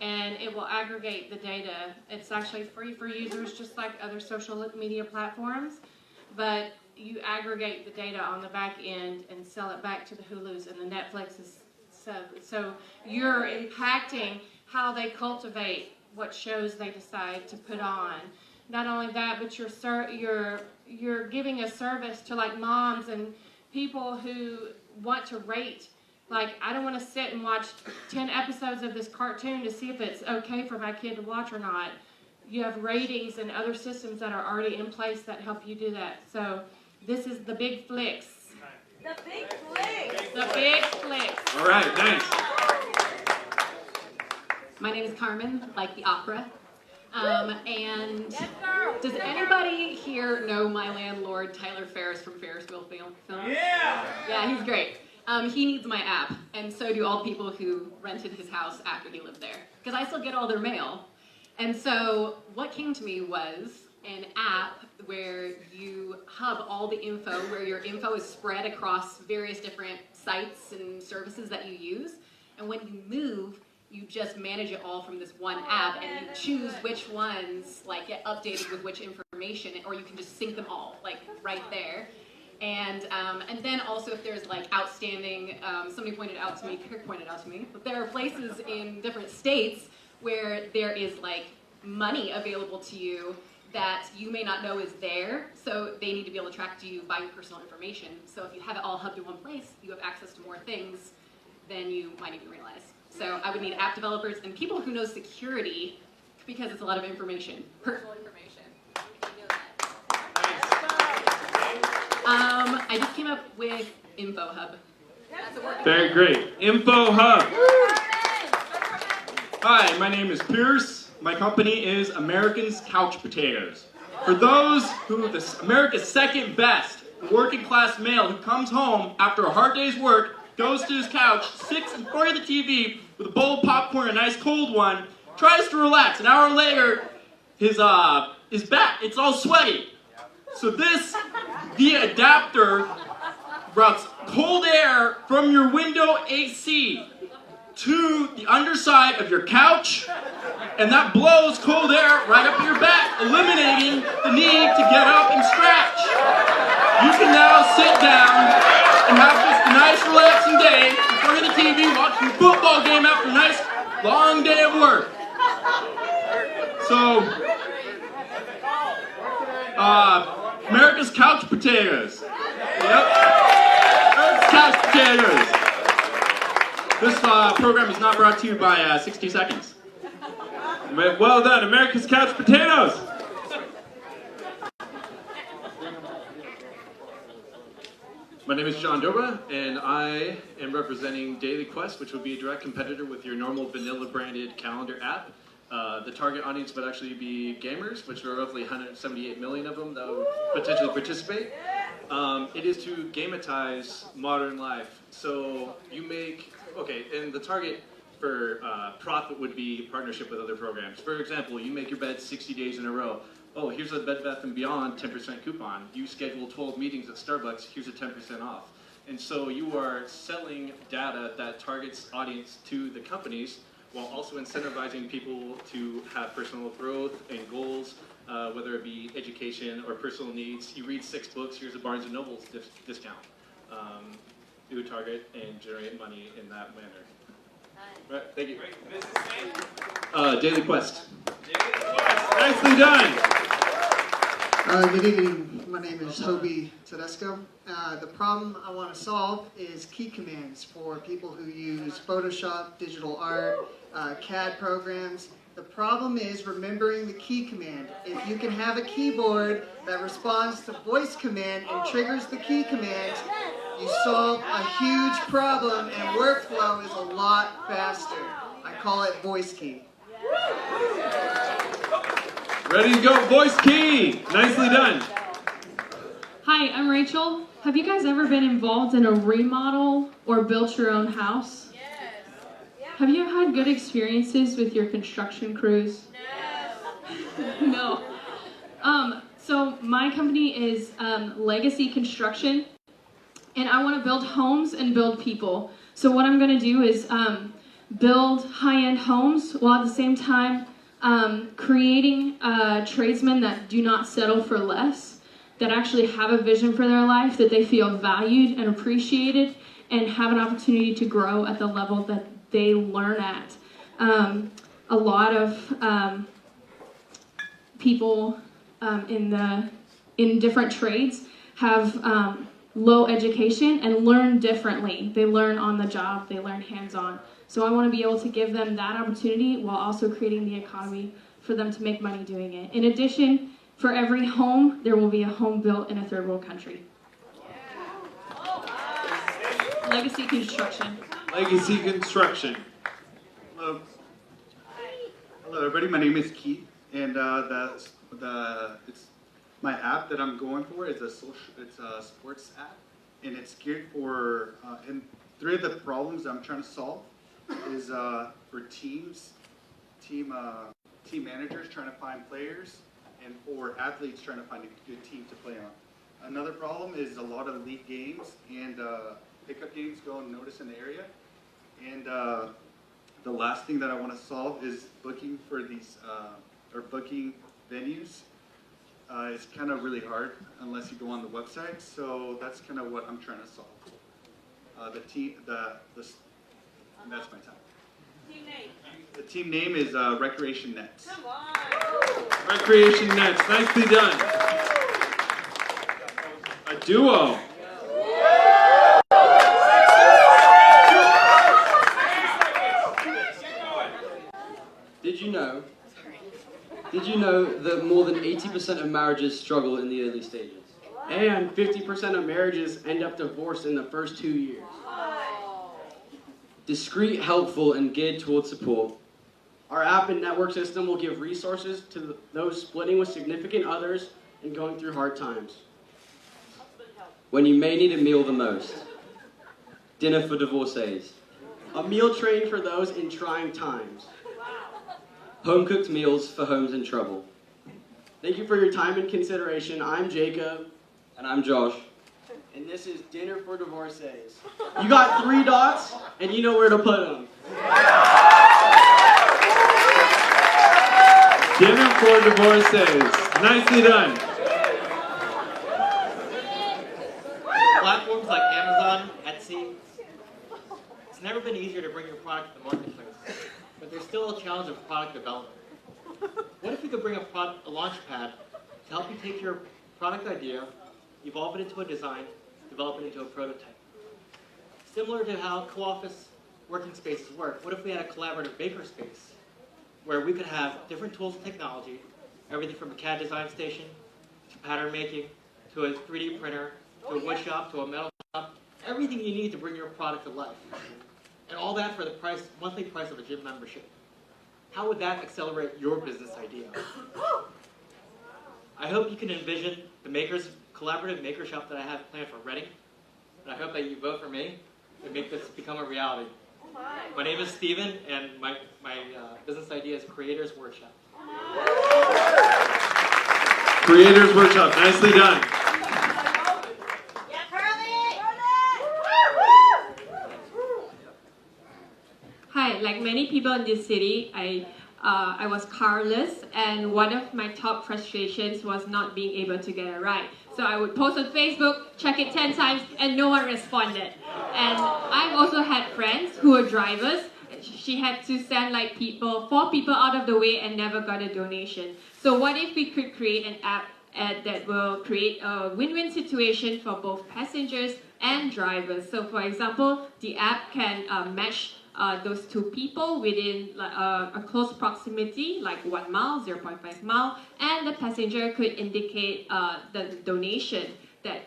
Speaker 17: and it will aggregate the data. It's actually free for users, just like other social media platforms, but you aggregate the data on the back end and sell it back to the Hulus and the Netflixes. So you're impacting how they cultivate what shows they decide to put on. Not only that, but you're giving a service to like moms and people who want to rate. Like, I don't want to sit and watch 10 episodes of this cartoon to see if it's okay for my kid to watch or not. You have ratings and other systems that are already in place that help you do that. So this is the big flicks.
Speaker 12: The big flicks.
Speaker 17: The big flicks.
Speaker 1: All right, nice.
Speaker 13: My name is Carmen, like the opera. And does anybody here know my landlord, Tyler Ferris from Ferris Wheel Film?
Speaker 2: Yeah!
Speaker 13: Yeah, he's great. He needs my app, and so do all the people who rented his house after he lived there, because I still get all their mail. And so what came to me was an app where you hub all the info, where your info is spread across various different sites and services that you use. And when you move, you just manage it all from this one app, and you choose which ones like get updated with which information, or you can just sync them all like right there. And then also if there's like outstanding, somebody pointed out to me, Kirk pointed out to me, but there are places in different states where there is like money available to you that you may not know is there, so they need to be able to track to you by your personal information. So if you have it all hubbed in one place, you have access to more things than you might even realize. So I would need app developers and people who know security, because it's a lot of information, personal information. I just came up with Info Hub.
Speaker 1: Very great. Info Hub. Hi, my name is Pierce. My company is American's Couch Potatoes. For those who, America's second best working class male who comes home after a hard day's work, goes to his couch, sits in front of the TV with a bowl of popcorn, a nice cold one, tries to relax. An hour later, his back, it's all sweaty. So the adapter routes cold air from your window AC to the underside of your couch, and that blows cold air right up your back, eliminating the need to get up and stretch. You can now sit down and have just a nice relaxing day in front of the TV watching a football game after a nice long day of work. So, America's Couch Potatoes. Yep. America's Couch Potatoes. This program is not brought to you by 60 Seconds. Well done, America's Couch Potatoes.
Speaker 15: My name is John Dobra, and I am representing Daily Quest, which would be a direct competitor with your normal vanilla branded calendar app. The target audience would actually be gamers, which are roughly 178 million of them that would potentially participate. It is to gametize modern life. So you make, okay, and the target for profit would be partnership with other programs. For example, you make your bed 60 days in a row. Oh, here's a Bed Bath & Beyond 10% coupon. You schedule 12 meetings at Starbucks, here's a 10% off. And so you are selling data that targets audience to the companies, while also incentivizing people to have personal growth and goals, whether it be education or personal needs. You read 6 books, here's a Barnes & Noble's discount. do a target and generate money in that manner. Right, thank you. Daily Quest.
Speaker 5: Nicely done.
Speaker 16: Good evening. My name is Hobie Tedesco. The problem I want to solve is key commands for people who use Photoshop, digital art, CAD programs. The problem is remembering the key command. If you can have a keyboard that responds to voice command and triggers the key command, you solve a huge problem and workflow is a lot faster. I call it voice key.
Speaker 5: Ready to go, voice key. Nicely done.
Speaker 18: Hi, I'm Rachel. Have you guys ever been involved in a remodel or built your own house? Yes. Have you had good experiences with your construction crews? No. So my company is Legacy Construction, and I want to build homes and build people. So what I'm going to do is build high-end homes while at the same time creating tradesmen that do not settle for less, that actually have a vision for their life, that they feel valued and appreciated, and have an opportunity to grow at the level that they learn at. A lot of people in different trades have low education and learn differently. They learn on the job, they learn hands-on. So I want to be able to give them that opportunity while also creating the economy for them to make money doing it. In addition, for every home, there will be a home built in a third world country. Legacy Construction.
Speaker 5: Legacy Construction.
Speaker 19: Hello. Hello, everybody. My name is Keith, and it's my app that I'm going for is a sports app, and it's geared for and three of the problems I'm trying to solve is for team managers trying to find players, and for athletes trying to find a good team to play on. Another problem is a lot of league games and pickup games go unnoticed in the area. And the last thing that I want to solve is booking for these or booking venues. It's kind of really hard unless you go on the website. So that's kind of what I'm trying to solve. That's my time.
Speaker 17: Team name.
Speaker 19: The team name is Recreation Nets.
Speaker 17: Come on.
Speaker 5: Recreation Nets. Nicely done. A duo.
Speaker 20: Did you know that more than 80% of marriages struggle in the early stages?
Speaker 21: And 50% of marriages end up divorced in the first 2 years.
Speaker 20: Discreet, helpful, and geared towards support.
Speaker 21: Our app and network system will give resources to those splitting with significant others and going through hard times.
Speaker 20: When you may need a meal the most. Dinner for divorcees.
Speaker 21: A meal train for those in trying times.
Speaker 20: Home-cooked meals for homes in trouble.
Speaker 21: Thank you for your time and consideration. I'm Jacob.
Speaker 20: And I'm Josh.
Speaker 21: And this is Dinner for Divorcees. You got 3 dots, and you know where to put them.
Speaker 5: Dinner for Divorcees. Nicely done.
Speaker 26: Platforms like Amazon, Etsy, it's never been easier to bring your product to the marketplace. But there's still a challenge of product development. What if we could bring a launch pad to help you take your product idea, evolve it into a design, develop it into a prototype? Similar to how co-office working spaces work, what if we had a collaborative makerspace where we could have different tools and technology, everything from a CAD design station, to pattern making, to a 3D printer, to a wood shop, to a metal shop, everything you need to bring your product to life. And all that for the monthly price of a gym membership. How would that accelerate your business idea? I hope you can envision the collaborative maker shop that I have planned for Reading. And I hope that you vote for me and make this become a reality. My name is Steven, and my business idea is Creators Workshop.
Speaker 5: Creators Workshop. Nicely done.
Speaker 18: Hi, like many people in this city, I
Speaker 10: I was carless, and one of my top frustrations was not being able to get it right. So I would post on Facebook, check it 10 times, and no one responded. And I've also had friends who were drivers. She had to send like 4 people out of the way and never got a donation. So what if we could create an app that will create a win-win situation for both passengers and drivers? So for example, the app can match those 2 people within a close proximity, like 1 mile, 0.5 mile, and the passenger could indicate the donation that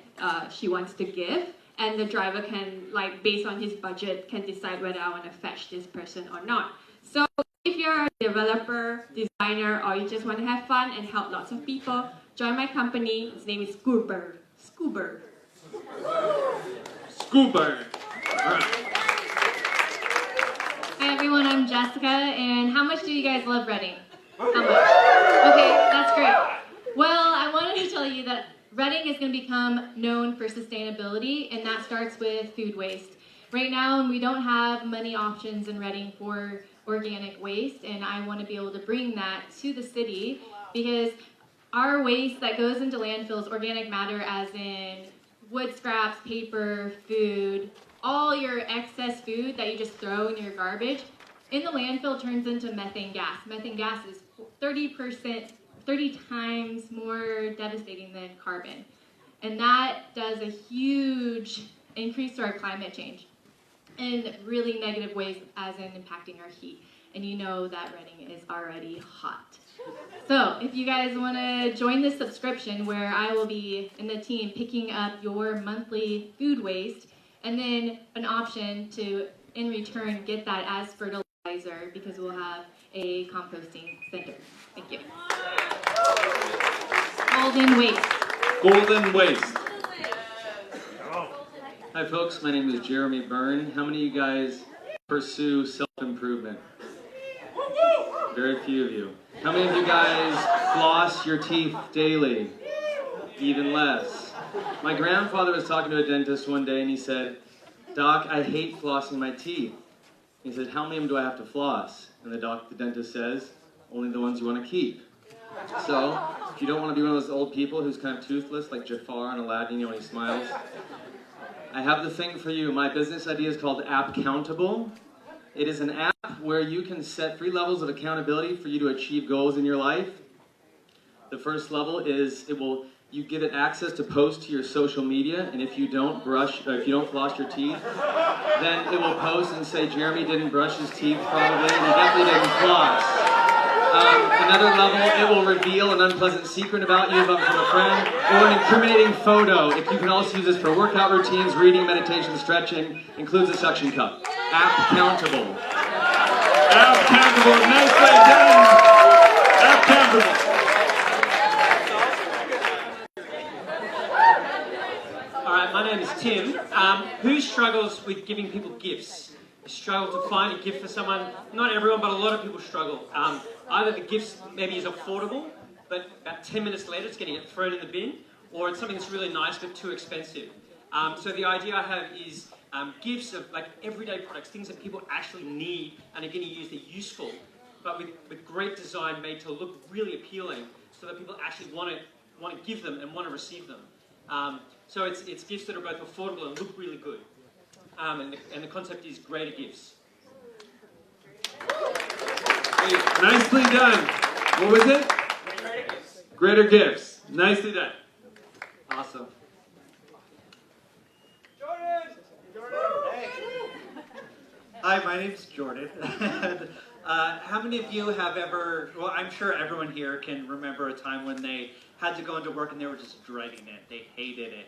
Speaker 10: she wants to give, and the driver can, like based on his budget, can decide whether I want to fetch this person or not. So if you're a developer, designer, or you just want to have fun and help lots of people, join my company. Its name is Scoober. Scoober.
Speaker 1: Scoober. All right.
Speaker 6: Hi everyone, I'm Jessica, and how much do you guys love Reading? How much? Okay, that's great. Well, I wanted to tell you that Reading is going to become known for sustainability, and that starts with food waste. Right now, we don't have many options in Reading for organic waste, and I want to be able to bring that to the city because our waste that goes into landfills, organic matter as in wood scraps, paper, food, all your excess food that you just throw in your garbage, in the landfill turns into methane gas. Methane gas is 30 times more devastating than carbon. And that does a huge increase to our climate change in really negative ways, as in impacting our heat. And you know that Reading is already hot. So if you guys want to join this subscription where I will be in the team picking up your monthly food waste, and then an option to, in return, get that as fertilizer because we'll have a composting center. Thank you. Golden waste.
Speaker 1: Golden waste.
Speaker 20: Hi folks, my name is Jeremy Byrne. How many of you guys pursue self-improvement? Very few of you. How many of you guys floss your teeth daily? Even less. My grandfather was talking to a dentist one day and he said, "Doc, I hate flossing my teeth." He said, "How many of them do I have to floss?" And the dentist says, "Only the ones you want to keep." So, if you don't want to be one of those old people who's kind of toothless, like Jafar and Aladdin, you know, when he smiles, I have the thing for you. My business idea is called App Countable. It is an app where you can set 3 levels of accountability for you to achieve goals in your life. The first level is you give it access to post to your social media, and if you don't floss your teeth, then it will post and say Jeremy didn't brush his teeth probably, and he definitely didn't floss. Another level, it will reveal an unpleasant secret about you from a friend, or an incriminating photo. If you can also use this for workout routines, reading, meditation, stretching, includes a suction cup. App Countable.
Speaker 1: App Countable, nicely done. App Countable.
Speaker 26: All right, my name is Tim. Who struggles with giving people gifts? You struggle to find a gift for someone. Not everyone, but a lot of people struggle. Either the gift maybe is affordable, but about 10 minutes later it's going to get thrown in the bin, or it's something that's really nice but too expensive. So the idea I have is gifts of like everyday products, things that people actually need and are going to use. They're useful, but with great design made to look really appealing, so that people actually want to give them and want to receive them. So it's gifts that are both affordable and look really good. And the concept is greater gifts.
Speaker 1: Hey, nicely done. What was it? Greater gifts. Nicely done.
Speaker 26: Awesome.
Speaker 8: Hi, my name's Jordan. How many of you have ever, well, I'm sure everyone here can remember a time when they had to go into work and they were just dreading it. They hated it.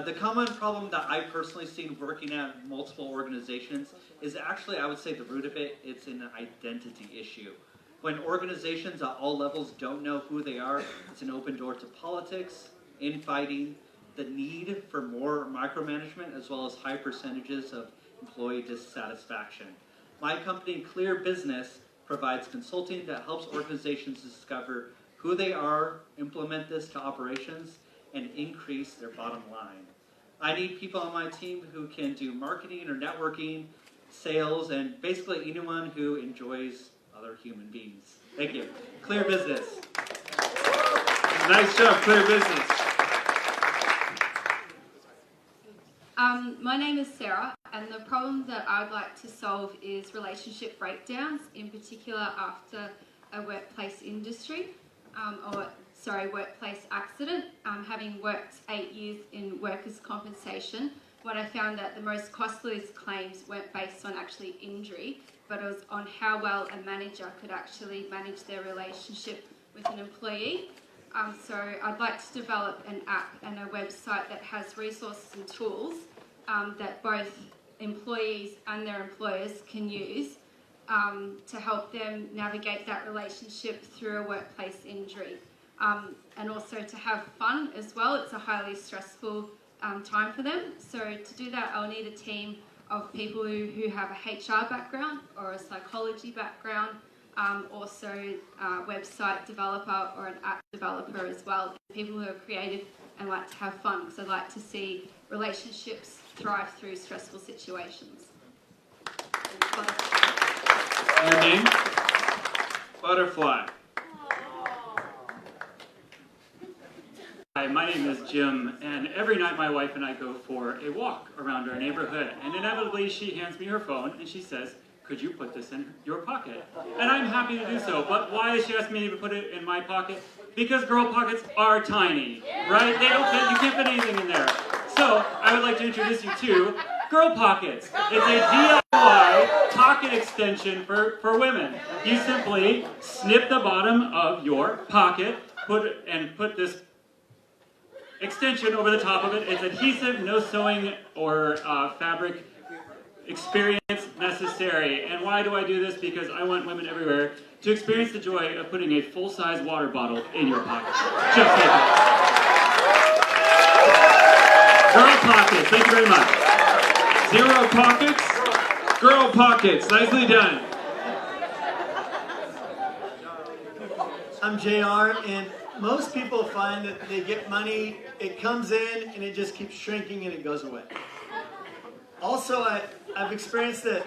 Speaker 8: The common problem that I've personally seen working at multiple organizations is actually, I would say the root of it, it's an identity issue. When organizations at all levels don't know who they are, it's an open door to politics, infighting, the need for more micromanagement, as well as high percentages of employee dissatisfaction. My company, Clear Business, provides consulting that helps organizations discover who they are, implement this to operations, and increase their bottom line. I need people on my team who can do marketing or networking, sales, and basically anyone who enjoys other human beings. Thank you. Clear business.
Speaker 5: Nice job, clear business.
Speaker 3: My name is Sarah, and the problem that I'd like to solve is relationship breakdowns, in particular after a workplace workplace accident. Having worked 8 years in workers' compensation, what I found that the most costliest claims weren't based on actually injury, but it was on how well a manager could actually manage their relationship with an employee. So I'd like to develop an app and a website that has resources and tools that both employees and their employers can use to help them navigate that relationship through a workplace injury. And also to have fun as well. It's a highly stressful time for them. So to do that, I'll need a team of people who have a HR background or a psychology background, also a website developer or an app developer as well. People who are creative and like to have fun, because I like to see relationships thrive through stressful situations.
Speaker 5: Your name? Butterfly.
Speaker 9: Hi, my name is Jim, and every night my wife and I go for a walk around our neighborhood, and inevitably she hands me her phone and she says, "Could you put this in your pocket?" And I'm happy to do so, but why is she asking me to put it in my pocket? Because girl pockets are tiny, right? They don't fit, you can't fit anything in there. So I would like to introduce you to Girl Pockets. It's a DIY pocket extension for women. You simply snip the bottom of your pocket, put this extension over the top of it. It's adhesive, no sewing or fabric experience necessary. And why do I do this? Because I want women everywhere to experience the joy of putting a full-size water bottle in your pocket. Just like that. Girl Pockets, thank you very much.
Speaker 5: Zero pockets, girl pockets. Nicely done.
Speaker 11: I'm JR, and most people find that they get money, it comes in, and it just keeps shrinking and it goes away. Also, I've experienced that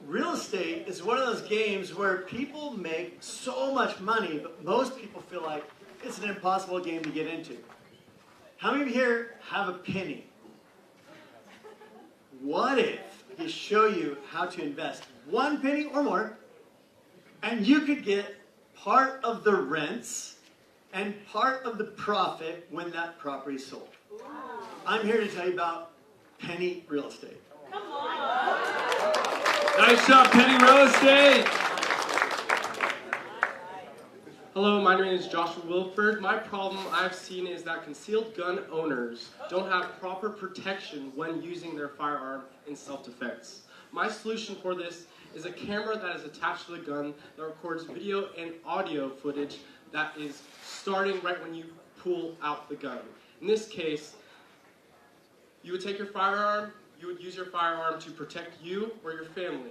Speaker 11: real estate is one of those games where people make so much money, but most people feel like it's an impossible game to get into. How many of you here have a penny? What if I show you how to invest 1 penny or more, and you could get part of the rents and part of the profit when that property is sold? I'm here to tell you about penny real estate.
Speaker 5: Nice job, Penny Real Estate.
Speaker 21: Hello, my name is Joshua Wilford. My problem I've seen is that concealed gun owners don't have proper protection when using their firearm in self-defense. My solution for this is a camera that is attached to the gun that records video and audio footage that is starting right when you pull out the gun. In this case, you would take your firearm, you would use your firearm to protect you or your family.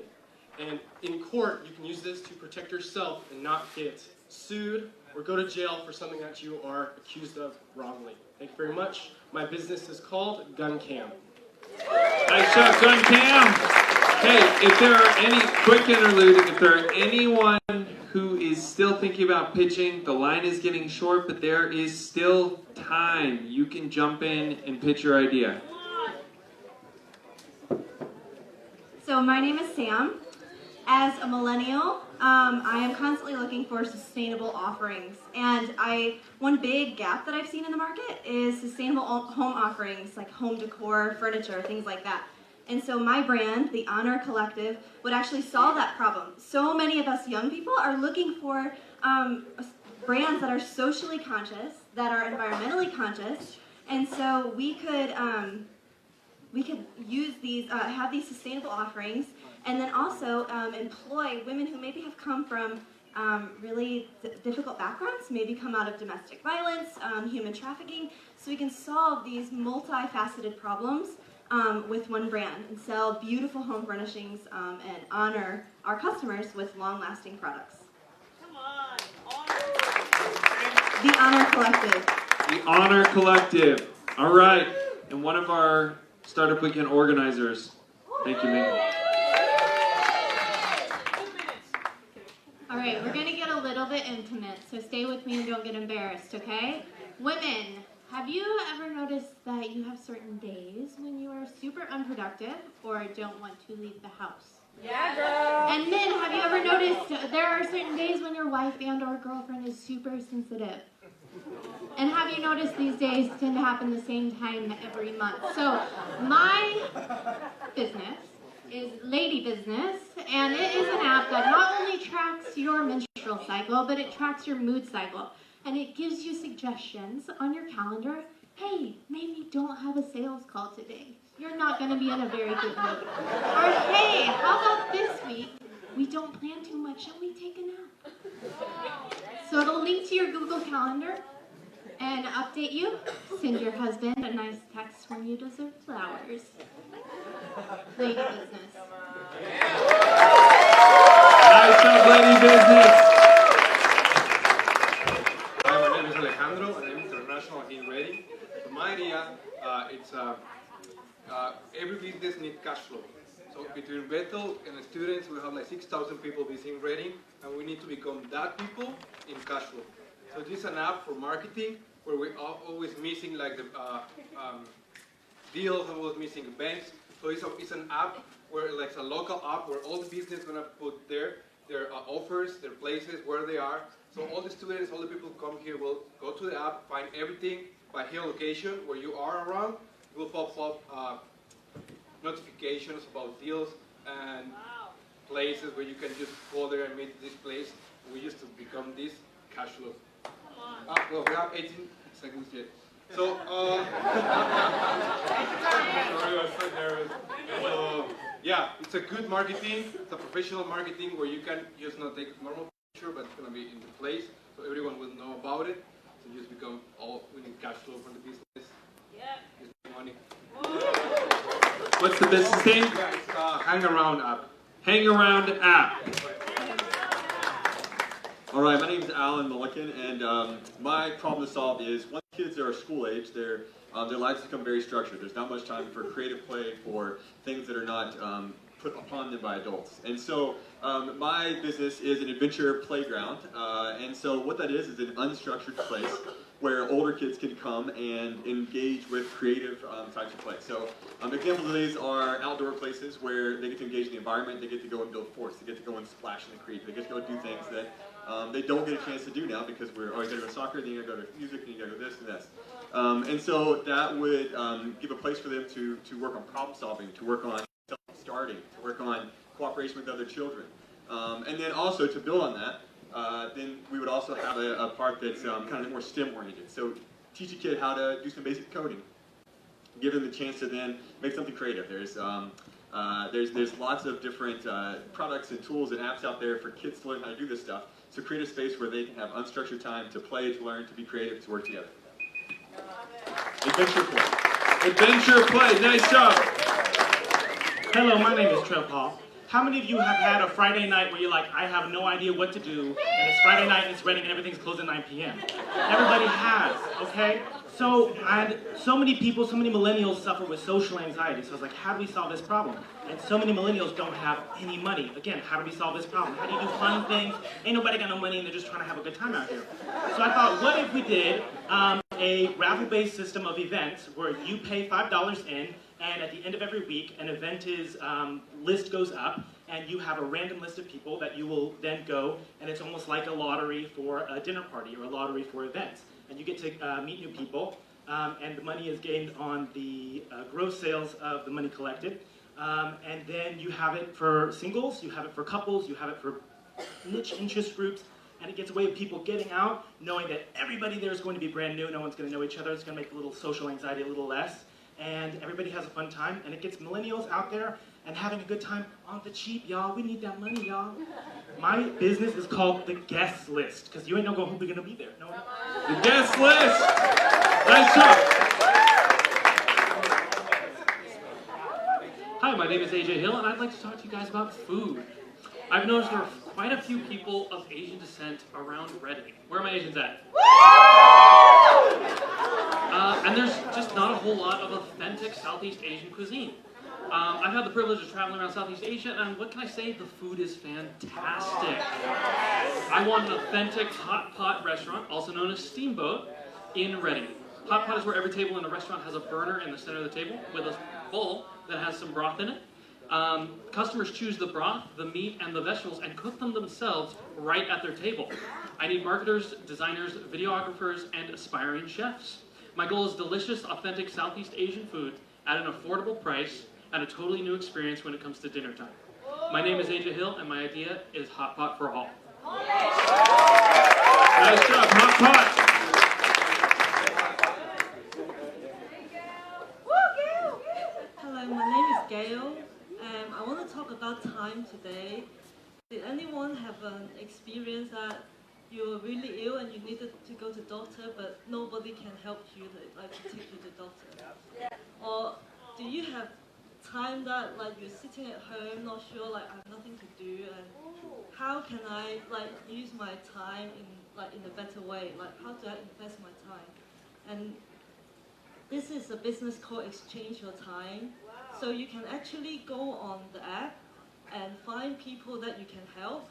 Speaker 21: And in court, you can use this to protect yourself and not get sued or go to jail for something that you are accused of wrongly. Thank you very much. My business is called Gun Cam.
Speaker 5: Nice job, Gun Cam. Hey, if there are any, quick interlude, if there are anyone who is still thinking about pitching, the line is getting short, but there is still time. You can jump in and pitch your idea.
Speaker 22: So my name is Sam. As a millennial, I am constantly looking for sustainable offerings. And one big gap that I've seen in the market is sustainable home offerings, like home decor, furniture, things like that. And so my brand, the Honor Collective, would actually solve that problem. So many of us young people are looking for brands that are socially conscious, that are environmentally conscious, and so we could use these, have these sustainable offerings, and then also employ women who maybe have come from really difficult backgrounds, maybe come out of domestic violence, human trafficking, so we can solve these multifaceted problems with one brand and sell beautiful home furnishings and honor our customers with long-lasting products. Come on, The Honor Collective.
Speaker 5: The Honor Collective. All right, and one of our Startup Weekend organizers. Thank you, Megan.
Speaker 6: All right, we're going to get a little bit intimate, so stay with me and don't get embarrassed, okay? Women, have you ever noticed that you have certain days when you are super unproductive or don't want to leave the house?
Speaker 12: Yeah, girl.
Speaker 6: And men, have you ever noticed there are certain days when your wife and or girlfriend is super sensitive? And have you noticed these days tend to happen the same time every month? So my business is Lady Business, and it is an app that not only tracks your menstrual cycle, but it tracks your mood cycle. And it gives you suggestions on your calendar. Hey, maybe don't have a sales call today. You're not going to be in a very good mood. Or hey, how about this week, we don't plan too much and we take a nap. So it'll link to your Google Calendar and update you. Send your husband a nice text when you deserve flowers. Lady Business.
Speaker 5: Nice job, Lady Business.
Speaker 4: Hi, my name is Alejandro, and I'm international in Reading. So my idea, every business needs cash flow. So between Bethel and the students, we have like 6,000 people visiting Reading, and we need to become that people in cash flow. So this is an app for marketing where we are always missing like the deals, always missing events. So it's an app where like it's a local app where all the business gonna put their offers, their places, where they are. So all the students, all the people who come here will go to the app, find everything by geolocation where you are around. It will pop up notifications about deals and places where you can just go there and meet this place. We used to become this cash flow. Well, we have 18 seconds yet. So, sorry, I was so nervous. Yeah, it's a good marketing. It's a professional marketing where you can just not take a normal picture, but it's going to be in the place, so everyone will know about it. So just become all winning cash flow from the business. Yeah. Just make money.
Speaker 5: What's the business name?
Speaker 4: Yeah, it's Hang Around app.
Speaker 5: Hang Around app.
Speaker 7: All right, my name is Alan Mulliken, and my problem to solve is once kids are school age, their lives become very structured. There's not much time for creative play, for things that are not put upon them by adults. And so my business is an adventure playground, and so what that is an unstructured place where older kids can come and engage with creative types of play. So examples of these are outdoor places where they get to engage in the environment, they get to go and build forts, they get to go and splash in the creek, they get to go do things that they don't get a chance to do now because we're always going to go to soccer, then you got to go to music, then you got to go this and this. And so that would give a place for them to work on problem solving, to work on self-starting, to work on cooperation with other children. And then also to build on that, then we would also have a part that's kind of more STEM oriented. So teach a kid how to do some basic coding. Give them the chance to then make something creative. There's lots of different products and tools and apps out there for kids to learn how to do this stuff. So create a space where they can have unstructured time to play, to learn, to be creative, to work together. Adventure play.
Speaker 5: Adventure play. Nice job.
Speaker 14: Hello, my name is Trev Paul. How many of you have had a Friday night where you're like, I have no idea what to do, and it's Friday night and it's Reading and everything's closed at 9 p.m. Everybody has, okay? So many people, so many millennials suffer with social anxiety. So I was like, how do we solve this problem? And so many millennials don't have any money. Again, how do we solve this problem? How do you do fun things? Ain't nobody got no money and they're just trying to have a good time out here. So I thought, what if we did a raffle-based system of events where you pay $5 in, and at the end of every week, an event list goes up, and you have a random list of people that you will then go, and it's almost like a lottery for a dinner party or a lottery for events. And you get to meet new people, and the money is gained on the gross sales of the money collected. And then you have it for singles, you have it for couples, you have it for niche interest groups, and it gets a way of people getting out, knowing that everybody there is going to be brand new, no one's going to know each other, it's going to make a little social anxiety a little less. And everybody has a fun time, and it gets millennials out there and having a good time on the cheap, y'all. We need that money, y'all. My business is called The Guest List, because you ain't no go who be gonna be there. No.
Speaker 5: The Guest List! Nice job!
Speaker 23: Hi, my name is AJ Hill, and I'd like to talk to you guys about food. I've noticed there are quite a few people of Asian descent around Reading. Where are my Asians at? And there's just not a whole lot of authentic Southeast Asian cuisine. I've had the privilege of traveling around Southeast Asia, and what can I say? The food is fantastic. I want an authentic hot pot restaurant, also known as Steamboat, in Reading. Hot pot is where every table in a restaurant has a burner in the center of the table with a bowl that has some broth in it. Customers choose the broth, the meat, and the vegetables and cook them themselves right at their table. I need marketers, designers, videographers, and aspiring chefs. My goal is delicious, authentic Southeast Asian food at an affordable price and a totally new experience when it comes to dinner time. My name is AJ Hill, and my idea is Hot Pot for All.
Speaker 5: Nice job, Hot Pot.
Speaker 2: Hello, my name is Gail. I want to talk about time today. Did anyone have an experience that you were really ill and you needed to go to the doctor, but nobody can help you to take you to the doctor? Or do you have time that you're sitting at home, not sure, I have nothing to do, and how can I use my time in a better way? How do I invest my time? And this is a business called Exchange Your Time. So you can actually go on the app and find people that you can help,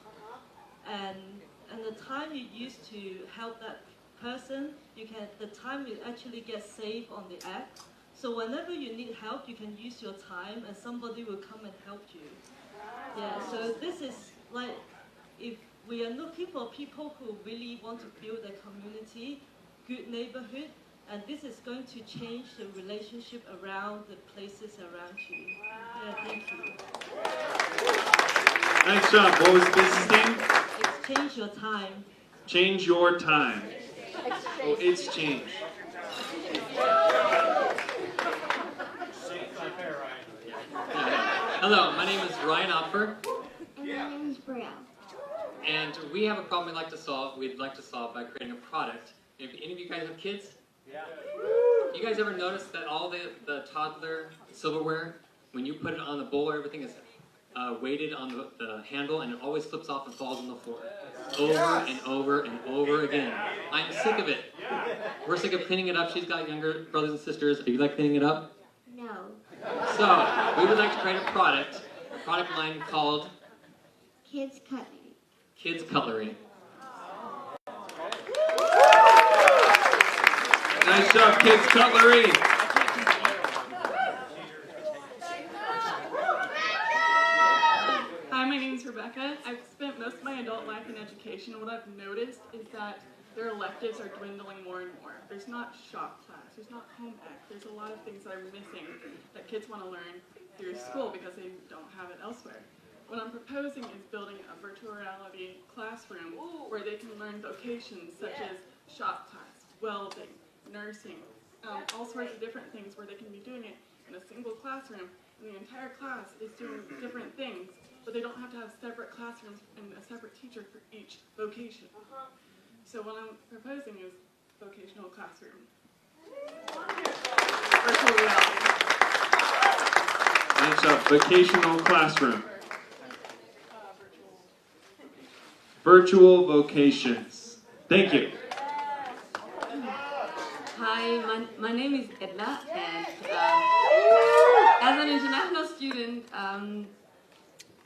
Speaker 2: and the time you use to help that person, the time will actually get saved on the app. So whenever you need help, you can use your time and somebody will come and help you. Yeah, so this is if we are looking for people who really want to build a community, good neighborhood, and this is going to change the relationship around the places around you. Yeah, thank you.
Speaker 5: Nice job. What was the business name?
Speaker 2: Exchange Your Time.
Speaker 5: Change Your Time. Oh, it's change.
Speaker 13: Hello, my name is Ryan Opfer.
Speaker 15: And my name is Brielle.
Speaker 13: And we have a problem we'd like to solve by creating a product. If any of you guys have kids? Yeah. You guys ever notice that all the toddler silverware, when you put it on the bowl, everything is weighted on the handle and it always slips off and falls on the floor? Over and over and over again. I'm sick of it. We're sick of cleaning it up. She's got younger brothers and sisters. Do you like cleaning it up?
Speaker 15: No.
Speaker 13: So, we would like to create a product line called
Speaker 15: Kids Cutlery.
Speaker 13: Kids Cutlery.
Speaker 5: Nice job, Kids Cutlery.
Speaker 16: Hi, my name is Rebecca. I've spent most of my adult life in education. What I've noticed is that their electives are dwindling more and more. There's not shop class, there's not home ec, there's a lot of things that are missing that kids want to learn through school because they don't have it elsewhere. What I'm proposing is building a virtual reality classroom where they can learn vocations such as shop class, welding, nursing, all sorts of different things where they can be doing it in a single classroom, and the entire class is doing different things, but they don't have to have separate classrooms and a separate teacher for each vocation. So what I'm proposing is vocational classroom. Virtual reality.
Speaker 5: Nice job, vocational classroom. Virtual vocations. Thank you.
Speaker 24: Hi, my name is Edla, and as an international student,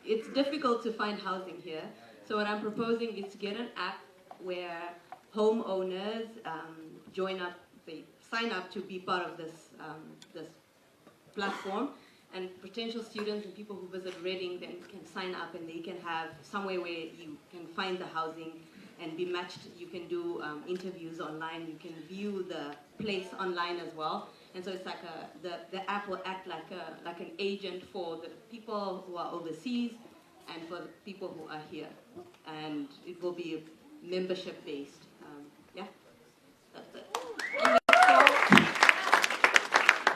Speaker 24: it's difficult to find housing here. So what I'm proposing is to get an app where homeowners they sign up to be part of this platform, and potential students and people who visit Reading then can sign up and they can have somewhere where you can find the housing and be matched. You can do interviews online. You can view the place online as well. And so it's like the app will act like an agent for the people who are overseas and for the people who are here. And it will be membership based. Yeah, that's it.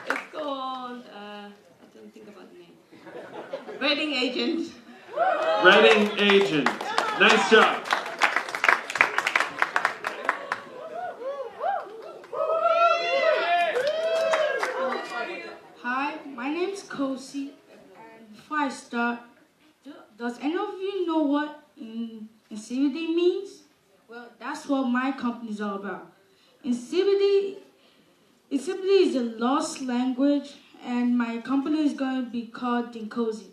Speaker 24: It's called, I don't think about the name. Reading Agent.
Speaker 5: Reading Agent. Nice job.
Speaker 25: Hi, my name's Kosi. Before I start, does any of you know what incivity means? Well, that's what my company is all about. Incivity is a lost language, and my company is going to be called Dinkosi.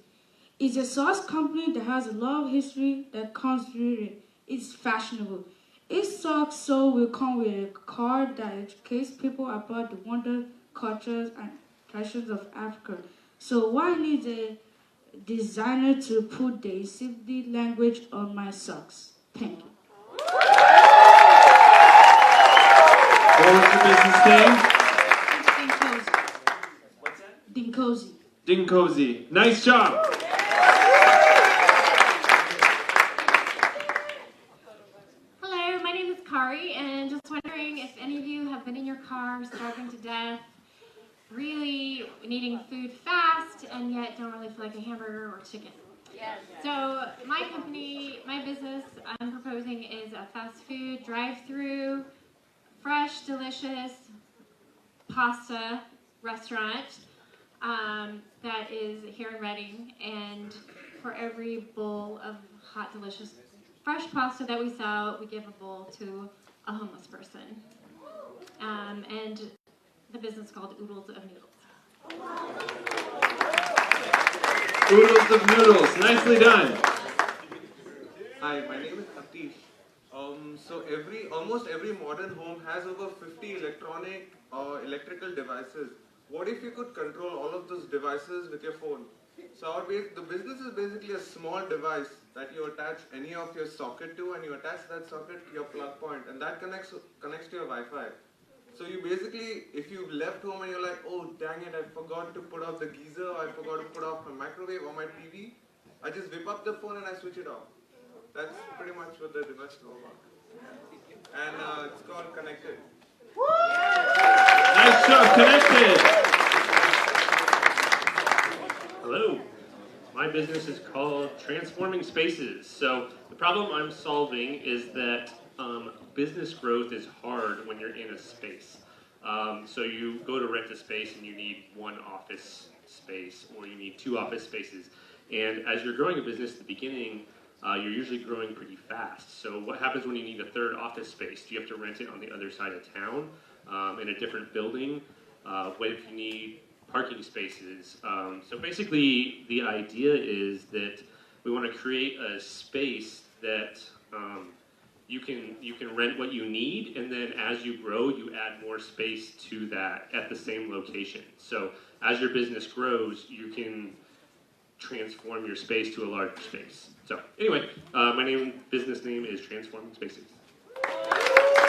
Speaker 25: It's a SaaS company that has a lot of history that comes through it. it's fashionable. Each sock sold will come with a card that educates people about the wonder, cultures, and traditions of Africa. So why need a designer to put the Isibdi language on my socks? Thank you.
Speaker 5: What was your business name?
Speaker 25: Dinkozi.
Speaker 5: Dinkozi. Nice job.
Speaker 6: Hello, my name is Kari, and just wondering if any of you have been in your car starving to death, really needing food fast, and yet don't really feel like a hamburger or chicken. Yes. So my company, my business I'm proposing is a fast food drive-through, fresh, delicious pasta restaurant that is here in Reading, and for every bowl of hot, delicious, fresh pasta that we sell, we give a bowl to a homeless person. And the business is called Oodles of Noodles.
Speaker 5: Oodles of Noodles. Nicely done.
Speaker 1: Hi, my name is Atish. So almost every modern home has over 50 electrical devices. What if you could control all of those devices with your phone? So the business is basically a small device that you attach any of your socket to, and you attach that socket to your plug point, and that connects to your Wi-Fi. So you basically, if you left home and you're like, oh dang it, I forgot to put off the geyser, or I forgot to put off my microwave or my TV, I just whip up the phone and I switch it off. That's pretty much what the device is all about. And it's called Connected.
Speaker 5: Nice job, Connected.
Speaker 10: Hello. My business is called Transforming Spaces. So the problem I'm solving is that business growth is hard when you're in a space. So you go to rent a space and you need one office space, or you need 2 office spaces. And as you're growing a business at the beginning, you're usually growing pretty fast. So what happens when you need a 3rd office space? Do you have to rent it on the other side of town, in a different building? What if you need parking spaces? So basically, the idea is that we want to create a space that you can rent what you need, and then as you grow, you add more space to that at the same location. So as your business grows, you can transform your space to a larger space. So anyway, my business name is Transforming Spaces.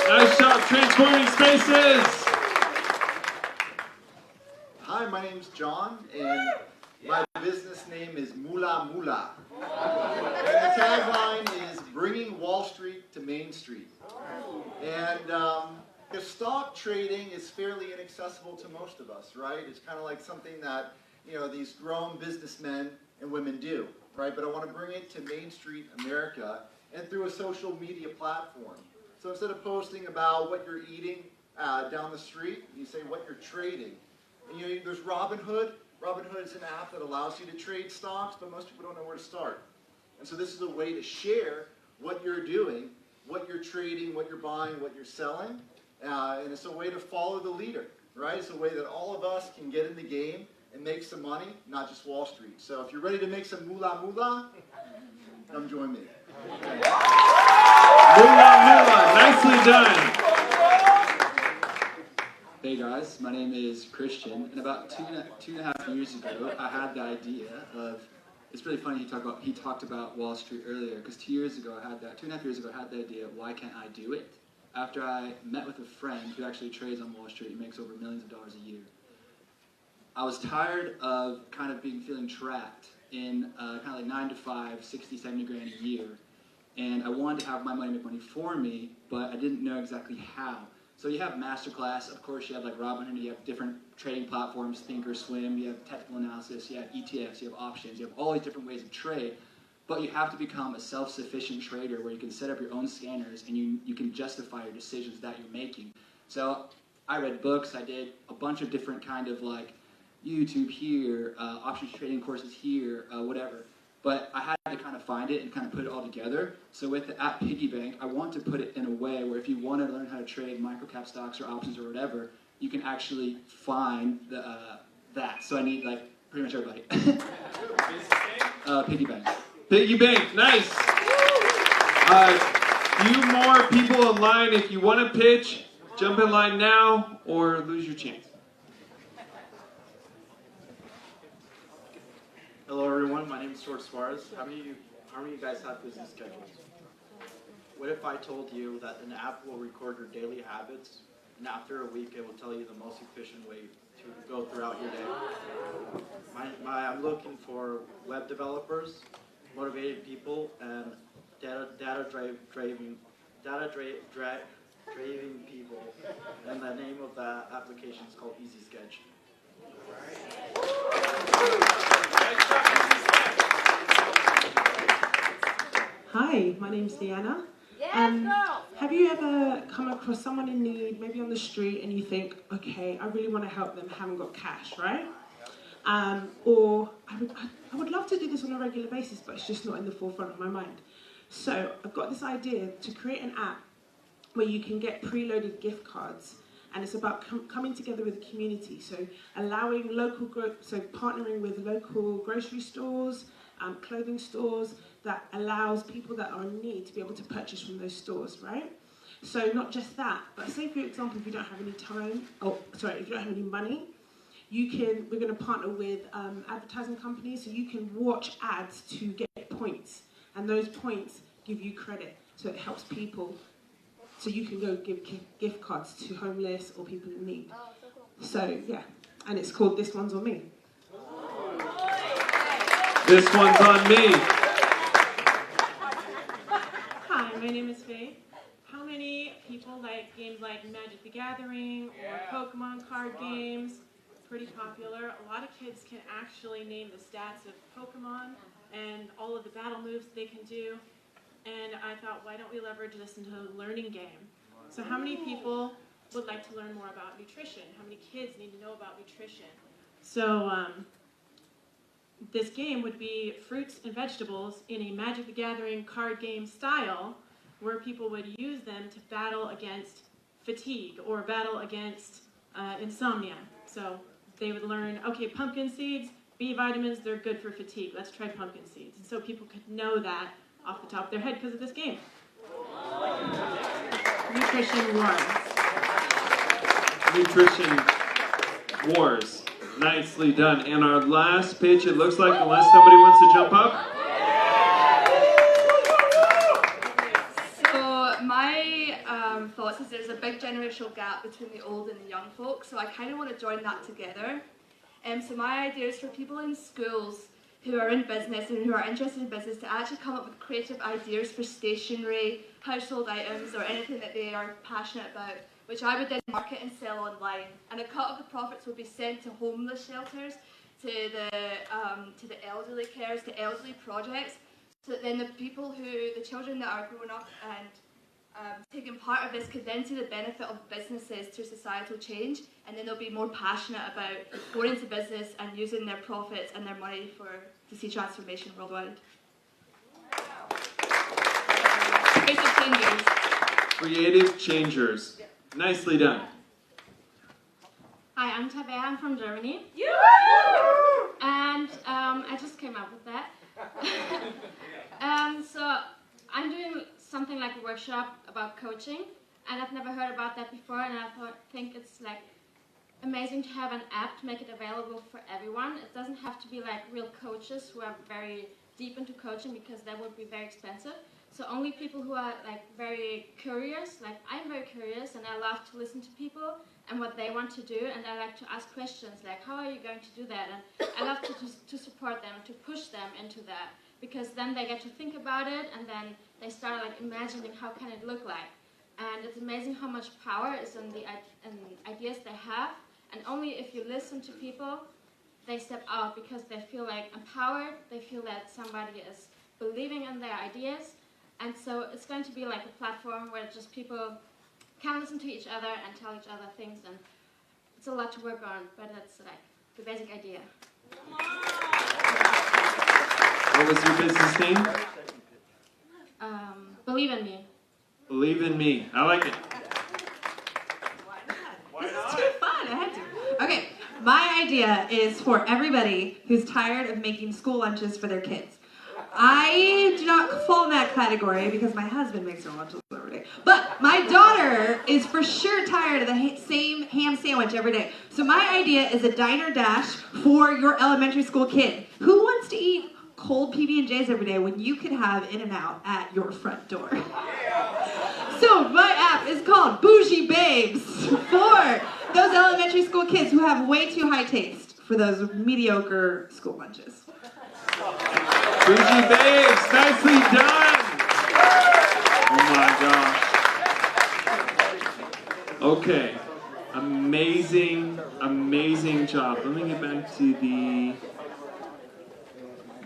Speaker 5: Nice job, Transforming Spaces.
Speaker 17: Hi, my name's John, and my business name is Mula Mula. And the tagline is bringing Wall Street to Main Street. And the stock trading is fairly inaccessible to most of us, right? It's kind of like something that, these grown businessmen and women do, right? But I want to bring it to Main Street America and through a social media platform. So instead of posting about what you're eating down the street, you say what you're trading. And there's Robinhood. Robinhood is an app that allows you to trade stocks, but most people don't know where to start. And so this is a way to share what you're doing, what you're trading, what you're buying, what you're selling. And it's a way to follow the leader, right? It's a way that all of us can get in the game and make some money, not just Wall Street. So if you're ready to make some moolah moolah, come join me.
Speaker 5: Moolah moolah, nicely done.
Speaker 18: Hey guys, my name is Christian, and about two and a half years ago, I had the idea of, it's really funny he talked about Wall Street earlier, because 2 years ago I had that, 2.5 years ago I had the idea, why can't I do it? After I met with a friend who actually trades on Wall Street and makes over millions of dollars a year. I was tired of kind of feeling trapped in kind of like 9 to 5, 60, 70 grand a year, and I wanted to have my money make money for me, but I didn't know exactly how. So you have Masterclass, of course you have like Robinhood, you have different trading platforms, Thinkorswim, you have technical analysis, you have ETFs, you have options, you have all these different ways of trade, but you have to become a self-sufficient trader where you can set up your own scanners and you can justify your decisions that you're making. So I read books, I did a bunch of different kind of like YouTube here, options trading courses here, whatever. But I had to kind of find it and kind of put it all together. So with the app Piggy Bank, I want to put it in a way where if you want to learn how to trade microcap stocks or options or whatever, you can actually find that. So I need like pretty much everybody. Piggy Bank.
Speaker 5: Piggy Bank, nice. few more people in line. If you want to pitch, jump in line now or lose your chance.
Speaker 3: Hello everyone, my name is George Suarez. How many of you guys have business schedules? What if I told you that an app will record your daily habits, and after a week it will tell you the most efficient way to go throughout your day? I'm looking for web developers, motivated people, and data-driven people. And the name of the application is called Easy Sketch.
Speaker 8: Hi, my name's Deanna. Have you ever come across someone in need, maybe on the street, and you think, okay, I really want to help them, haven't got cash, right? Or I would love to do this on a regular basis, but it's just not in the forefront of my mind. So I've got this idea to create an app where you can get preloaded gift cards, and it's about coming together with the community. So allowing partnering with local grocery stores, clothing stores, that allows people that are in need to be able to purchase from those stores, right? So not just that, but say for example, if you don't have any if you don't have any money, we're going to partner with advertising companies, so you can watch ads to get points, and those points give you credit, so it helps people. So you can go give gift cards to homeless or people in need. So yeah, and it's called This One's On Me.
Speaker 5: This one's on me.
Speaker 9: Hi, my name is Faye. How many people like games like Magic the Gathering or Pokemon card games? Pretty popular. A lot of kids can actually name the stats of Pokemon and all of the battle moves they can do. And I thought, why don't we leverage this into a learning game? So how many people would like to learn more about nutrition? How many kids need to know about nutrition? So this game would be fruits and vegetables in a Magic the Gathering card game style, where people would use them to battle against fatigue or battle against insomnia. So they would learn, okay, pumpkin seeds, B vitamins, they're good for fatigue. Let's try pumpkin seeds. And so people could know that off the top of their head because of this game. Nutrition Wars.
Speaker 5: Nutrition Wars. Nicely done. And our last pitch, it looks like, unless somebody wants to jump up.
Speaker 19: So my thoughts is there's a big generational gap between the old and the young folks, so I kind of want to join that together. So my idea is for people in schools who are in business and who are interested in business to actually come up with creative ideas for stationery, household items, or anything that they are passionate about, which I would then market and sell online. And a cut of the profits would be sent to homeless shelters, to the elderly cares, to elderly projects, so that then the children that are growing up and taking part of this could then see the benefit of businesses to societal change, and then they'll be more passionate about going into business and using their profits and their money to see transformation worldwide. Creative changers.
Speaker 5: Creative changers. Nicely done.
Speaker 9: Hi, I'm Tabea. I'm from Germany. And I just came up with that. So I'm doing something like a workshop about coaching, and I've never heard about that before, and I think it's like amazing to have an app to make it available for everyone. It doesn't have to be like real coaches who are very deep into coaching, because that would be very expensive. So only people who are like very curious, like I'm very curious, and I love to listen to people and what they want to do, and I like to ask questions like, how are you going to do that? And I love to support them, to push them into that, because then they get to think about it, and then they start like imagining how can it look like. And it's amazing how much power is in the ideas they have, and only if you listen to people, they step out because they feel like empowered, they feel that somebody is believing in their ideas. And so it's going to be like a platform where just people can listen to each other and tell each other things, and it's a lot to work on, but that's like the basic idea.
Speaker 5: What was your business name?
Speaker 9: Believe in me.
Speaker 5: Believe in me. I like it.
Speaker 20: This is too fun. I had to. Okay, my idea is for everybody who's tired of making school lunches for their kids. I do not fall in that category because my husband makes her lunches every day. But my daughter is for sure tired of the same ham sandwich every day. So my idea is a diner dash for your elementary school kid. Who wants to eat cold PB&Js every day when you could have In-N-Out at your front door? So my app is called Bougie Babes for those elementary school kids who have way too high taste for those mediocre school lunches.
Speaker 5: Bougie Babes, nicely done! Oh my gosh. Okay, amazing, amazing job. Let me get back to the,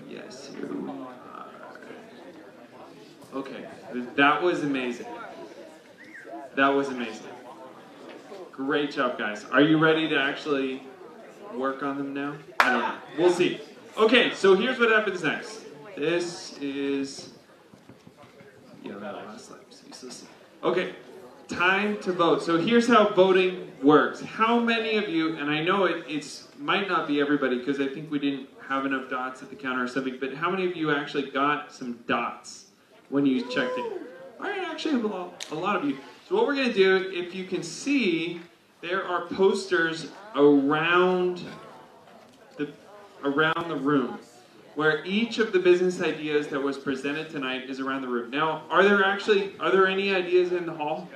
Speaker 5: yes, here we are. Okay, that was amazing. That was amazing. Great job, guys. Are you ready to actually work on them now? I don't know. We'll see. Okay, so here's what happens next. This is, yeah, that last slide was useless. Okay, time to vote. So here's how voting works. How many of you, and I know it's might not be everybody because I think we didn't have enough dots at the counter or something, but how many of you actually got some dots when you checked in? All right, actually a lot of you. So what we're going to do, if you can see, there are posters around the room, where each of the business ideas that was presented tonight is around the room. Now, are there any ideas in the hall?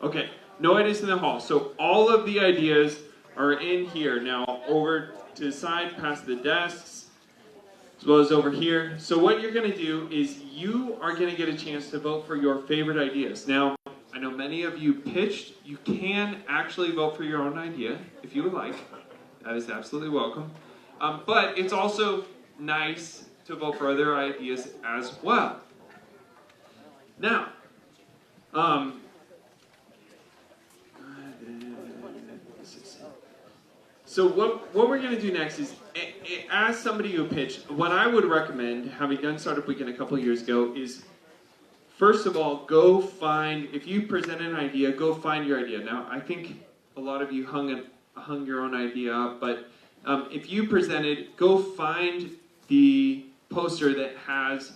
Speaker 5: Okay, no ideas in the hall. So all of the ideas are in here. Now, over to the side, past the desks, as well as over here. So what you're going to do is you are going to get a chance to vote for your favorite ideas. Now, I know many of you pitched. You can actually vote for your own idea if you would like. That is absolutely welcome. But it's also nice to vote for other ideas as well. Now, so what we're going to do next is, as somebody who pitched, what I would recommend, having done Startup Weekend a couple of years ago, is first of all, go find, if you present an idea, go find your idea. Now, I think a lot of you hung your own idea up, but if you presented, go find the poster that has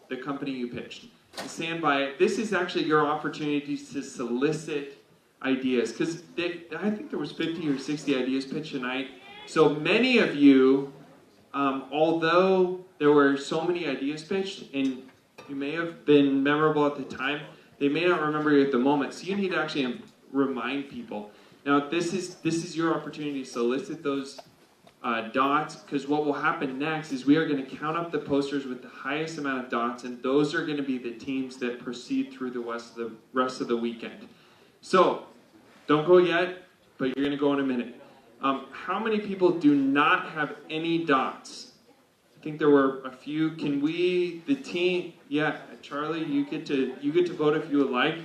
Speaker 5: the company you pitched. Stand by it. This is actually your opportunity to solicit ideas, because I think there was 50 or 60 ideas pitched tonight. So many of you, although there were so many ideas pitched, and you may have been memorable at the time, they may not remember you at the moment. So you need to actually remind people. Now this is your opportunity to solicit those dots, because what will happen next is we are going to count up the posters with the highest amount of dots, and those are going to be the teams that proceed through the rest of the weekend. So, don't go yet, but you're going to go in a minute. How many people do not have any dots? I think there were a few. Can we, the team, yeah, Charlie, you get to vote if you would like.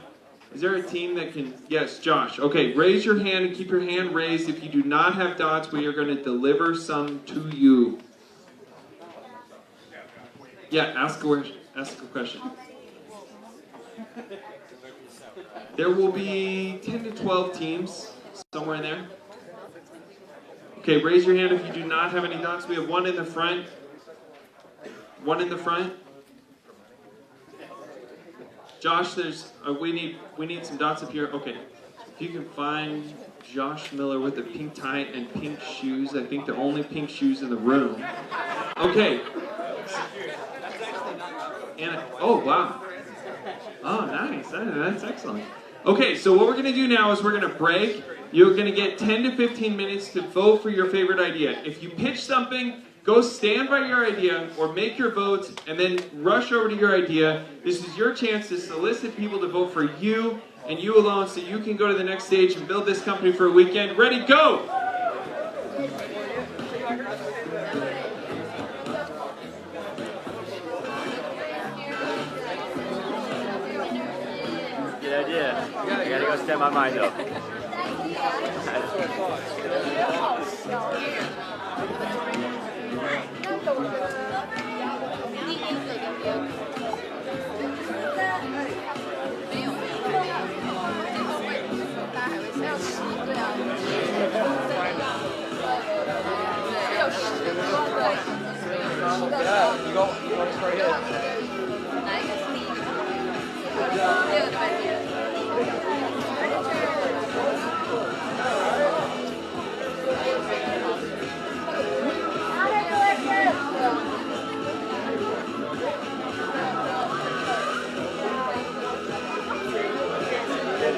Speaker 5: Is there a team that can, yes, Josh. Okay, raise your hand and keep your hand raised. If you do not have dots, we are going to deliver some to you. Yeah, ask a question. There will be 10 to 12 teams, somewhere in there. Okay, raise your hand if you do not have any dots. We have one in the front. One in the front. Josh, we need some dots up here. Okay, if you can find Josh Miller with a pink tie and pink shoes. I think the only pink shoes in the room. Okay. Anna, oh wow. Oh nice, that's excellent. Okay, so what we're going to do now is we're going to break. You're going to get 10 to 15 minutes to vote for your favorite idea. If you pitch something, go stand by your idea or make your votes and then rush over to your idea. This is your chance to solicit people to vote for you and you alone so you can go to the next stage and build this company for a weekend. Ready, go!
Speaker 4: Good idea. I gotta go stand by mine though.
Speaker 11: Yeah, you go right here.
Speaker 4: You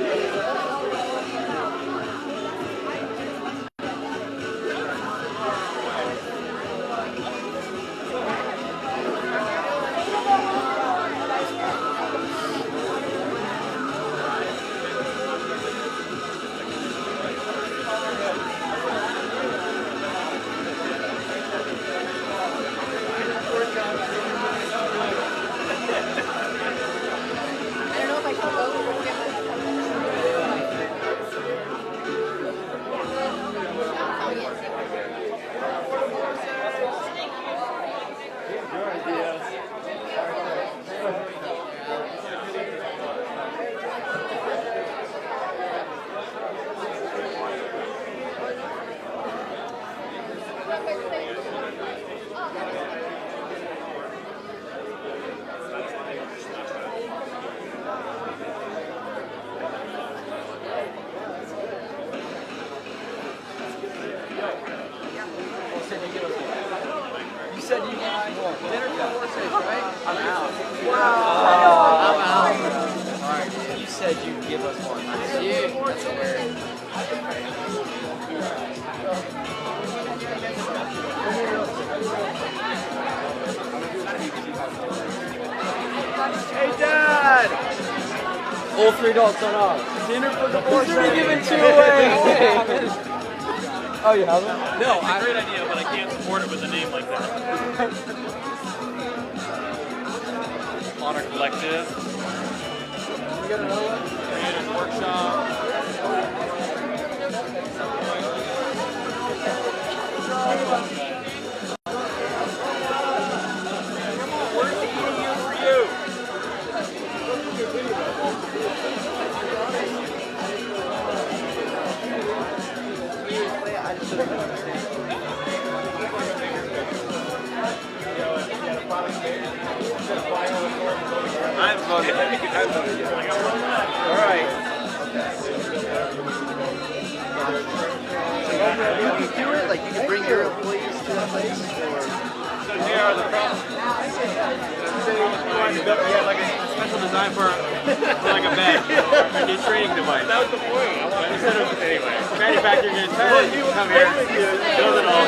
Speaker 4: said you dinner before 6, right? I'm out.
Speaker 7: Wow.
Speaker 4: I'm out. Alright, you said you'd give us one. That's
Speaker 7: Hey, Dad!
Speaker 4: All $3 on ours.
Speaker 7: Dinner for the horse.
Speaker 4: He's already given 2 away. Oh, you haven't?
Speaker 7: No, it's a great idea, but I can't support it with a name like that. Honor Collective.
Speaker 4: You got another one?
Speaker 7: Creative Workshop. Where's the EDU for you?
Speaker 4: I'm voting. All right.
Speaker 11: Can you do it? Like you can bring your employees to that place, or?
Speaker 7: So here are the problems. Yeah, like a special design for like a bed, a new training device. That was the point. Anyway, manufacturing your entire come here, build it all.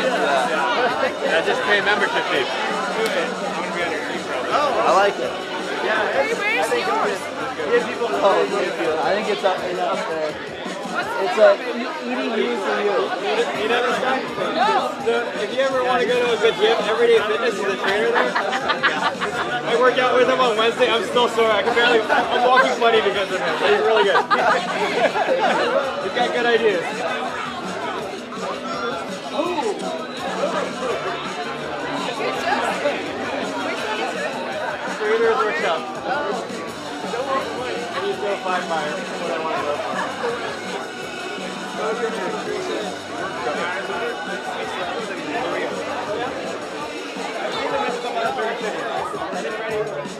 Speaker 7: Yeah, just pay membership fees.
Speaker 11: I like it.
Speaker 7: Yeah.
Speaker 11: Hey, where's yours? Oh, I think it's up there. It's a EDU for you.
Speaker 7: You know this guy? No. If you ever want to go to a good gym, Everyday Fitness is a trainer there. I work out with him on Wednesday. I'm still sore. I'm walking funny because of him. He's really good. He's got good ideas. Creators Workshop. I need to go find my what I want to go for.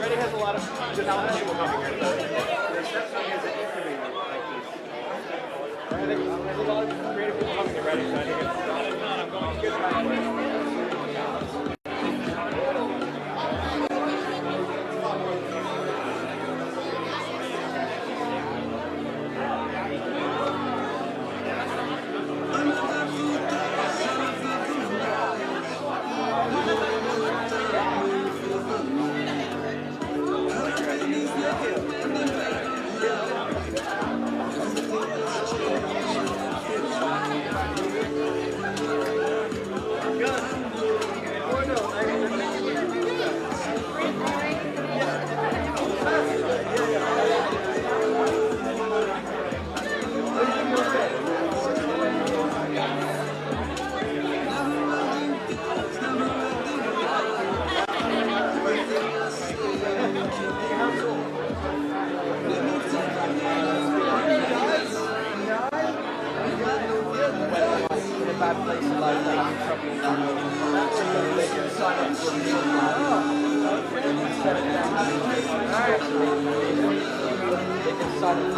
Speaker 7: Ready has a lot of good talented people coming here, so there's definitely is an interview like this. I think there's a lot of creative people coming to Ready, so I think it's I'm going good time for it.
Speaker 12: I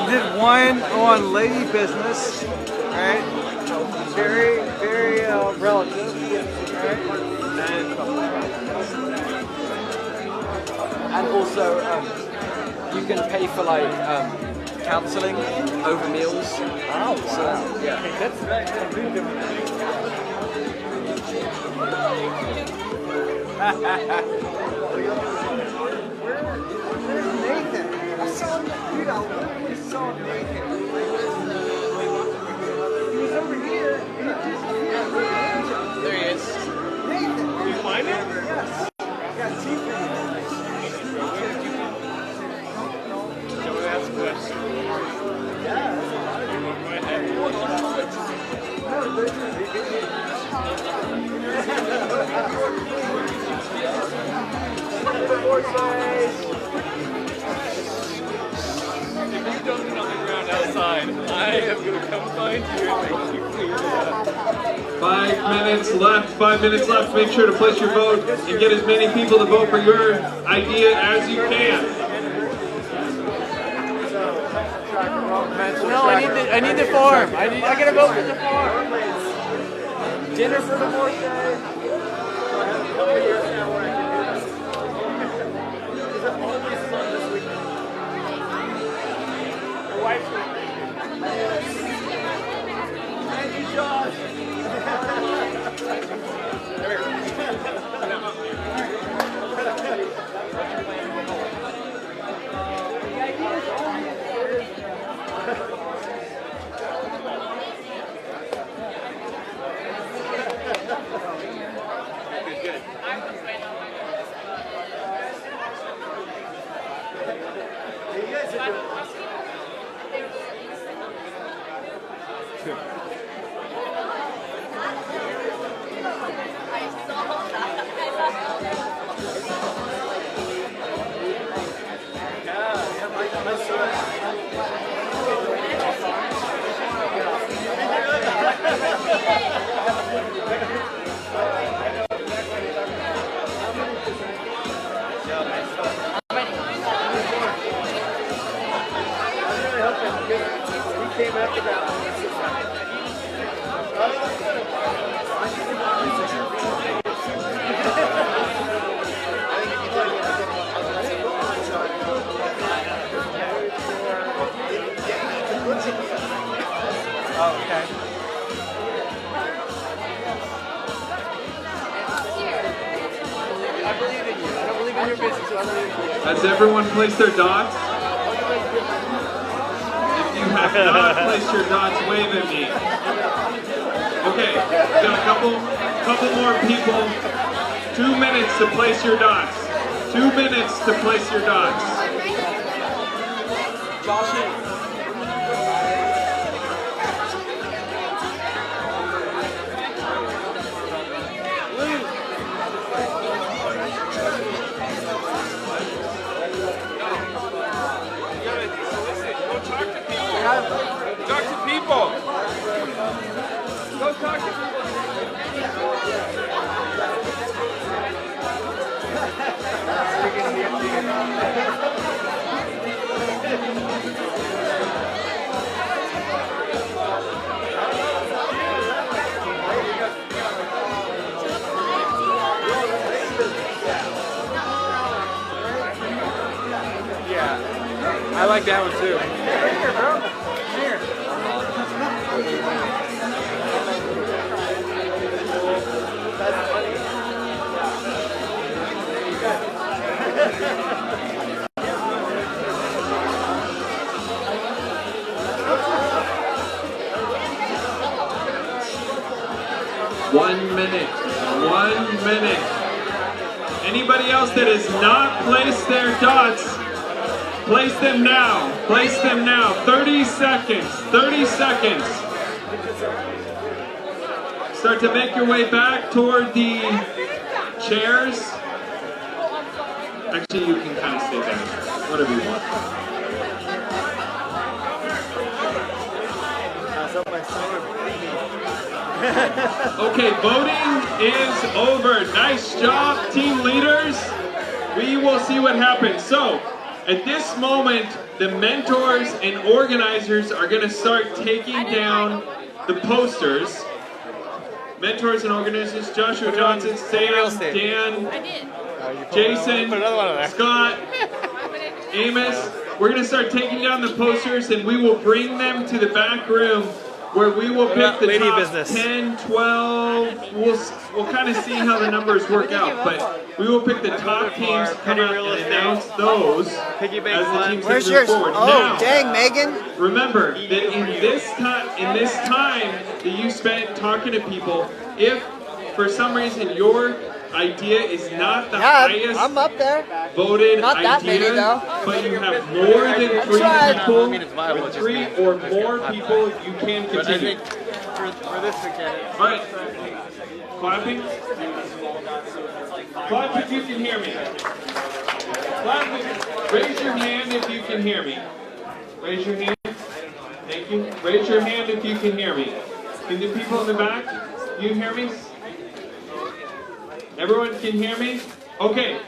Speaker 12: did one on lady business, right? Very relative, right?
Speaker 4: And also, you can pay for like
Speaker 11: counselling over meals.
Speaker 7: Oh,
Speaker 11: so yeah.
Speaker 7: Okay, that's completely different.
Speaker 12: Where's Nathan? I saw him, dude, I literally saw Nathan. He was over here.
Speaker 7: There he is.
Speaker 12: Nathan!
Speaker 7: Did you find him?
Speaker 12: Yes. I got teeth in it.
Speaker 7: Shall we ask questions?
Speaker 12: Yeah, that's a lot of people.
Speaker 7: Go ahead. If you don't get on the ground outside, I am going to come find you and make you clean it up.
Speaker 5: 5 minutes left. 5 minutes left. Make sure to place your vote and get as many people to vote for your idea as you can.
Speaker 7: No, I need the form. I gotta vote for the form. Dinner for the birthday. Your wife's thank you, Josh.
Speaker 5: Has everyone placed their dots? If you have not placed your dots, wave at me. Okay, got a couple more people. 2 minutes to place your dots. 2 minutes to place your dots.
Speaker 7: Talk to people. Go talk to people. Yeah, I like that one too. Here, bro. Here. That's funny.
Speaker 5: 1 minute. 1 minute. Anybody else that has not placed their dots, place them now. Place them now. 30 seconds. 30 seconds. Start to make your way back toward the chairs. Actually, you can kind of stay back. Whatever you want. Okay, voting is over. Nice job, team leaders. We will see what happens. So, at this moment, the mentors and organizers are going to start taking down the posters. Mentors and organizers, Joshua Johnson, Sam, Dan, Jason, Scott, Amos. we're going to start taking down the posters, and we will bring them to the back room where we will pick the top 10, 12. We'll kind of see how the numbers work out, but we will pick the top teams, come out and announce those as the teams that move forward.
Speaker 12: Oh,
Speaker 5: now,
Speaker 12: dang, Megan.
Speaker 5: remember that in this time that you spent talking to people, if for some reason your idea is not the highest
Speaker 12: I'm up there.
Speaker 5: voted
Speaker 12: Not that
Speaker 5: idea,
Speaker 12: many, though.
Speaker 5: but you have more than 3 people, with 3 or more people, you can continue.
Speaker 7: For this mechanic.
Speaker 5: All right, clapping. Clap if you can hear me. Clap raise your hand if you can hear me. Raise your hand. Thank you. Raise your hand if you can hear me. Can the people in the back, you hear me? Everyone can hear me? Okay.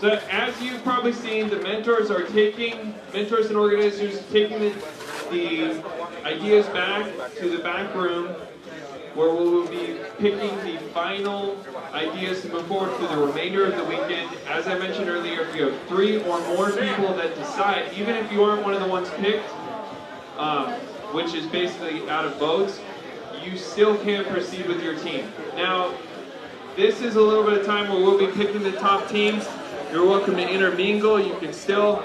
Speaker 5: So as you've probably seen, the mentors and organizers taking the ideas back to the back room where we will be picking the final ideas to move forward for the remainder of the weekend. As I mentioned earlier, if you have 3 or more people that decide, even if you aren't one of the ones picked, which is basically out of votes, you still can proceed with your team. Now, this is a little bit of time where we'll be picking the top teams. You're welcome to intermingle. You can still...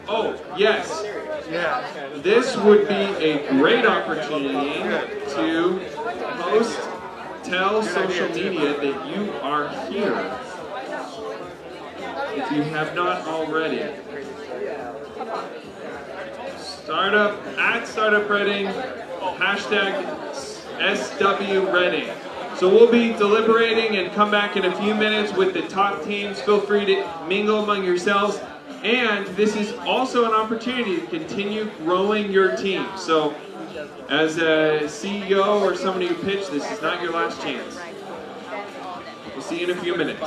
Speaker 5: Oh, yes.
Speaker 7: Yeah.
Speaker 5: This would be a great opportunity to tell social media that you are here, if you have not already. Startup Reading, hashtag SW Reading. So we'll be deliberating and come back in a few minutes with the top teams. Feel free to mingle among yourselves. And this is also an opportunity to continue growing your team. So as a CEO or somebody who pitched, this is not your last chance. We'll see you in a few minutes.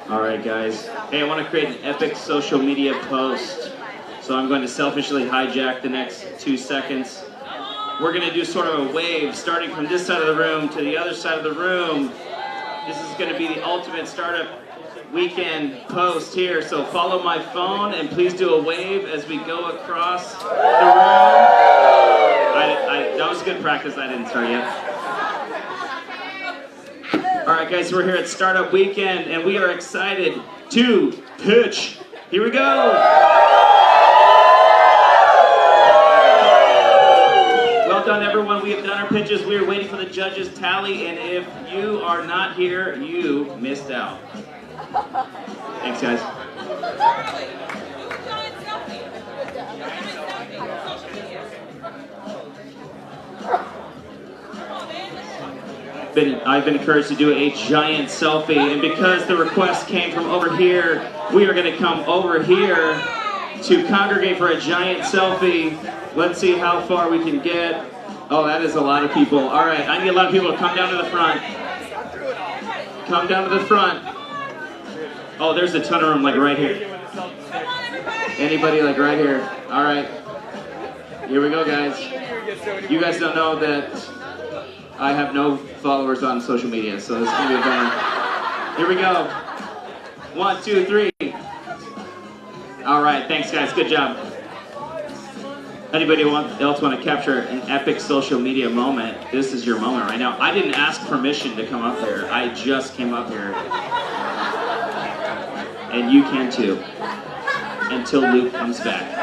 Speaker 2: Alright guys, hey, I want to create an epic social media post, so I'm going to selfishly hijack the next 2 seconds. We're going to do sort of a wave starting from this side of the room to the other side of the room. This is going to be the ultimate startup weekend post here, so follow my phone and please do a wave as we go across the room. That was good practice. I didn't start yet. All right, guys, we're here at Startup Weekend, and we are excited to pitch. Here we go. Well done, everyone. We have done our pitches. We are waiting for the judges' tally, and if you are not here, you missed out. Thanks, guys. I've been encouraged to do a giant selfie, and because the request came from over here, we are going to come over here to congregate for a giant selfie. Let's see how far we can get. Oh, that is a lot of people. All right, I need a lot of people to come down to the front. Come down to the front. Oh, there's a ton of room, like right here. Anybody, like right here. All right. Here we go, guys. You guys don't know that I have no followers on social media, so this is going to be fun. Here we go. 1, 2, 3. All right, thanks, guys. Good job. Anybody else want to capture an epic social media moment? This is your moment right now. I didn't ask permission to come up here. I just came up here. And you can too. Until Luke comes back.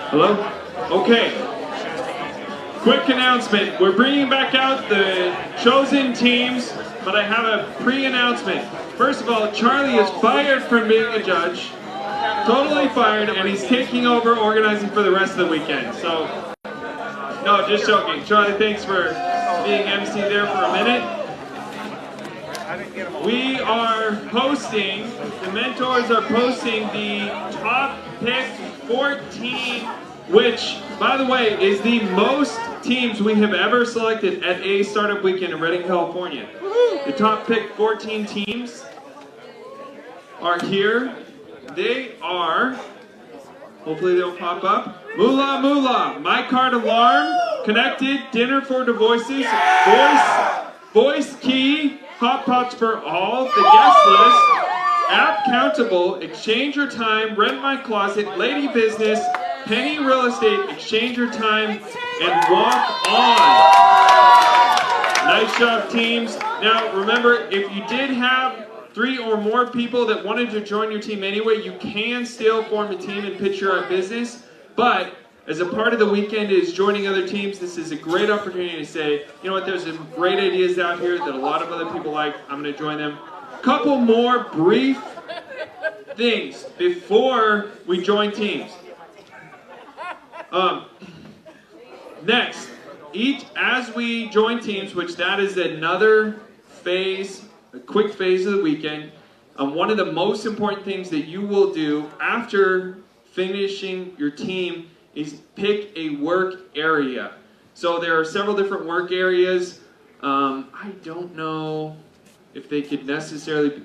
Speaker 5: Hello? Okay. Quick announcement. We're bringing back out the chosen teams, but I have a pre-announcement. First of all, Charlie is fired from being a judge. Totally fired, and he's taking over organizing for the rest of the weekend. So, no, just joking. Charlie, thanks for being MC there for a minute. We are posting, the mentors are posting the top pick 14, which, by the way, is the most teams we have ever selected at a startup weekend in Redding, California. The top pick 14 teams are here. They are, hopefully they'll pop up. Moolah Moolah, My Card Alarm, Connected, Dinner for the Voices, Voice Key, Hot Pots for All, The Guest List, App Countable, Exchange Your Time, Rent My Closet, Lady Business, Penny Real Estate, Exchange Your Time, and Walk On. Nice job, teams. Now, remember, if you did have 3 or more people that wanted to join your team anyway, you can still form a team and pitch your business. But as a part of the weekend is joining other teams, this is a great opportunity to say, you know what, there's some great ideas out here that a lot of other people like. I'm going to join them. Couple more brief things before we join teams. Next, as we join teams, which that is another phase, a quick phase of the weekend, one of the most important things that you will do after finishing your team is pick a work area. So there are several different work areas. I don't know if they could necessarily,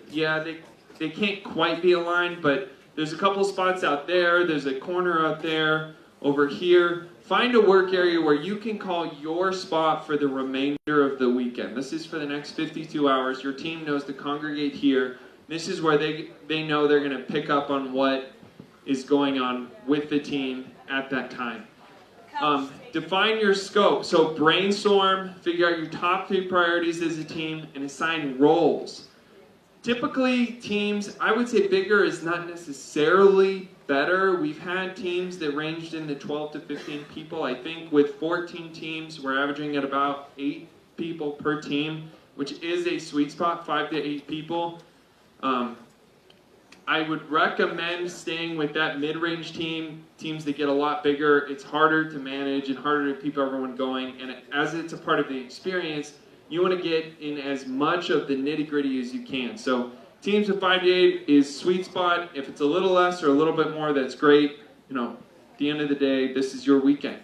Speaker 5: they can't quite be aligned, but there's a couple spots out there, there's a corner out there, over here. Find a work area where you can call your spot for the remainder of the weekend. This is for the next 52 hours. Your team knows to congregate here. This is where they know they're going to pick up on what is going on with the team at that time. define your scope. So brainstorm, figure out your top 3 priorities as a team, and assign roles. Typically, teams, I would say bigger is not necessarily better. We've had teams that ranged in the 12 to 15 people. I think with 14 teams, we're averaging at about 8 people per team, which is a sweet spot, 5 to 8 people. I would recommend staying with that mid-range teams that get a lot bigger. It's harder to manage and harder to keep everyone going, and as it's a part of the experience, you want to get in as much of the nitty-gritty as you can. So teams of 5 to 8 is sweet spot. If it's a little less or a little bit more, that's great. You know, at the end of the day, this is your weekend.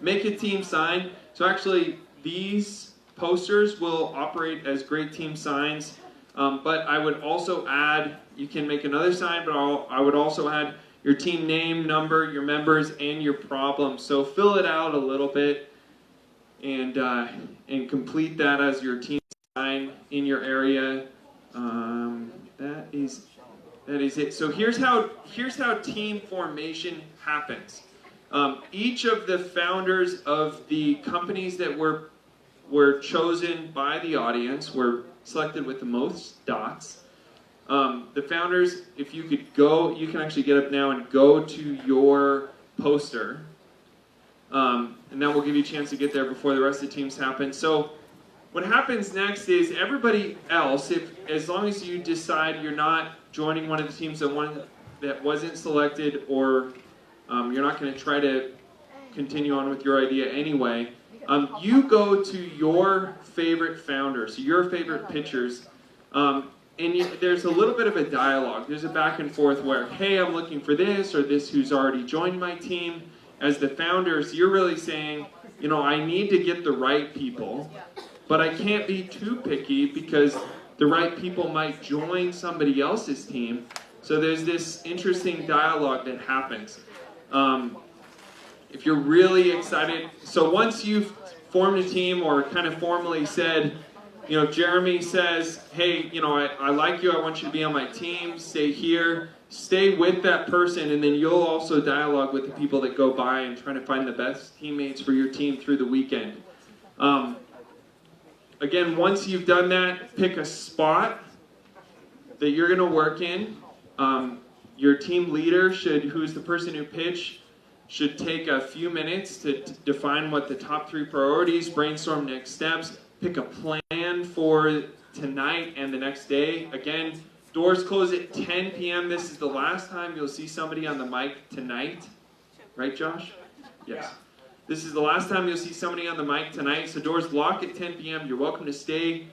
Speaker 5: Make a team sign. So actually, these posters will operate as great team signs. But I would also add, you can make another sign, but I would also add your team name, number, your members, and your problem. So fill it out a little bit and complete that as your team sign in your area. That is it. So here's how team formation happens. Each of the founders of the companies that were chosen by the audience were selected with the most dots. The founders, if you could go, you can actually get up now and go to your poster. And that will give you a chance to get there before the rest of the teams happen. So what happens next is everybody else, as long as you decide you're not joining one of the teams that wasn't selected, or you're not going to try to continue on with your idea anyway, you go to your favorite founders, your favorite pitchers, and there's a little bit of a dialogue. There's a back and forth where, hey, I'm looking for this, or this who's already joined my team. As the founders, you're really saying, you know, I need to get the right people, but I can't be too picky because the right people might join somebody else's team. So there's this interesting dialogue that happens. If you're really excited, so once you've formed a team or kind of formally said, you know, Jeremy says, hey, you know, I like you, I want you to be on my team, stay here, stay with that person, and then you'll also dialogue with the people that go by and try to find the best teammates for your team through the weekend. Again, once you've done that, pick a spot that you're going to work in. Your team leader who's the person who pitched, should take a few minutes to define what the top 3 priorities, brainstorm next steps, pick a plan for tonight and the next day. Again, doors close at 10 p.m. This is the last time you'll see somebody on the mic tonight. Right, Josh? Yes. This is the last time you'll see somebody on the mic tonight. So doors lock at 10 p.m. You're welcome to stay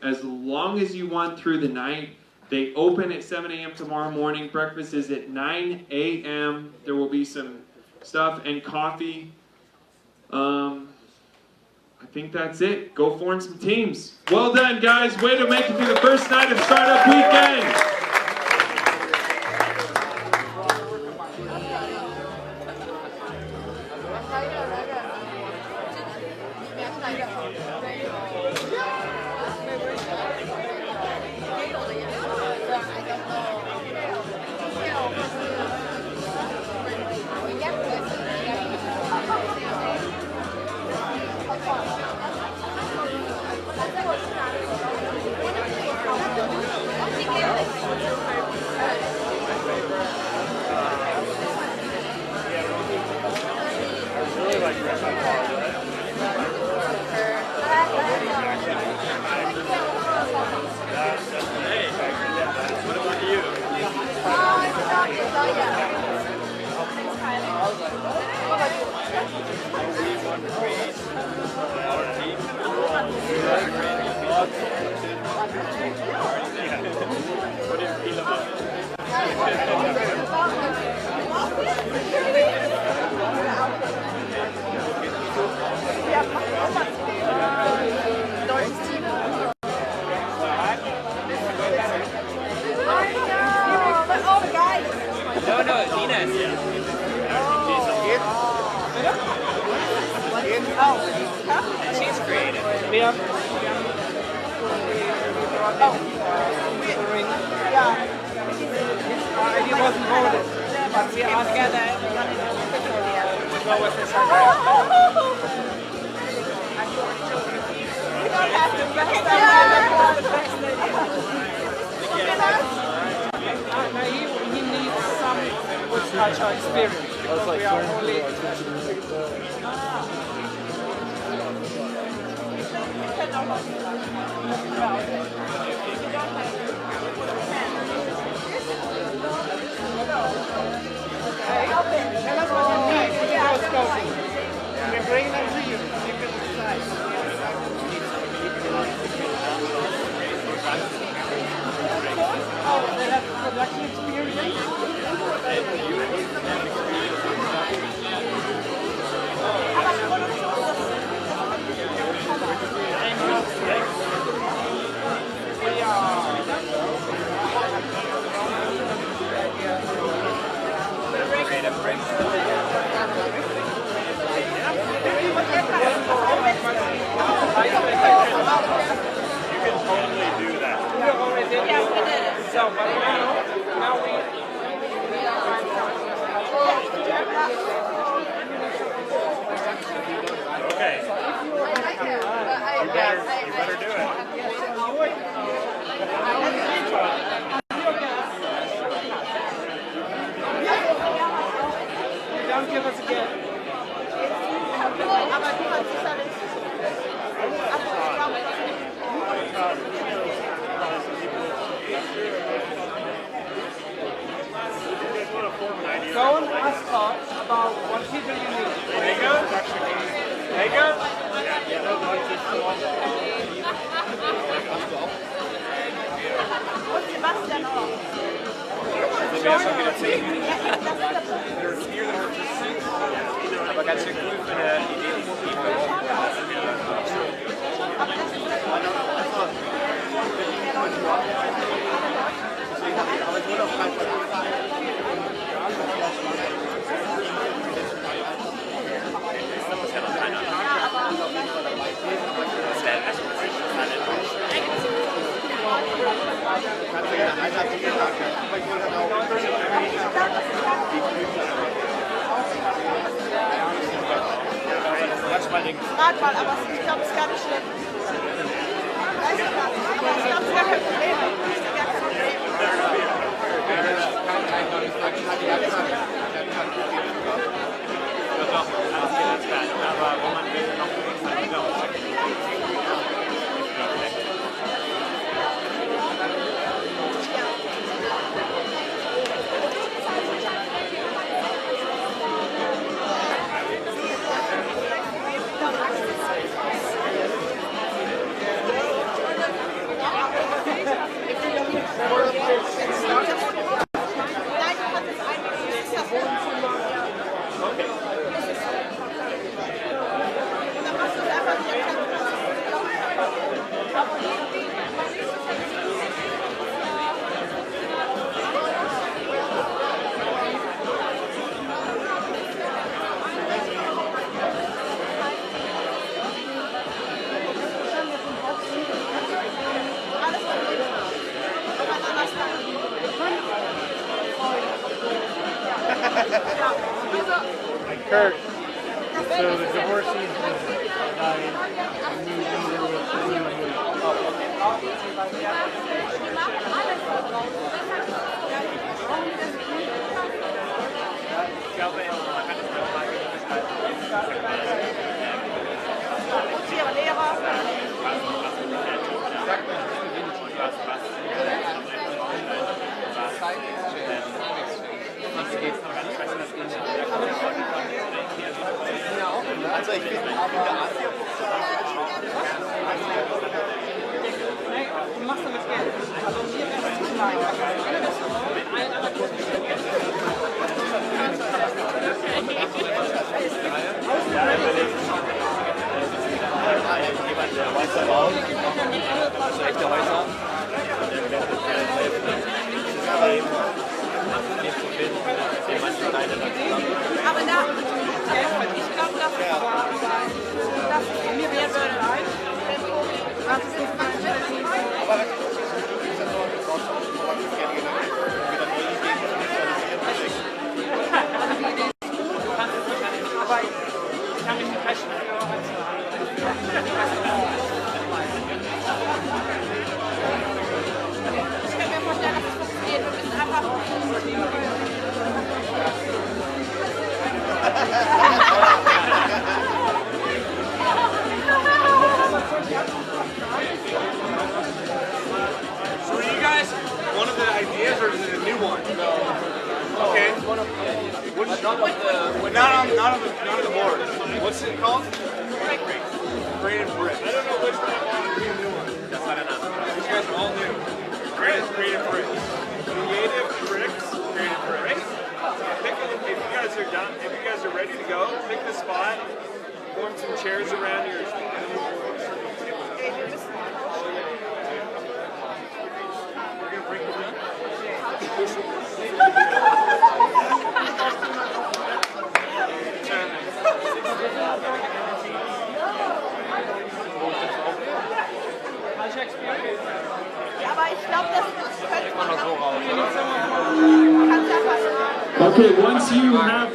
Speaker 5: as long as you want through the night. They open at 7 a.m. tomorrow morning. Breakfast is at 9 a.m. There will be some stuff and coffee. I think that's it. Go form some teams. Well done, guys. Way to make it through the first night of Startup Weekend.
Speaker 7: She's creative. He wasn't voted, but we are together.
Speaker 12: go with this idea. You don't have to best he needs some good cultural experience because we are only. Hey, tell us what you need. We can go scouting. We bring them to you. You can decide. Oh, they have production experience? So, but now we...
Speaker 10: Okay. You better do it.
Speaker 12: Don't give us a gift. Go and ask Todd about what people you need. There you go. There you go. Und Sebastian auch.
Speaker 7: Aber ganz schön cool für eine Idee,
Speaker 12: Frag mal, aber ich glaube, es ist gar nicht schlimm. Weiß ich gar nicht, aber ich glaube, es ist gar kein Problem. Es ist gar kein Problem.
Speaker 7: aber wo man noch
Speaker 12: Kurt, so the divorcee died and moved in with the new
Speaker 7: Also ich bin
Speaker 12: Nein, du machst damit Geld. Also mir wäre es zu klein.
Speaker 7: jemand, der weiß darauf, schlechte Häuser, der wird helfen.
Speaker 12: Aber da, ich glaube, das mir wäre es leid, das ist nicht aber
Speaker 7: Not on the board. What's it called? Creative Bricks. I don't know which one I'm on. New one. Yes, I don't know. These guys are all new. Creative Bricks. Creative Bricks. Creative Bricks. If you guys are done, if you guys are ready to go, pick the spot. Form some chairs around your spot. We're gonna bring them in.
Speaker 12: Ja, aber ich glaube, das könnte man
Speaker 5: Okay, once you have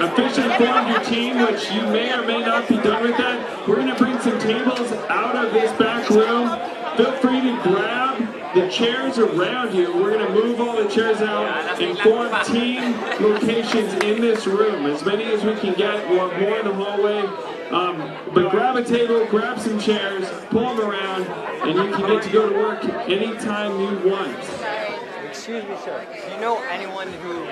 Speaker 5: officially formed your team, which you may or may not be done with that, we're going to bring some tables out of this back room. Feel free to grab the chairs around you. We're going to move all the chairs out and form team locations in this room. As many as we can get. We'll have more in the hallway. But grab a table, grab some chairs, pull them around, and you can get to go to work anytime you want.
Speaker 11: Excuse me, sir. Do you know anyone who would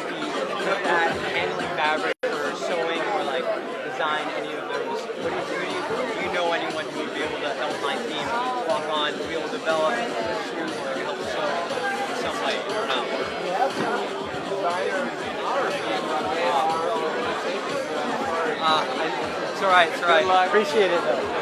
Speaker 11: be good at handling fabric or sewing or like design any of those? Do you know anyone who would be able to help my team walk on, be able to develop shoes or help sew in some way or not? It's alright, it's alright. Appreciate it though.